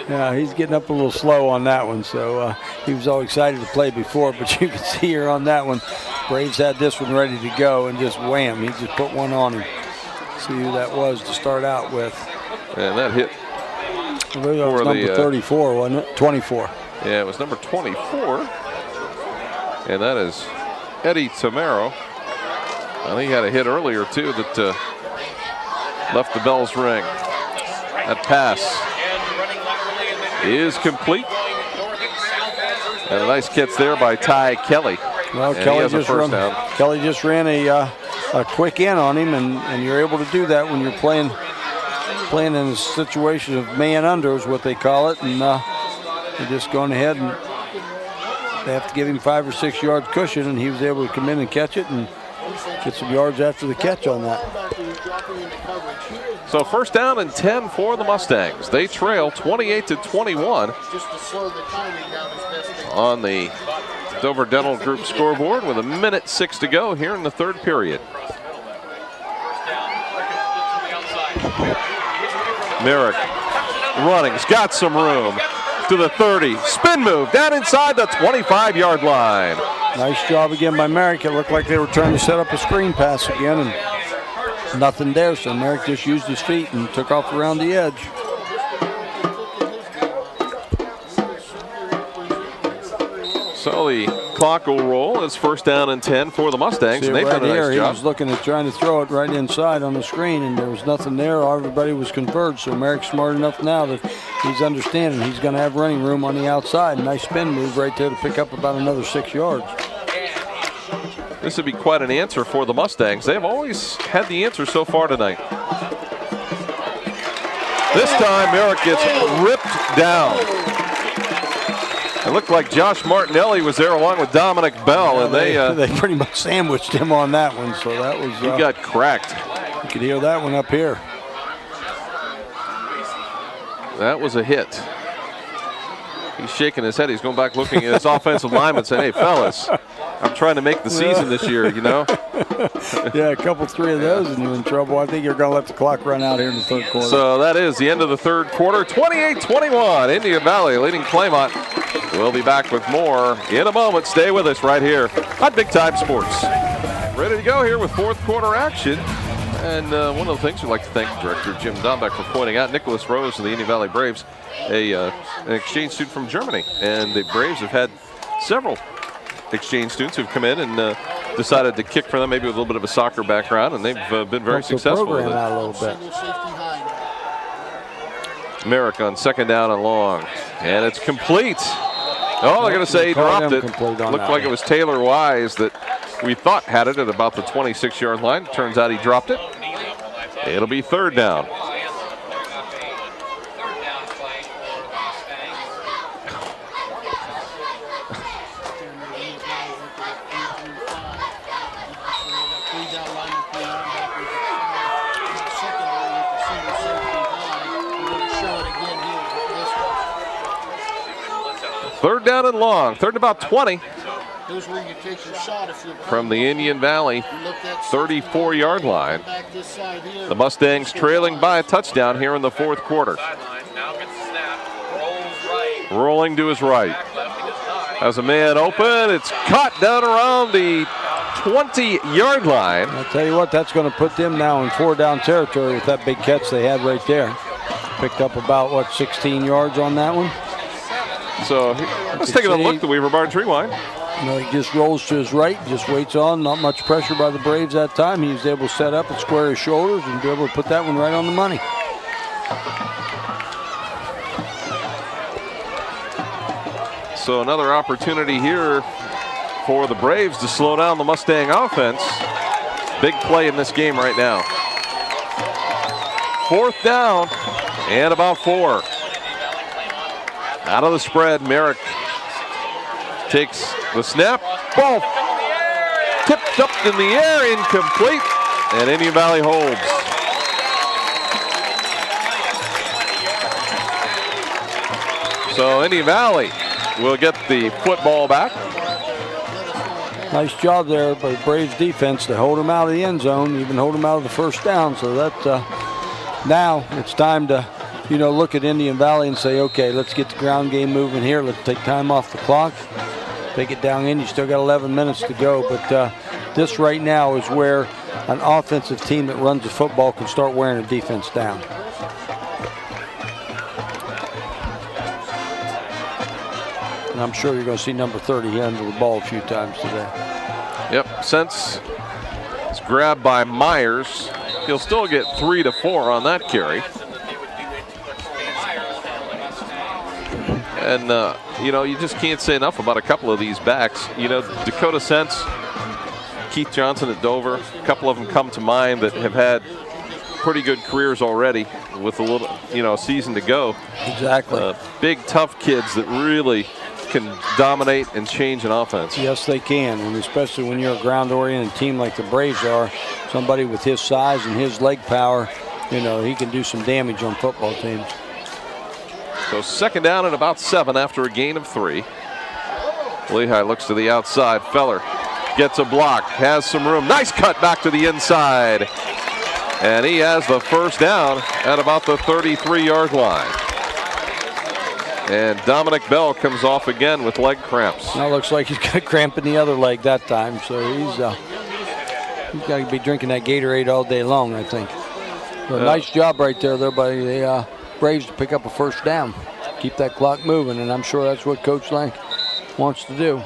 Yeah, he's getting up a little slow on that one, so he was all excited to play before, but you can see here on that one, Braves had this one ready to go, and just wham, he just put one on him. See who that was to start out with. And that hit. I believe that was number 34, wasn't it? 24. Yeah, it was number 24, and that is Eddie Tamaro. I think he had a hit earlier, too, that left the bells ring. That pass is complete. And a nice catch there by Ty Kelly. Well, Kelly just ran a quick in on him, and you're able to do that when you're playing in a situation of man under is what they call it, and they're just going ahead and they have to give him 5 or 6 yards cushion, and he was able to come in and catch it and get some yards after the catch on that. So first down and 10 for the Mustangs. They trail 28-21 on the Dover Dental Group scoreboard with 1:06 to go here in the third period. Merrick running, he's got some room to the 30, spin move down inside the 25-yard line. Nice job again by Merrick. It looked like they were trying to set up a screen pass again, and nothing there, so Merrick just used his feet and took off around the edge. So the clock will roll. It's first down and 10 for the Mustangs, and they've done a nice job. He was looking at trying to throw it right inside on the screen, and there was nothing there. Everybody was converged, so Merrick's smart enough now that he's understanding he's going to have running room on the outside. Nice spin move right there to pick up about another 6 yards. This would be quite an answer for the Mustangs. They've always had the answer so far tonight. This time, Merrick gets ripped down. It looked like Josh Martinelli was there along with Dominic Bell, and they pretty much sandwiched him on that one. So that was he got cracked. You could hear that one up here. That was a hit. He's shaking his head. He's going back looking at his offensive lineman saying, hey, fellas, I'm trying to make the season this year, you know? Yeah, a couple, 3 of those and you're in trouble. I think you're going to let the clock run out here in the third quarter. So that is the end of the third quarter. 28-21, Indian Valley leading Claymont. We'll be back with more in a moment. Stay with us right here on Big Time Sports. Ready to go here with fourth quarter action. And one of the things we'd like to thank Director Jim Dombeck for pointing out, Nicholas Rose of the Indian Valley Braves, an exchange student from Germany. And the Braves have had several exchange students who've come in and decided to kick for them, maybe with a little bit of a soccer background, and they've been very successful with it. Out a little bit. Merrick on second down and long. And it's complete. Oh, they're going to say he dropped it. Looked like it was Taylor Wise that we thought had it at about the 26-yard line. Turns out he dropped it. It'll be third down. Third down and long. Third and about 20. From the Indian Valley 34-yard line. The Mustangs trailing by a touchdown here in the fourth quarter. Rolling to his right. Has a man open. It's caught down around the 20-yard line. I'll tell you what, that's going to put them now in 4-down territory with that big catch they had right there. Picked up about, what, 16 yards on that one? So let's take a look at the Weaver Barnes rewind. You know, he just rolls to his right, just waits on. Not much pressure by the Braves that time. He was able to set up and square his shoulders and be able to put that one right on the money. So another opportunity here for the Braves to slow down the Mustang offense. Big play in this game right now. Fourth down and about 4. Out of the spread, Merrick takes the snap. Ball tipped up in the air, incomplete, and Indian Valley holds. So Indian Valley will get the football back. Nice job there by the Braves defense to hold him out of the end zone, even hold him out of the first down. So that now it's time to, you know, look at Indian Valley and say, okay, let's get the ground game moving here. Let's take time off the clock. Take it down in. You still got 11 minutes to go. But this right now is where an offensive team that runs the football can start wearing a defense down. And I'm sure you're going to see number 30 handle the ball a few times today. Yep, since it's grabbed by Myers, he'll still get 3 to 4 on that carry. And, you know, you just can't say enough about a couple of these backs. You know, Dakota Sense, Keith Johnson at Dover, a couple of them come to mind that have had pretty good careers already with a little, you know, season to go. Exactly. Big, tough kids that really can dominate and change an offense. Yes, they can, and especially when you're a ground-oriented team like the Braves are, somebody with his size and his leg power, you know, he can do some damage on football teams. So second down and about 7 after a gain of 3. Lehigh looks to the outside. Feller gets a block, has some room. Nice cut back to the inside. And he has the first down at about the 33-yard line. And Dominic Bell comes off again with leg cramps. Now looks like he's got a cramp in the other leg that time, so he's got to be drinking that Gatorade all day long, I think. But nice job right there by the Braves to pick up a first down. Keep that clock moving, and I'm sure that's what Coach Lang wants to do.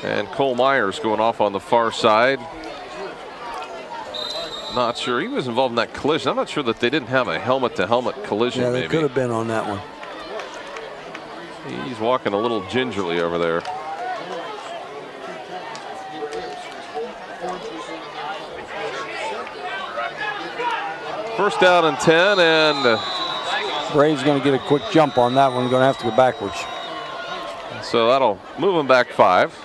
And Cole Myers going off on the far side. Not sure. He was involved in that collision. I'm not sure that they didn't have a helmet-to-helmet collision. Yeah, they maybe could have been on that one. He's walking a little gingerly over there. First down and 10, and Braves going to get a quick jump on that one. Going to have to go backwards. so that'll move them back 5.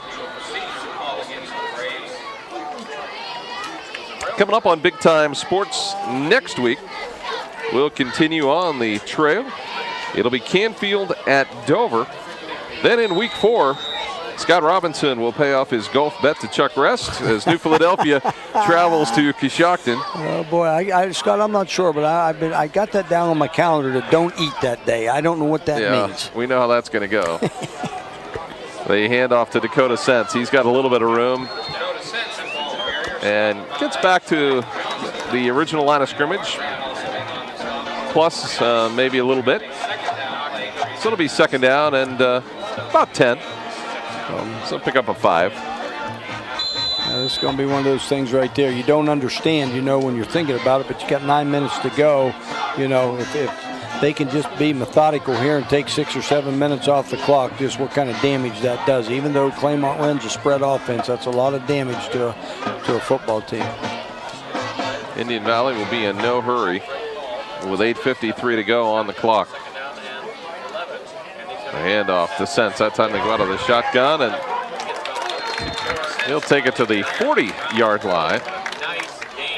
Coming up on Big Time Sports next week, we'll continue on the trail. It'll be Canfield at Dover. Then in week 4, Scott Robinson will pay off his golf bet to Chuck Rest as New Philadelphia travels to Coshocton. Oh boy, Scott, I'm not sure, but I got that down on my calendar to don't eat that day. I don't know what that means. We know how that's going to go. They hand off to Dakota Sense. He's got a little bit of room and gets back to the original line of scrimmage, plus maybe a little bit. So it'll be second down and about 10. So pick up a 5. This is going to be one of those things right there. You don't understand, when you're thinking about it, but you got 9 minutes to go. If they can just be methodical here and take 6 or 7 minutes off the clock, just what kind of damage that does. Even though Claymont runs a spread offense, that's a lot of damage to a football team. Indian Valley will be in no hurry with 8:53 to go on the clock. A handoff to Sense. That time they go out of the shotgun, and he'll take it to the 40-yard line.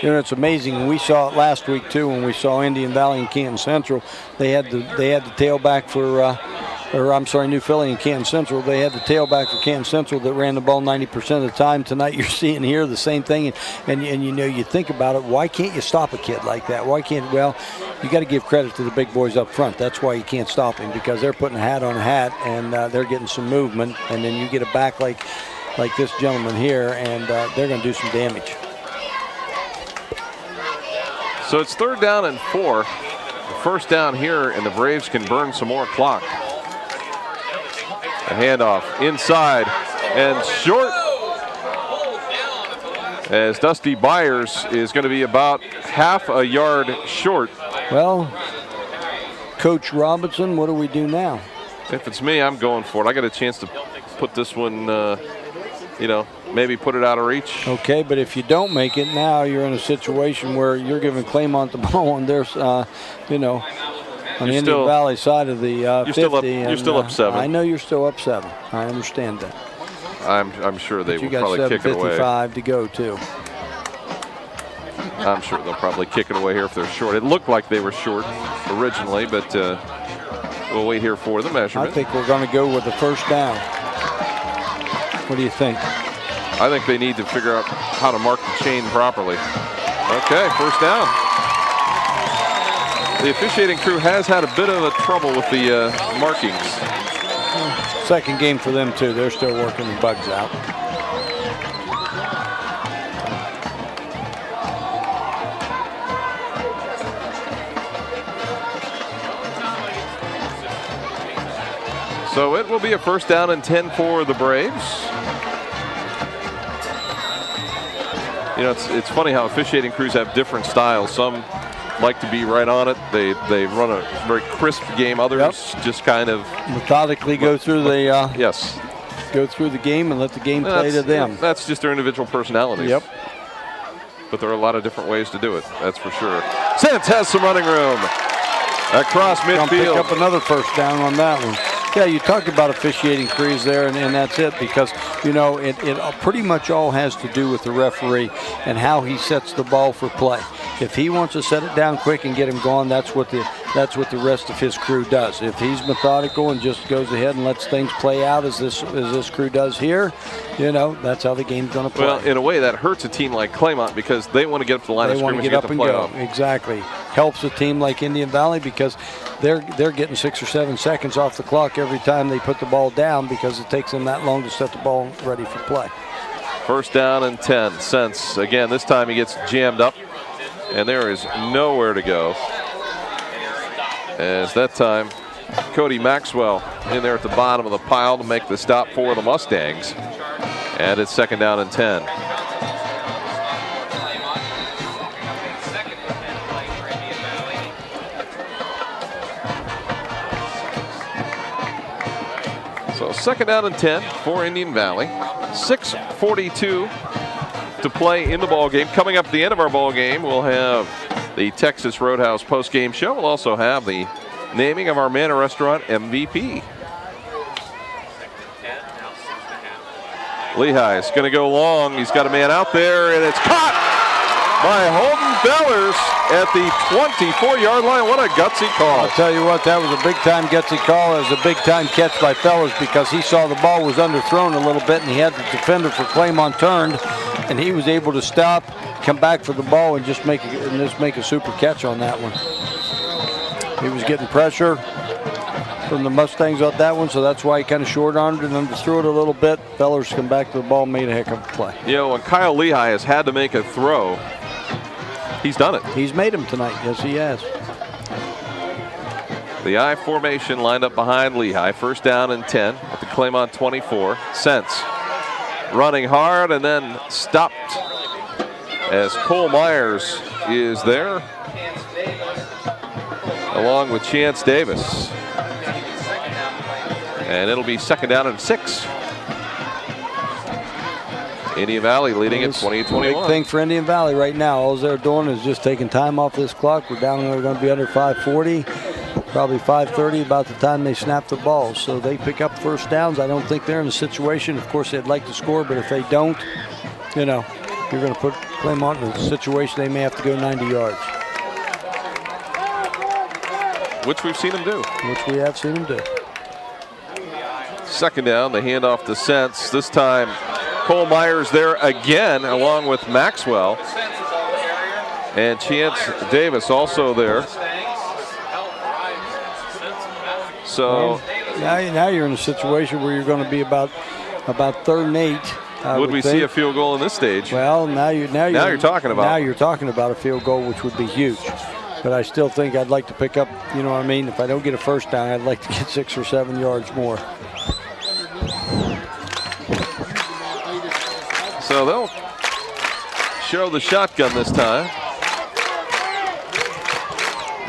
It's amazing. We saw it last week too when we saw Indian Valley and Canton Central. They had the tailback for, New Philly and Canton Central. They had the tailback for Canton Central that ran the ball 90% of the time. Tonight you're seeing here the same thing, and you think about it. Why can't you stop a kid like that? Why can't? Well, you got to give credit to the big boys up front. That's why you can't stop him, because they're putting a hat on a hat, and they're getting some movement. And then you get a back like this gentleman here, and they're going to do some damage. So it's third down and 4. First down here, and the Braves can burn some more clock. A handoff inside and short, as Dusty Byers is going to be about half a yard short. Well, Coach Robinson, what do we do now? If it's me, I'm going for it. I got a chance to put this one, maybe put it out of reach. Okay, but if you don't make it, now you're in a situation where you're giving Claymont the ball on their, on the Indian Valley side of the 50. You're still up 7. I know you're still up 7. I understand that. I'm sure they will probably kick it away. You got 7:55 to go too. I'm sure they'll probably kick it away here if they're short. It looked like they were short originally, but we'll wait here for the measurement. I think we're going to go with the first down. What do you think? I think they need to figure out how to mark the chain properly. Okay, first down. The officiating crew has had a bit of a trouble with the markings. Second game for them too. They're still working the bugs out. So it will be a first down and 10 for the Braves. It's funny how officiating crews have different styles. Some like to be right on it. They run a very crisp game. Others just kind of methodically go through the yes, go through the game and let the game play to them. That's just their individual personalities. Yep. But there are a lot of different ways to do it. That's for sure. Sense has some running room across midfield. Pick up another first down on that one. Yeah, you talked about officiating crews there, and that's it, because, it pretty much all has to do with the referee and how he sets the ball for play. If he wants to set it down quick and get him going, that's what the rest of his crew does. If he's methodical and just goes ahead and lets things play out as this crew does here, that's how the game's going to play. Well, in a way, that hurts a team like Claymont because they want to get up to the line of scrimmage and get the play off. Exactly. Helps a team like Indian Valley because they're getting 6 or 7 seconds off the clock every time they put the ball down, because it takes them that long to set the ball ready for play. First down and 10. Sense again. This time he gets jammed up, and there is nowhere to go. As that time, Cody Maxwell in there at the bottom of the pile to make the stop for the Mustangs. And it's second down and 10. So second down and 10 for Indian Valley. 6:42 to play in the ball game. Coming up at the end of our ball game, we'll have The Texas Roadhouse post-game show will also have the naming of our Manor Restaurant MVP. Lehigh's going to go long. He's got a man out there, and it's caught by Holden Fellers at the 24-yard line. What a gutsy call. I'll tell you what, that was a big-time gutsy call. It was a big-time catch by Fellers because he saw the ball was underthrown a little bit, and he had the defender for Claymont turned, and he was able to stop, come back for the ball, and just make a super catch on that one. He was getting pressure from the Mustangs on that one, so that's why he kind of short-armed and underthrew it a little bit. Fellers come back to the ball, made a heck of a play. You know, when Kyle Lehigh has had to make a throw, he's done it. He's made them tonight. Yes, he has. The I formation lined up behind Lehigh. First down and 10 at the Claymont 24. Sense running hard and then stopped as Cole Myers is there, along with Chance Davis. And it'll be second down and 6. Indian Valley leading at 20-21. Big thing for Indian Valley right now. All they're doing is just taking time off this clock. We're down. We're going to be under 5:40, probably 5:30 about the time they snap the ball. So they pick up first downs. I don't think they're in a situation. Of course, they'd like to score, but if they don't, you know, you're going to put Claymont in a situation they may have to go 90 yards. Which we've seen them do. Which we have seen them do. Second down, the handoff to Sense. This time, Cole Myers there again, along with Maxwell. And Chance Davis also there. So now you're in a situation where you're going to be about 3rd and 8. Would we see a field goal in this stage? Well, now you're talking about a field goal, which would be huge. But I still think I'd like to pick up, you know what I mean? If I don't get a first down, I'd like to get 6 or 7 yards more. So they'll show the shotgun this time.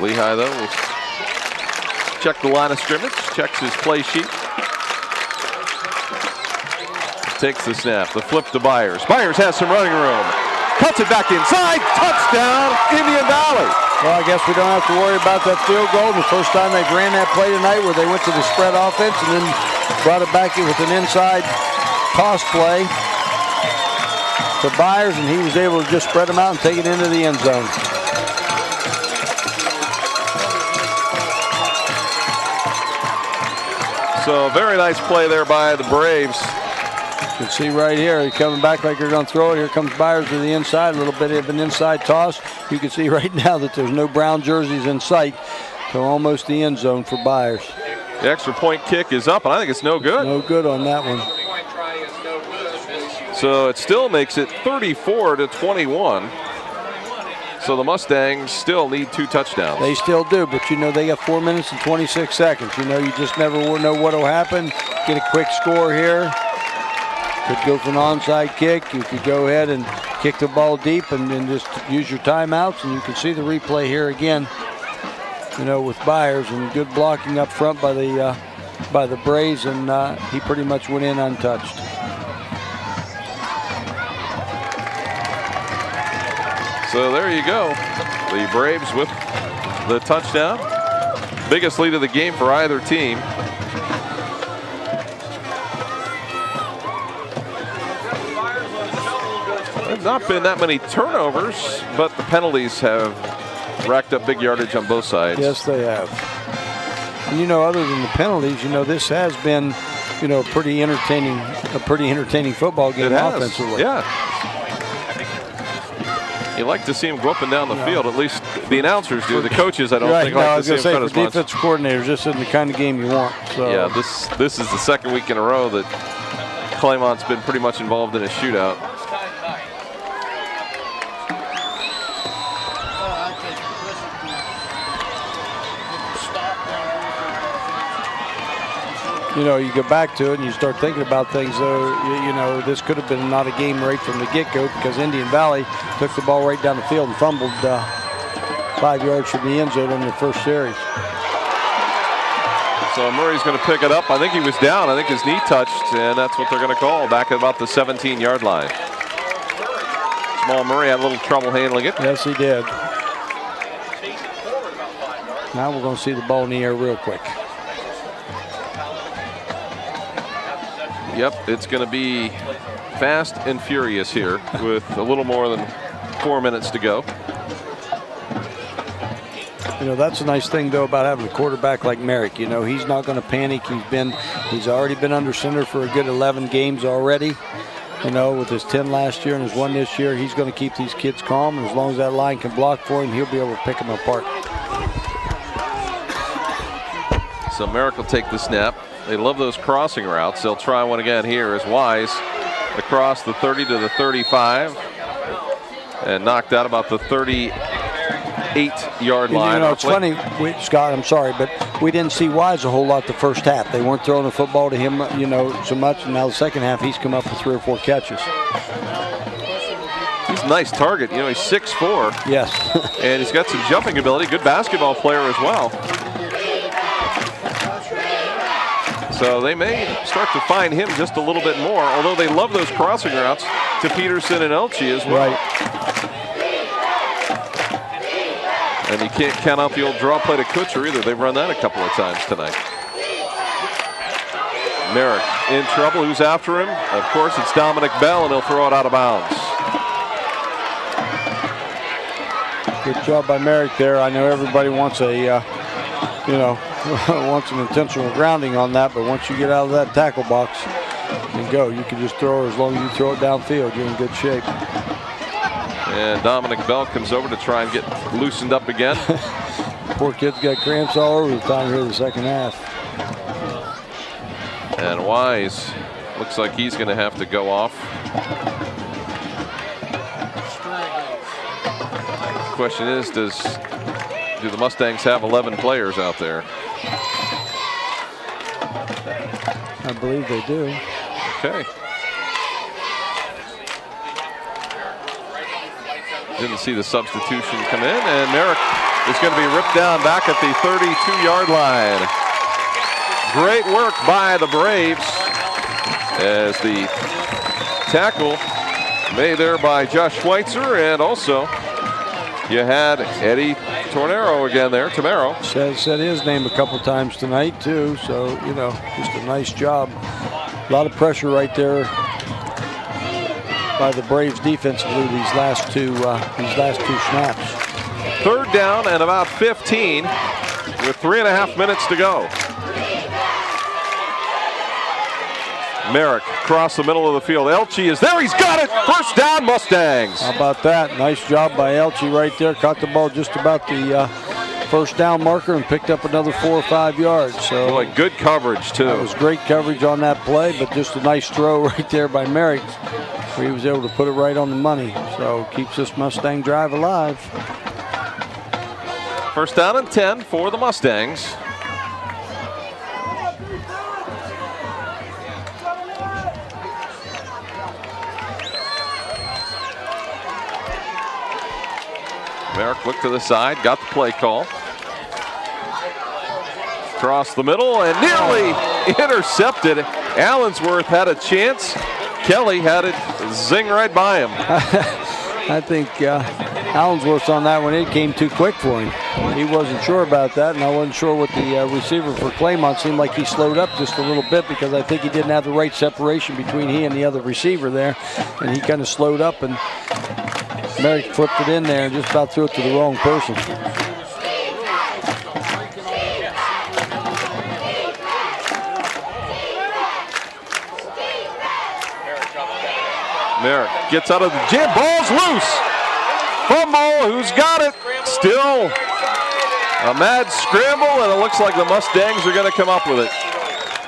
Lehigh, though, will check the line of scrimmage, checks his play sheet. Takes the snap, the flip to Byers. Byers has some running room. Cuts it back inside. Touchdown, Indian Valley. Well, I guess we don't have to worry about that field goal. The first time they've ran that play tonight where they went to the spread offense and then brought it back with an inside toss play to Byers, and he was able to just spread them out and take it into the end zone. So very nice play there by the Braves. You can see right here, he's coming back like they're going to throw it. Here comes Byers to the inside, a little bit of an inside toss. You can see right now that there's no brown jerseys in sight, so almost the end zone for Byers. The extra point kick is up, and I think it's no good. No good on that one. So it still makes it 34-21. So the Mustangs still need 2 touchdowns. They still do, but you know they got 4 minutes and 26 seconds. You know, you just never know what will happen. Get a quick score here. Could go for an onside kick. You could go ahead and kick the ball deep and then just use your timeouts. And you can see the replay here again, you know, with Byers, and good blocking up front by the Braves, and he pretty much went in untouched. So there you go. The Braves with the touchdown. Biggest lead of the game for either team. There's not been that many turnovers, but the penalties have racked up big yardage on both sides. Yes, they have. And you know, other than the penalties, you know, this has been, you know, a pretty entertaining football game offensively. Yeah. You like to see him go up and down the field. At least the announcers do. The coaches, I don't think like to see him cut as much. Defensive coordinators, this isn't the kind of game you want. So. Yeah, this is the second week in a row that Claymont's been pretty much involved in a shootout. You know, you go back to it and you start thinking about things. You know, this could have been not a game right from the get-go because Indian Valley took the ball right down the field and fumbled 5 yards from the end zone on their first series. So Murray's going to pick it up. I think he was down. I think his knee touched, and that's what they're going to call back at about the 17-yard line. Small Murray had a little trouble handling it. Yes, he did. Now we're going to see the ball in the air real quick. Yep, it's going to be fast and furious here with a little more than 4 minutes to go. You know, that's a nice thing, though, about having a quarterback like Merrick. You know, he's not going to panic. He's already been under center for a good 11 games already. You know, with his 10 last year and his 1 this year, he's going to keep these kids calm. And as long as that line can block for him, he'll be able to pick them apart. So Merrick will take the snap. They love those crossing routes. They'll try one again here as Wise across the 30 to the 35 and knocked out about the 38-yard line. You know, it's funny, Scott, I'm sorry, but we didn't see Wise a whole lot the first half. They weren't throwing the football to him, you know, so much. And now the second half, he's come up with 3 or 4 catches. He's a nice target. You know, he's 6'4". Yes. And he's got some jumping ability. Good basketball player as well. So they may start to find him just a little bit more, although they love those crossing routes to Peterson and Elche as well. Right. And you can't count out the old draw play to Kutcher either. They've run that a couple of times tonight. Merrick in trouble. Who's after him? Of course, it's Dominic Bell, and he'll throw it out of bounds. Good job by Merrick there. I know everybody wants a, wants an intentional grounding on that, but once you get out of that tackle box and go, you can just throw. As long as you throw it downfield, you're in good shape. And Dominic Bell comes over to try and get loosened up again. Poor kid's got cramps all over the time here in the second half. And Wise looks like he's going to have to go off. The question is, do the Mustangs have 11 players out there? I believe they do. Okay. Didn't see the substitution come in, and Merrick is going to be ripped down back at the 32-yard line. Great work by the Braves as the tackle made there by Josh Schweitzer, and also you had Eddie Tornero again there, Tamero. Said his name a couple times tonight too, so you know, just a nice job. A lot of pressure right there by the Braves defensively these last two snaps. 3rd down and about 15 with 3.5 minutes to go. Merrick across the middle of the field. Elche is there. He's got it. 1st down, Mustangs. How about that? Nice job by Elche right there. Caught the ball just about the 1st down marker and picked up another 4 or 5 yards. So boy, good coverage too. That was great coverage on that play, but just a nice throw right there by Merrick, where he was able to put it right on the money. So keeps this Mustang drive alive. 1st down and 10 for the Mustangs. Merrick looked to the side, got the play call. Across the middle and nearly intercepted. Allensworth had a chance. Kelly had it zing right by him. I think Allensworth's on that one. It came too quick for him. He wasn't sure about that, and I wasn't sure what the receiver for Claymont seemed like. He slowed up just a little bit because I think he didn't have the right separation between he and the other receiver there, and he kind of slowed up, and Merrick flipped it in there and just about threw it to the wrong person. Merrick gets out of the jam. Ball's loose. Fumble. Who's got it? Still a mad scramble, and it looks like the Mustangs are going to come up with it.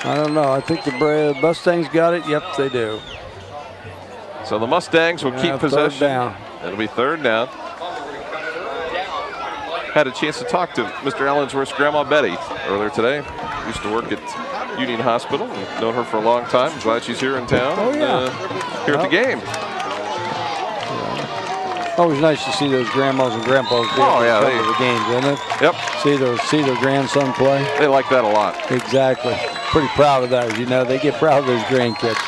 I don't know. I think the Mustangs got it. Yep, they do. So the Mustangs will keep possession. 3rd down. It'll be 3rd down. Had a chance to talk to Mr. Allensworth's grandma Betty earlier today. Used to work at Union Hospital. I've known her for a long time. I'm glad she's here in town. Oh, yeah. Here at the game. Always nice to see those grandmas and grandpas Oh, yeah, come to the games, isn't it? Yep. See their grandson play. They like that a lot. Exactly. Pretty proud of those. You know, they get proud of those grandkids.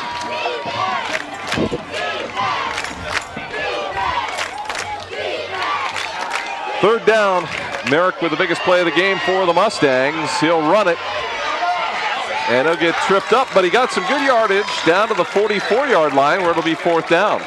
Third down, Merrick with the biggest play of the game for the Mustangs. He'll run it. And he'll get tripped up, but he got some good yardage down to the 44-yard line where it'll be 4th down.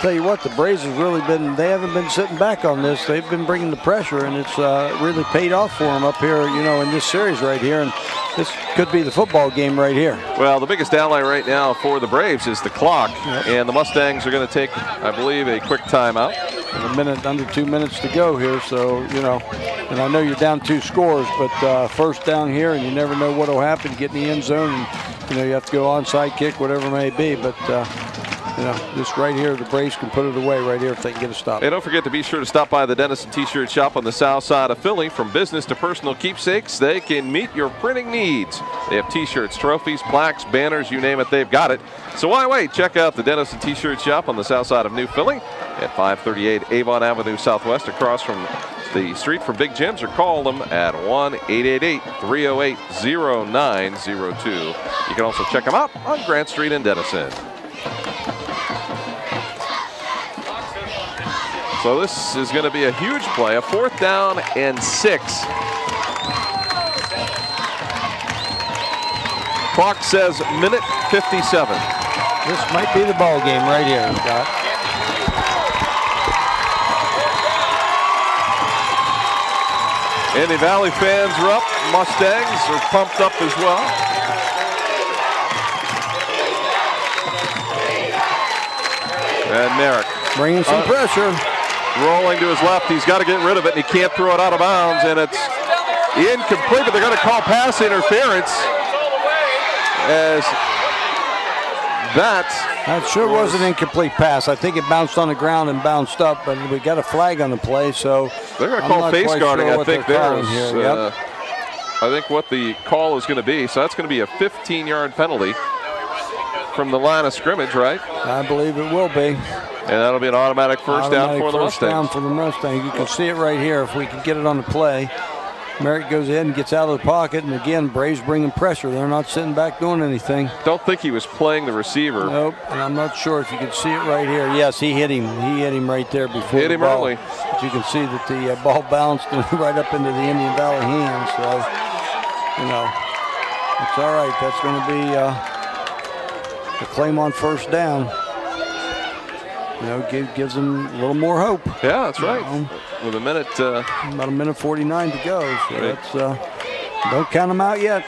Tell you what, the Braves have really they haven't been sitting back on this. They've been bringing the pressure, and it's really paid off for them up here, in this series right here. And this could be the football game right here. Well, the biggest ally right now for the Braves is the clock, and the Mustangs are going to take, I believe, a quick timeout. Under 2 minutes to go here, so, and I know you're down 2 scores, but first down here, and you never know what will happen. Get in the end zone, and, you have to go onside kick, whatever it may be, but just right here, the Braves can put it away right here if they can get a stop. Hey, don't forget to be sure to stop by the Dennison T-shirt shop on the south side of Philly. From business to personal keepsakes, they can meet your printing needs. They have T-shirts, trophies, plaques, banners, you name it, they've got it. So why wait? Check out the Dennison T-shirt shop on the south side of New Philly at 538 Avon Avenue Southwest, across from the street from Big Jim's, or call them at 1-888-308-0902. You can also check them out on Grant Street in Dennison. So this is going to be a huge play, a 4th down and 6. Clock says minute 57. This might be the ball game right here, Scott. Indian Valley fans are up. Mustangs are pumped up as well. And Merrick bringing some pressure. Rolling to his left. He's got to get rid of it, and he can't throw it out of bounds, and it's incomplete, but they're going to call pass interference, as that sure was an incomplete pass. I think it bounced on the ground and bounced up, but we got a flag on the play, so they're going to call face guarding. Sure I think there's yep. I think what the call is going to be. So that's going to be a 15-yard penalty from the line of scrimmage, right? I believe it will be. And that'll be an automatic first down for the Mustangs. First down for the Mustangs. You can see it right here if we can get it on the play. Merrick goes ahead and gets out of the pocket, and again, Braves bringing pressure. They're not sitting back doing anything. Don't think he was playing the receiver. Nope, and I'm not sure if you can see it right here. Yes, he hit him. He hit him right there before hit the him ball. early. But you can see that the ball bounced right up into the Indian Valley hands. So, it's all right. That's going to be the Claymont first down. Gives them a little more hope. Yeah, that's right. With about a minute 49 to go. So right. That's don't count them out yet.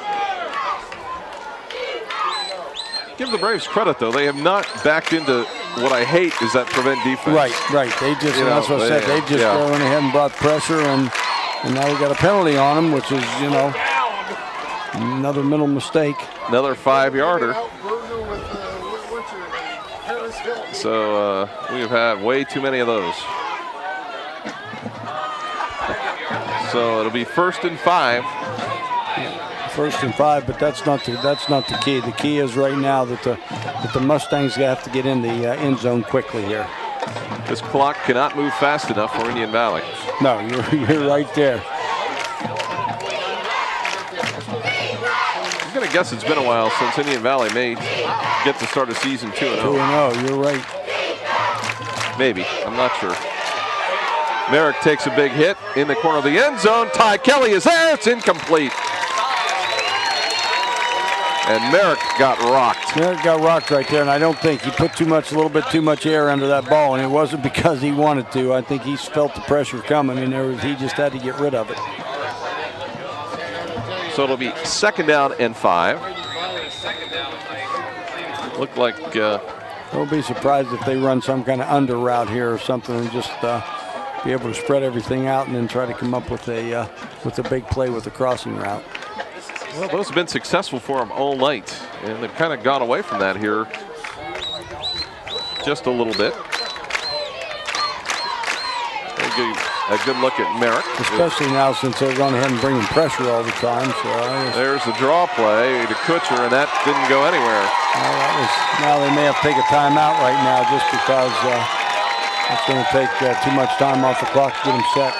Give the Braves credit, though. They have not backed into what I hate is that prevent defense. Right. They just, that's what I said. They just went ahead and brought pressure, and now we got a penalty on them, which is, another mental mistake. Another 5-yarder. So we've had way too many of those. So it'll be 1st and 5. First and 5, but that's not the key. The key is right now that the Mustangs have to get in the end zone quickly here. This clock cannot move fast enough for Indian Valley. No, you're right there. I'm going to guess it's been a while since Indian Valley may get to start a season 2-0. 2-0, you're right. Maybe, I'm not sure. Merrick takes a big hit in the corner of the end zone. Ty Kelly is there, it's incomplete. And Merrick got rocked. Merrick got rocked right there, and I don't think he put a little bit too much air under that ball, and it wasn't because he wanted to. I think he felt the pressure coming, and he just had to get rid of it. So it'll be 2nd down and 5. Looked like I'll be surprised if they run some kind of under route here or something, and just be able to spread everything out and then try to come up with a big play with a crossing route. Well, those have been successful for them all night, and they've kind of gone away from that here just a little bit. A good look at Merrick. Especially now since they're going ahead and bringing pressure all the time. So there's the draw play to Kutcher, and that didn't go anywhere. Now they may have to take a timeout right now just because it's going to take too much time off the clock to get them set.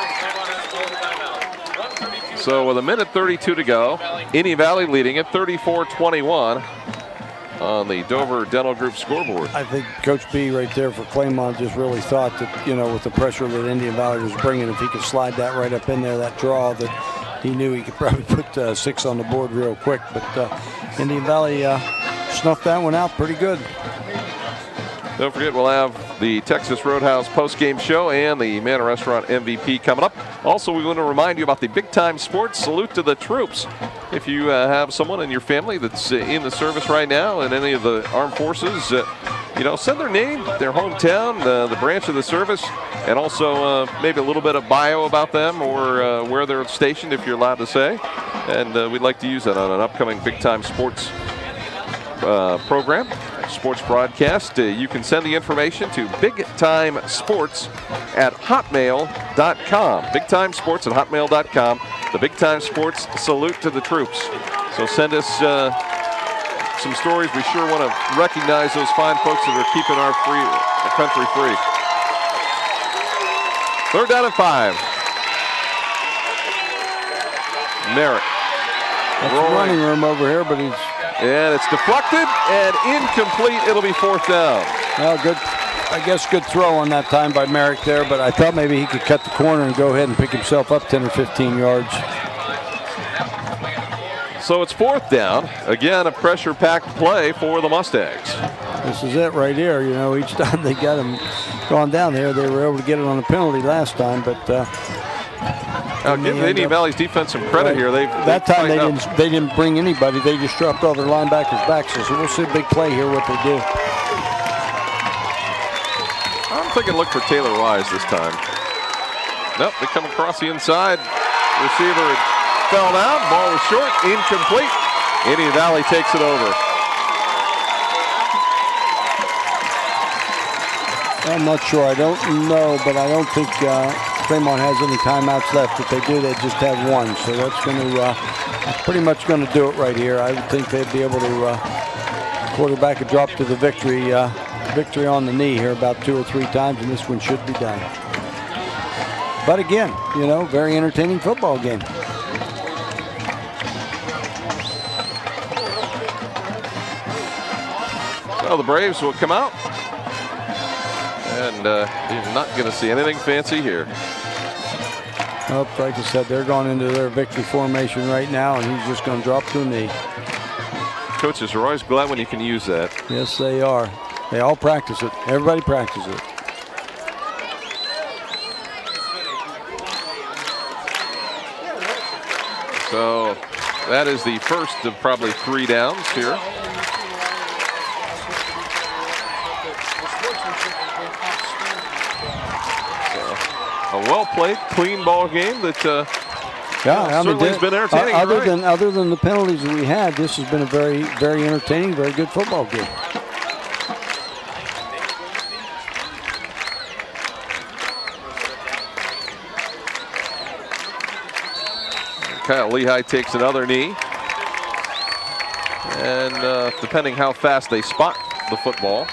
So with a minute 32 to go, Indian Valley leading at 34-21 on the Dover Dental Group scoreboard. I think Coach B right there for Claymont just really thought that, with the pressure that Indian Valley was bringing, if he could slide that right up in there, that draw, that he knew he could probably put 6 on the board real quick. But Indian Valley snuffed that one out pretty good. Don't forget, we'll have the Texas Roadhouse post-game show and the Manor Restaurant MVP coming up. Also, we want to remind you about the Big Time Sports Salute to the Troops. If you have someone in your family that's in the service right now in any of the armed forces, send their name, their hometown, the branch of the service, and also maybe a little bit of bio about them or where they're stationed, if you're allowed to say. And we'd like to use that on an upcoming Big Time Sports program. Sports broadcast. You can send the information to bigtimesports@hotmail.com. bigtimesports@hotmail.com. The Big Time Sports Salute to the Troops. So send us some stories. We sure want to recognize those fine folks that are keeping our country free. 3rd down and 5. Merritt. That's running room over here, but he's... And it's deflected and incomplete. It'll be 4th down. Well, good. I guess good throw on that time by Merrick there, but I thought maybe he could cut the corner and go ahead and pick himself up 10 or 15 yards. So it's 4th down. Again, a pressure-packed play for the Mustangs. This is it right here. Each time they got him gone down there, they were able to get it on a penalty last time, but I'll give Indian Valley's defense some credit here. That time they didn't bring anybody. They just dropped all their linebackers back. So we'll see a big play here, what they do. I'm thinking look for Taylor Wise this time. Nope, they come across the inside. Receiver fell down. Ball was short, incomplete. Indian Valley takes it over. I'm not sure. I don't know, but I don't think Claymont has any timeouts left. If they do, they just have one. So that's going to pretty much going to do it right here. I would think they'd be able to quarterback a drop to the victory on the knee here about 2 or 3 times, and this one should be done. But again, very entertaining football game. Well, the Braves will come out. And you're not going to see anything fancy here. Well, like I said, they're going into their victory formation right now, and he's just going to drop to a knee. Coaches are always glad when you can use that. Yes, they are. They all practice it. Everybody practices it. So that is the first of probably 3 downs here. A well-played, clean ball game that certainly has been entertaining. Other than the penalties that we had, this has been a very, very entertaining, very good football game. Kyle Lehigh takes another knee. And depending how fast they spot the football.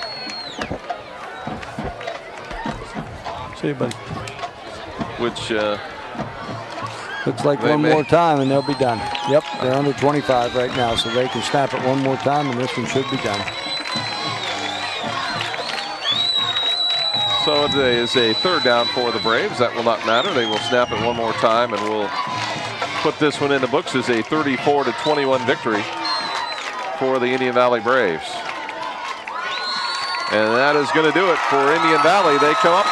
See you, buddy. Which looks like one more time and they'll be done. Yep, they're under 25 right now, so they can snap it one more time and this one should be done. So it is a 3rd down for the Braves. That will not matter. They will snap it one more time and we'll put this one in the books as a 34-21 victory for the Indian Valley Braves. And that is going to do it for Indian Valley. They come up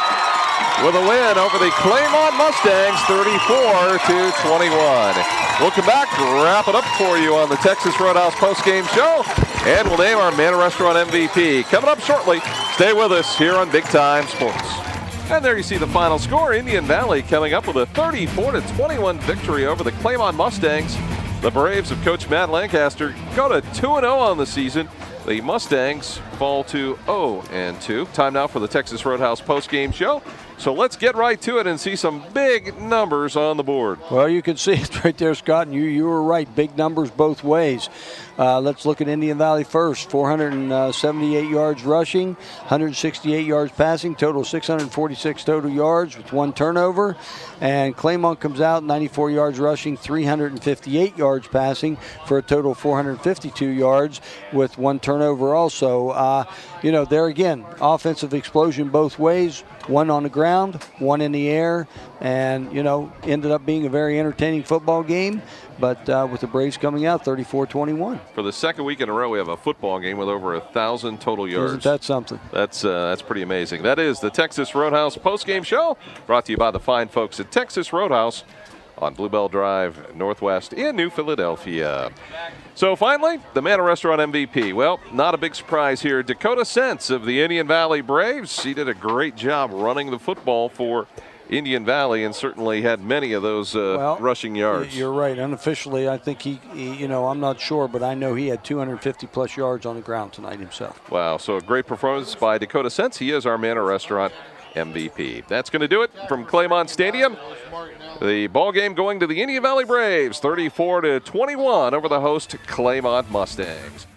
with a win over the Claymont Mustangs, 34-21. We'll come back, wrap it up for you on the Texas Roadhouse postgame show, and we'll name our Manor Restaurant MVP. Coming up shortly, stay with us here on Big Time Sports. And there you see the final score. Indian Valley coming up with a 34-21 victory over the Claymont Mustangs. The Braves of Coach Matt Lancaster go to 2-0 on the season. The Mustangs fall to 0-2. Time now for the Texas Roadhouse postgame show. So let's get right to it and see some big numbers on the board. Well, you can see it right there, Scott, and you were right. Big numbers both ways. Let's look at Indian Valley first. 478 yards rushing, 168 yards passing, total 646 total yards with 1 turnover. And Claymont comes out 94 yards rushing, 358 yards passing for a total of 452 yards with 1 turnover also. There again, offensive explosion both ways. 1 on the ground, 1 in the air, and, ended up being a very entertaining football game. But with the Braves coming out 34-21. For the second week in a row, we have a football game with over 1,000 total yards. Isn't that something? That's pretty amazing. That is the Texas Roadhouse postgame show, brought to you by the fine folks at Texas Roadhouse on Bluebell Drive Northwest in New Philadelphia. So finally, the Manor Restaurant MVP. Well, not a big surprise here. Dakota Sense of the Indian Valley Braves. He did a great job running the football for Indian Valley and certainly had many of those rushing yards. You're right. Unofficially, I think he I'm not sure, but I know he had 250-plus yards on the ground tonight himself. Wow, so a great performance by Dakota Sense. He is our Manor Restaurant MVP. That's going to do it from Claymont Stadium. The ball game going to the Indian Valley Braves, 34-21 over the host Claymont Mustangs.